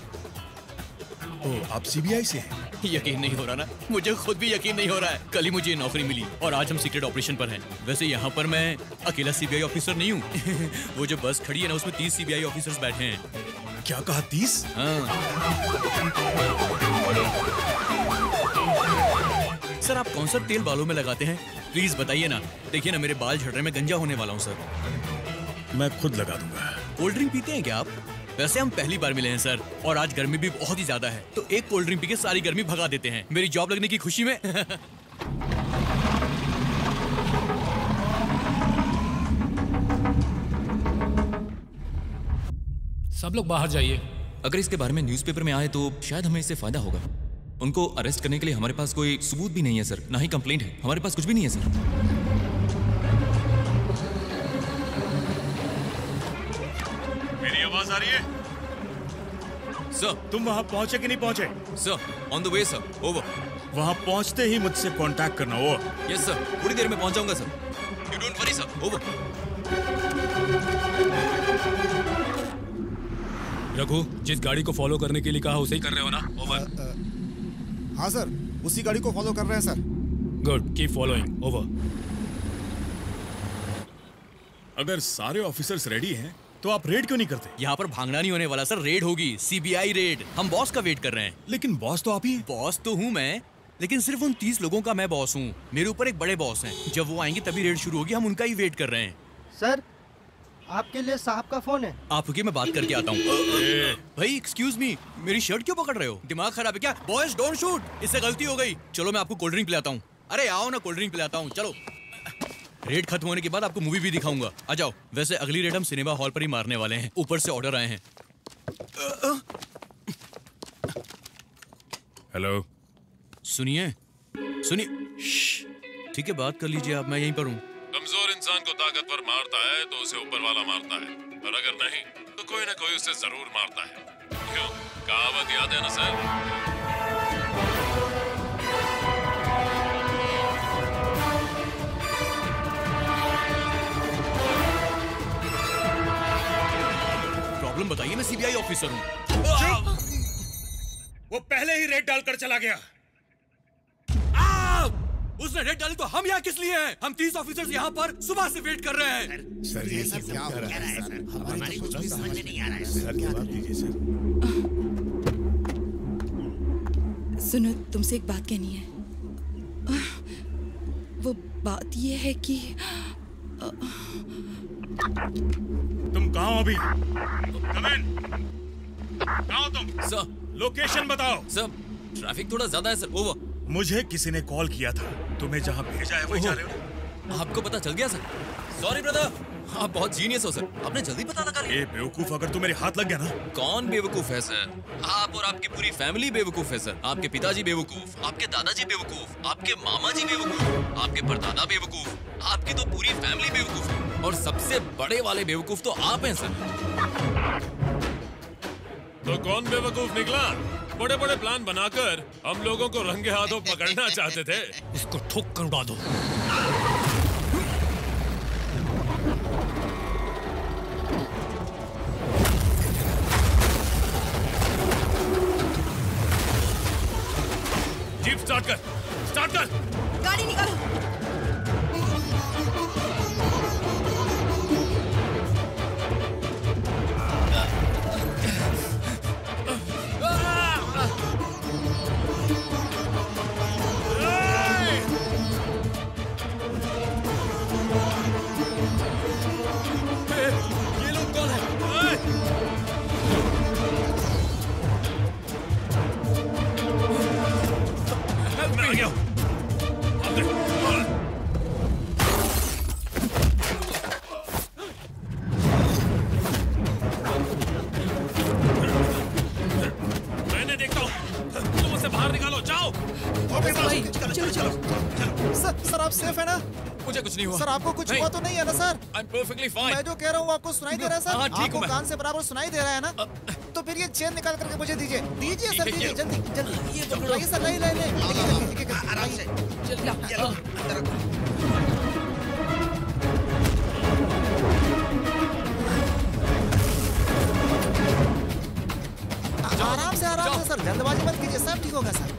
ओ, आप सीबीआई से हैं? यकीन नहीं हो रहा ना? मुझे खुद भी यकीन नहीं हो रहा है। कल ही मुझे ये नौकरी मिली और आज हम सीक्रेट ऑपरेशन पर हैं। वैसे यहाँ पर मैं अकेला सीबीआई ऑफिसर नहीं हूँ। वो जो बस खड़ी है ना, उसमें 30 सीबीआई ऑफिसर्स बैठे हैं। क्या कहा, 30? हाँ। सर आप कौन सा तेल बालों में लगाते हैं? प्लीज बताइए ना। देखिए ना, मेरे बाल झड़ रहे हैं, मैं गंजा होने वाला हूँ सर। मैं खुद लगा दूंगा। कोल्ड ड्रिंक पीते हैं क्या आप? वैसे हम पहली बार मिले हैं सर, और आज गर्मी भी बहुत ही ज्यादा है, तो एक कोल्ड ड्रिंक पी के सारी गर्मी भगा देते हैं मेरी जॉब लगने की खुशी में। सब लोग बाहर जाइए। अगर इसके बारे में न्यूज़पेपर में आए तो शायद हमें इससे फायदा होगा। उनको अरेस्ट करने के लिए हमारे पास कोई सबूत भी नहीं है सर, ना ही कंप्लेंट है। हमारे पास कुछ भी नहीं है सर। मेरी आवाज आ रही है? सर तुम वहाँ पहुँचे कि नहीं पहुँचे? Sir on the way sir, over. वहाँ पहुँचते ही मुझसे कांटेक्ट करना। ओवर। यस सर, थोड़ी देर में पहुँच जाऊंगा sir. You don't worry sir, over. Raghu, जिस गाड़ी को फॉलो करने के लिए कहा उसे ही कर रहे हो ना? ओवर। हाँ सर, उसी गाड़ी को फॉलो कर रहे हैं sir. Good, keep following. Over. अगर सारे ऑफिसर्स रेडी हैं तो आप रेड क्यों नहीं करते? यहाँ पर भागना नहीं होने वाला सर, रेड होगी, सीबीआई रेड। हम बॉस का वेट कर रहे हैं। लेकिन बॉस तो आप ही हैं। बॉस तो हूँ मैं, लेकिन सिर्फ उन 30 लोगों का मैं बॉस हूँ। मेरे ऊपर एक बड़े बॉस हैं, जब वो आएंगे तभी रेड शुरू होगी। हम उनका ही वेट कर रहे हैं। सर आपके लिए साहब का फोन है। आप रुकिए, मैं बात करके आता हूँ। भाई एक्सक्यूज मी, मेरी शर्ट क्यों पकड़ रहे हो? दिमाग खराब है क्या? बॉयज डोंट शूट, इससे गलती हो गई। चलो मैं आपको कोल्ड ड्रिंक पिलाता हूँ। अरे आओ ना, कोल्ड ड्रिंक पिलाता हूँ। चलो, रेड खत्म होने के बाद आपको मूवी भी दिखाऊंगा। आ जाओ। वैसे अगली रेड हम सिनेमा हॉल पर ही मारने वाले हैं। ऊपर से ऑर्डर आए हैं। हेलो, सुनिए सुनिए। ठीक है, बात कर लीजिए आप, मैं यहीं पर हूँ। कमजोर इंसान को ताकतवर मारता है तो उसे ऊपर वाला मारता है, और अगर नहीं तो कोई ना कोई उसे जरूर मारता है। क्यों, कहावत याद है ना सर? प्रॉब्लम बताइए, मैं सीबीआई ऑफिसर हूँ। वो पहले ही रेड डालकर चला गया। उसने रेड डाली तो हम यहाँ किस लिए हैं? हम 30 ऑफिसर्स यहाँ पर सुबह से वेट कर रहे हैं। सर ये सब क्या हो रहा है सर? हमारी कुछ भी समझ में नहीं आ रहा है सर जवाब दीजिए सर। सुनो, तुमसे एक बात कहनी है। वो बात ये है कि तुम कहाँ हो अभी? कम इन। कहाँ हो तुम? सर, लोकेशन बताओ। सर, ट्रैफिक थोड़ा ज्यादा है सर। ओवर। मुझे किसी ने कॉल किया था, तुम्हें जहाँ भेजा है वही जा रहे हो? आपको पता चल गया सर? सॉरी ब्रदर, आप बहुत जीनियस हो सर, आपने जल्दी पता लगा लिया। ए बेवकूफ, अगर तू मेरे हाथ लग गया ना। कौन बेवकूफ है सर? आप और आपकी पूरी फैमिली बेवकूफ है सर। आपके पिताजी बेवकूफ, आपके दादाजी बेवकूफ, आपके मामा जी बेवकूफ, आपके परदादा बेवकूफ, आपकी तो पूरी फैमिली बेवकूफ है। और सबसे बड़े वाले बेवकूफ तो आप हैं सर। तो कौन बेवकूफ निकला? बड़े बड़े प्लान बनाकर हम लोगों को रंगे हाथों पकड़ना चाहते थे। इसको ठोक कर उड़ा दो। जीप स्टार्ट कर, स्टार्ट कर। गाड़ी निकालो। ये लोग कौन है? मैं आ गया हूँ। मैंने देखता हूँ, तुम उसे बाहर निकालो, जाओ। चलो चलो। सर आप सेफ है ना? मुझे कुछ नहीं हुआ सर। आपको कुछ हुआ तो नहीं है ना सर? I'm perfectly fine. मैं जो कह रहा हूँ आपको सुनाई दे रहा है सर? हाँ, ठीक आपको हूँ मैं। कान से बराबर सुनाई दे रहा है ना? तो फिर ये चेन निकाल करके मुझे दीजिए। दीजिए सर, दीजिए जल्दी जल्दी। ये पकड़िए सर। नहीं नहीं नहीं, आराम से। आराम से सर, जल्दबाजी मत कीजिए, सब ठीक होगा सर।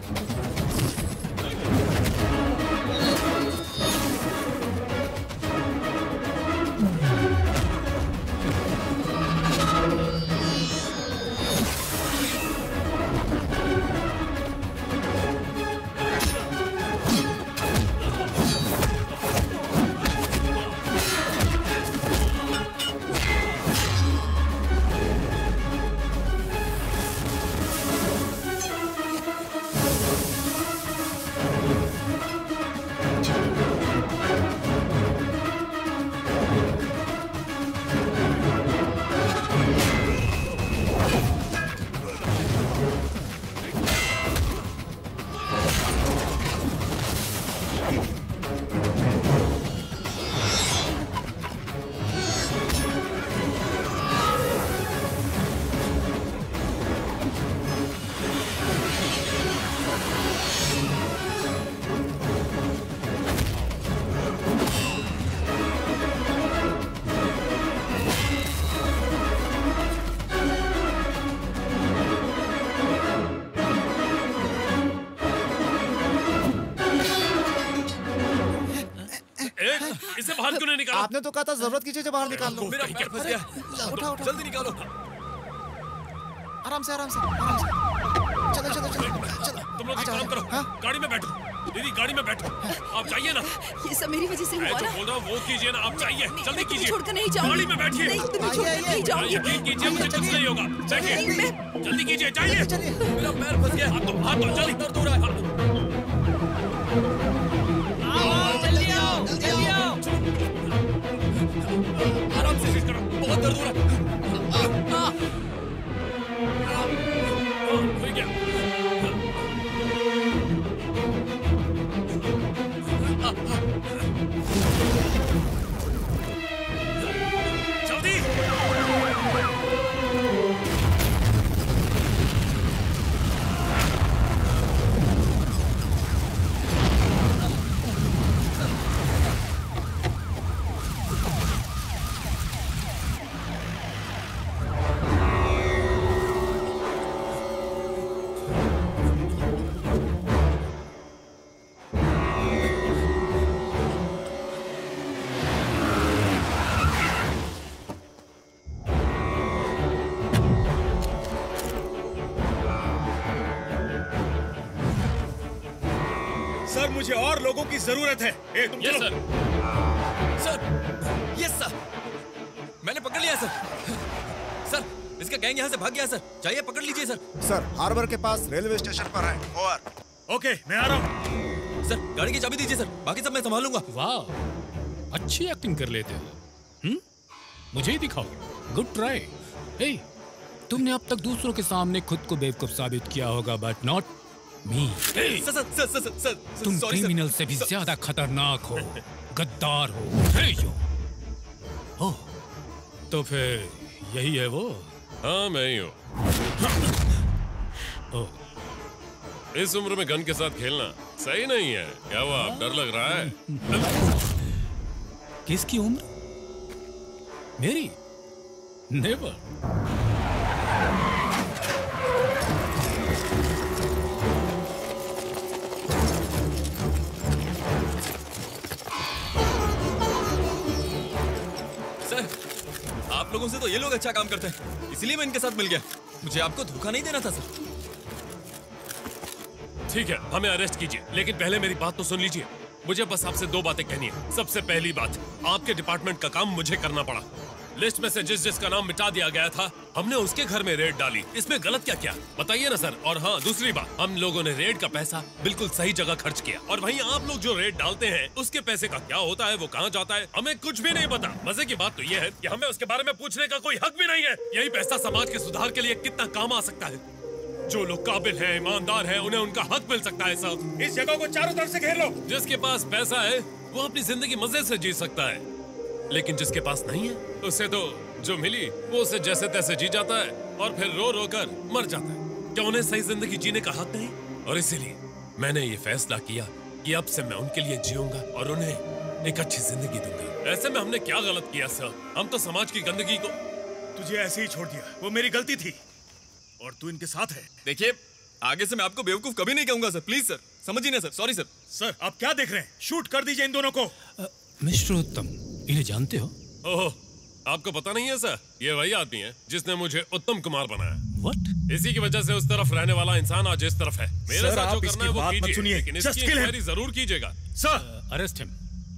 इसे बाहर क्यों नहीं निकाला? आपने तो कहा था जरूरत की चीजें बाहर निकाल लो। मेरा पैर फंस गया। उठाओ उठाओ। जल्दी निकालो। आराम से आराम से आराम से। चलो चलो चलो चलो। तुम लोग एक काम करो, गाड़ी में बैठो। दीदी गाड़ी में बैठो, आप जाइए ना। ये सब मेरी वजह से मैं हुआ जो ना। बोल रहा हूँ वो कीजिए ना, आप जाइए, जल्दी कीजिए। छोड़कर नहीं जाऊंगी। गाड़ी में बैठिए। नहीं, तुम्हें छोड़कर नहीं जाऊंगी। यकीन कीजिए, मुझे कुछ नहीं होगा। बैठिए, जल्दी कीजिए, जाइए। मेरा पैर फंस गया। हाथ दो, जल्दी। दर्द हो रहा है। जल्दी आओ, जल्दी आओ। आराम से करो, बहुत दर्द हो रहा है। हो गया। जल्दी। सर मुझे और लोगों की जरूरत है। ए, तुम चलो। सर यस सर, मैंने पकड़ लिया सर। सर इसका गैंग यहाँ से भाग गया सर, चाहिए पकड़ लीजिए सर। सर हार्बर के पास रेलवे स्टेशन पर है। ओवर। ओके मैं आ रहा हूँ। सर गाड़ी की चाबी दीजिए सर, बाकी सब मैं संभालूंगा। वाह, अच्छी एक्टिंग कर लेते हो। मुझे ही दिखाओ। Good try. हे, तुमने अब तक दूसरों के सामने खुद को बेवकूफ साबित किया होगा, बट नॉट मी। तुम क्रिमिनल से भी ज्यादा खतरनाक हो, गद्दार हो। तो फिर यही है वो? हाँ मैं ही हूँ। इस उम्र में गन के साथ खेलना सही नहीं है। क्या हुआ, डर लग रहा है? किसकी उम्र? मेरी? नेवर। सर आप लोगों से तो ये लोग अच्छा काम करते हैं, इसलिए मैं इनके साथ मिल गया। मुझे आपको धोखा नहीं देना था सर। ठीक है, हमें अरेस्ट कीजिए, लेकिन पहले मेरी बात तो सुन लीजिए। मुझे बस आपसे दो बातें कहनी है। सबसे पहली बात, आपके डिपार्टमेंट का काम मुझे करना पड़ा। लिस्ट में से जिसका नाम मिटा दिया गया था, हमने उसके घर में रेड डाली। इसमें गलत क्या क्या बताइए ना सर। और हाँ, दूसरी बात, हम लोगों ने रेड का पैसा बिल्कुल सही जगह खर्च किया। और वहीं आप लोग जो रेड डालते हैं, उसके पैसे का क्या होता है, वो कहाँ जाता है, हमें कुछ भी नहीं पता। मजे की बात तो ये है कि हमें उसके बारे में पूछने का कोई हक भी नहीं है। यही पैसा समाज के सुधार के लिए कितना काम आ सकता है। जो लोग काबिल हैं, ईमानदार हैं, उन्हें उनका हक मिल सकता है सर। इस जगह को चारों तरफ से घेर लो। जिसके पास पैसा है वो अपनी जिंदगी मजे से जी सकता है, लेकिन जिसके पास नहीं है, उसे तो जो मिली वो उसे जैसे तैसे जी जाता है और फिर रो रो कर मर जाता है। क्या उन्हें सही जिंदगी जीने का हक नहीं? और इसीलिए मैंने ये फैसला किया कि अब से मैं उनके लिए जीऊंगा और उन्हें एक अच्छी जिंदगी दूंगा। ऐसे में हमने क्या गलत किया सर? हम तो समाज की गंदगी को तुझे ऐसे ही छोड़ दिया, वो मेरी गलती थी और तू इनके साथ है। देखिए, आगे से मैं आपको बेवकूफ कभी नहीं कहूंगा सर, प्लीज सर, समझिए ना सर। Sorry sir. सर आप क्या देख रहे हैं? शूट कर दीजिए इन दोनों को। मिस्टर उत्तम, इन्हें जानते हो? ओह, आपको पता नहीं है सर? ये वही आदमी है जिसने मुझे उत्तम कुमार बनाया। What? इसी की वजह से उस तरफ रहने वाला इंसान आज इस तरफ है। मेरे साथ जो करना है वो कीजिए, लेकिन इसकी इंक्वायरी जरूर कीजिएगा। Sir arrest him.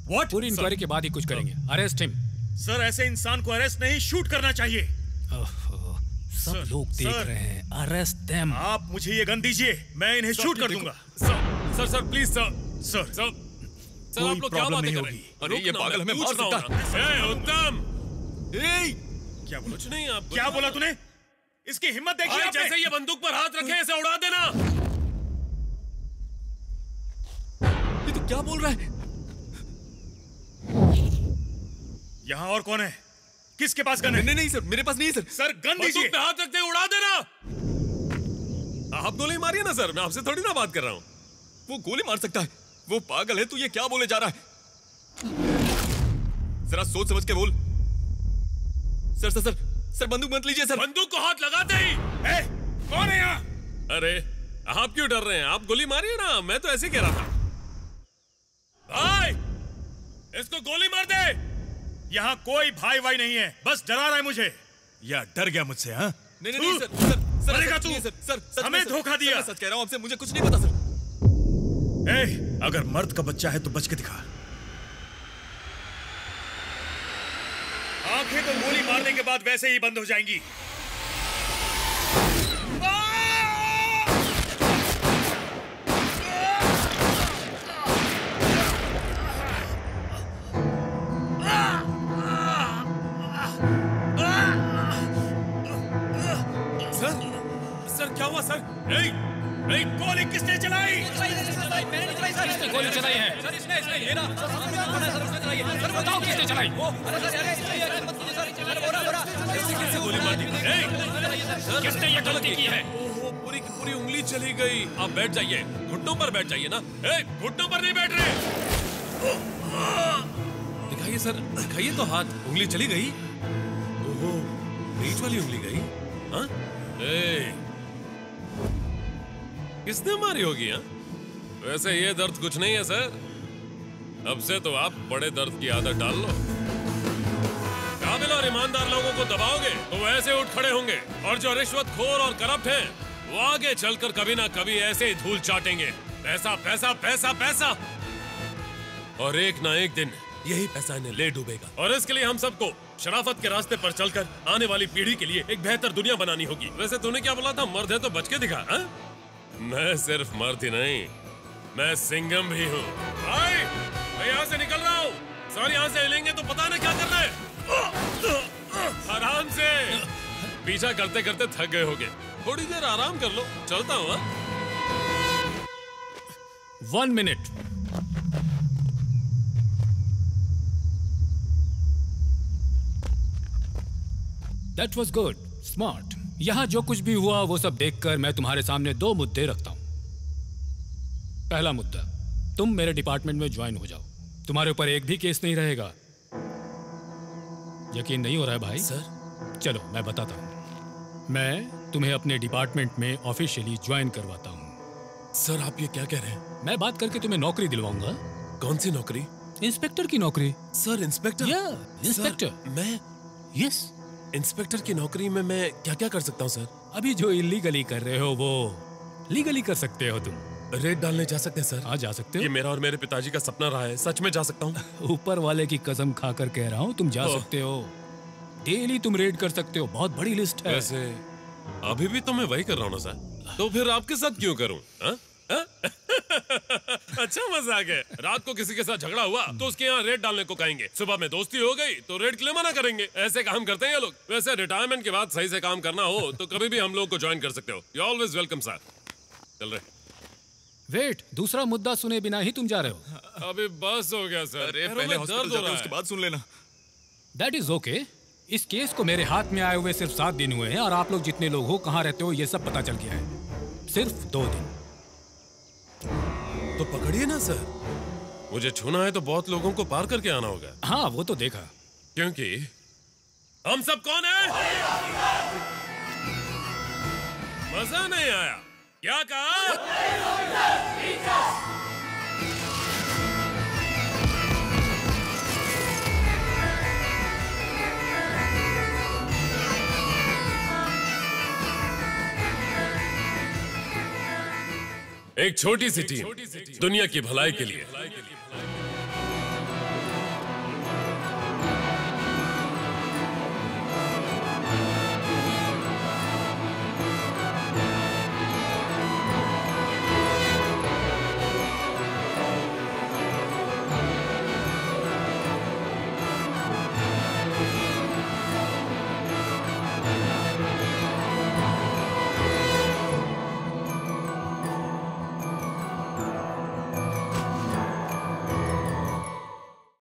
व्हाट? पूरी इंक्वायरी के बाद ही कुछ करेंगे। Arrest him. सर ऐसे इंसान को अरेस्ट नहीं, शूट करना चाहिए। सब लोग देख रहे हैं। Arrest them. आप मुझे ये गन दीजिए, मैं इन्हें शूट कर दूंगा। Sir please sir. सर आप लोग क्या बातें कर रहे हैं? अरे ये पागल हमें मार सकता है। उत्तम, क्या बोला? कुछ नहीं। आप क्या बोला तूने? इसकी हिम्मत देखिए आपने। जैसे ये बंदूक पर हाथ रखे ऐसे उड़ा देना। ये तो क्या बोल रहा है? यहाँ और कौन है? किसके पास गन है? नहीं सर, मेरे पास नहीं है सर। सर गन दीजिए। बंदूक पे हाथ रखते उड़ा देना। आप गोली मारिए ना सर, मैं आपसे थोड़ी ना बात कर रहा हूँ। वो गोली मार सकता है, वो पागल है। तू ये क्या बोले जा रहा है? जरा सोच समझ के बोल। सर बंदूक मत लीजिए सर। बंदूक को हाथ लगाते ही। कौन है यहाँ? अरे आप क्यों डर रहे हैं? आप गोली मारिए ना, मैं तो ऐसे कह रहा था। भाई इसको गोली मार दे। यहाँ कोई भाई वाई नहीं है, बस डरा रहा है मुझे। या डर गया मुझसे? हाँ नहीं सर, मरेगा तू। सर हमें धोखा दिया। सच कह रहा हूँ आपसे, मुझे कुछ नहीं पता सर। अगर मर्द का बच्चा है तो बच के दिखा। आंखें तो गोली मारने के बाद वैसे ही बंद हो जाएंगी। सर क्या हुआ सर? गोली किसने चलाई? किसने गोली चलाई है? सर इसने ये ना सर बताओ किसने चलाई? किसने गोली मार दी? किसने ये गलती की है? पूरी की पूरी उंगली चली गई। आप बैठ जाइए, घुटनों पर बैठ जाइए ना। घुटनों पर नहीं बैठ रहे। दिखाइए सर, दिखाइए तो हाथ। उंगली चली गई। ओहो, बीच वाली उंगली गई। हाँ? किसने मारी होगी? हाँ? वैसे ये दर्द कुछ नहीं है सर। अब से तो आप बड़े दर्द की आदत डाल लो। काबिल और ईमानदार लोगों को दबाओगे तो वो ऐसे उठ खड़े होंगे, और जो रिश्वतखोर और करप्ट हैं वो आगे चलकर कभी ना कभी ऐसे ही धूल चाटेंगे। पैसा पैसा पैसा पैसा, और एक ना एक दिन यही पैसा इन्हें ले डूबेगा। और इसके लिए हम सबको शराफत के रास्ते पर चलकर आने वाली पीढ़ी के लिए एक बेहतर दुनिया बनानी होगी। वैसे तूने क्या बोला था, मर्द है तो बच के दिखा। हा? मैं सिर्फ मर्द ही नहीं, मैं सिंघम भी हूँ। भाई मैं यहाँ से निकल रहा हूँ। सर यहाँ से हिलेंगे तो पता नहीं क्या करना है। आराम से, पीछा करते करते थक गए होगे, थोड़ी देर आराम कर लो। चलता हूँ। 1 minute. That was good, smart. यहाँ जो कुछ भी हुआ वो सब देखकर मैं तुम्हारे सामने 2 मुद्दे रखता हूँ। पहला मुद्दा, तुम मेरे डिपार्टमेंट में ज्वाइन हो जाओ, तुम्हारे ऊपर एक भी केस नहीं रहेगा। यकीन नहीं हो रहा है भाई? सर चलो मैं बताता हूँ। मैं तुम्हें अपने डिपार्टमेंट में ऑफिशियली ज्वाइन करवाता हूँ। सर आप ये क्या कह रहे हैं? मैं बात करके तुम्हें नौकरी दिलवाऊंगा। कौन सी नौकरी? इंस्पेक्टर की नौकरी। Sir inspector? या इंस्पेक्टर। मैं? यस। इंस्पेक्टर की नौकरी में मैं क्या क्या कर सकता हूँ सर? अभी जो इलीगली कर रहे हो वो लीगली कर सकते हो तुम। रेड डालने जा सकते हैं सर? हाँ जा सकते हो। ये मेरा और मेरे पिताजी का सपना रहा है, सच में जा सकता हूँ? ऊपर वाले की कसम खाकर कह रहा हूँ, तुम जा सकते हो। डेली तुम रेड कर सकते हो, बहुत बड़ी लिस्ट है। वैसे अभी भी तो मैं वही कर रहा हूँ ना सर, तो फिर आपके साथ क्यों करूँ? अच्छा मजाक है। रात को किसी के साथ झगड़ा हुआ तो उसके यहाँ रेड डालने को कहेंगे, सुबह में दोस्ती हो गई तो रेड के लिए मना करेंगे। ऐसे काम करते हैं ये लोग। वैसे रिटायरमेंट के बाद सही से काम करना हो तो कभी भी हम लोग को ज्वाइन कर सकते हो। You always welcome sir. चल रहे। वेट, दूसरा मुद्दा सुने बिना ही तुम जा रहे हो? अभी बस हो गया सर। अरे पहले हॉस्पिटल जाते हैं, उसके बाद सुन लेना। That is okay. इस केस को मेरे हाथ में आए हुए सिर्फ 7 दिन हुए हैं और आप लोग जितने लोग हो, कहाँ रहते हो, ये सब पता चल गया है। सिर्फ 2 दिन। तो पकड़िए ना सर। मुझे छूना है तो बहुत लोगों को पार करके आना होगा। हाँ वो तो देखा। क्योंकि हम सब कौन है? मजा नहीं आया? क्या कहा? एक छोटी सी टीम दुनिया की भलाई के लिए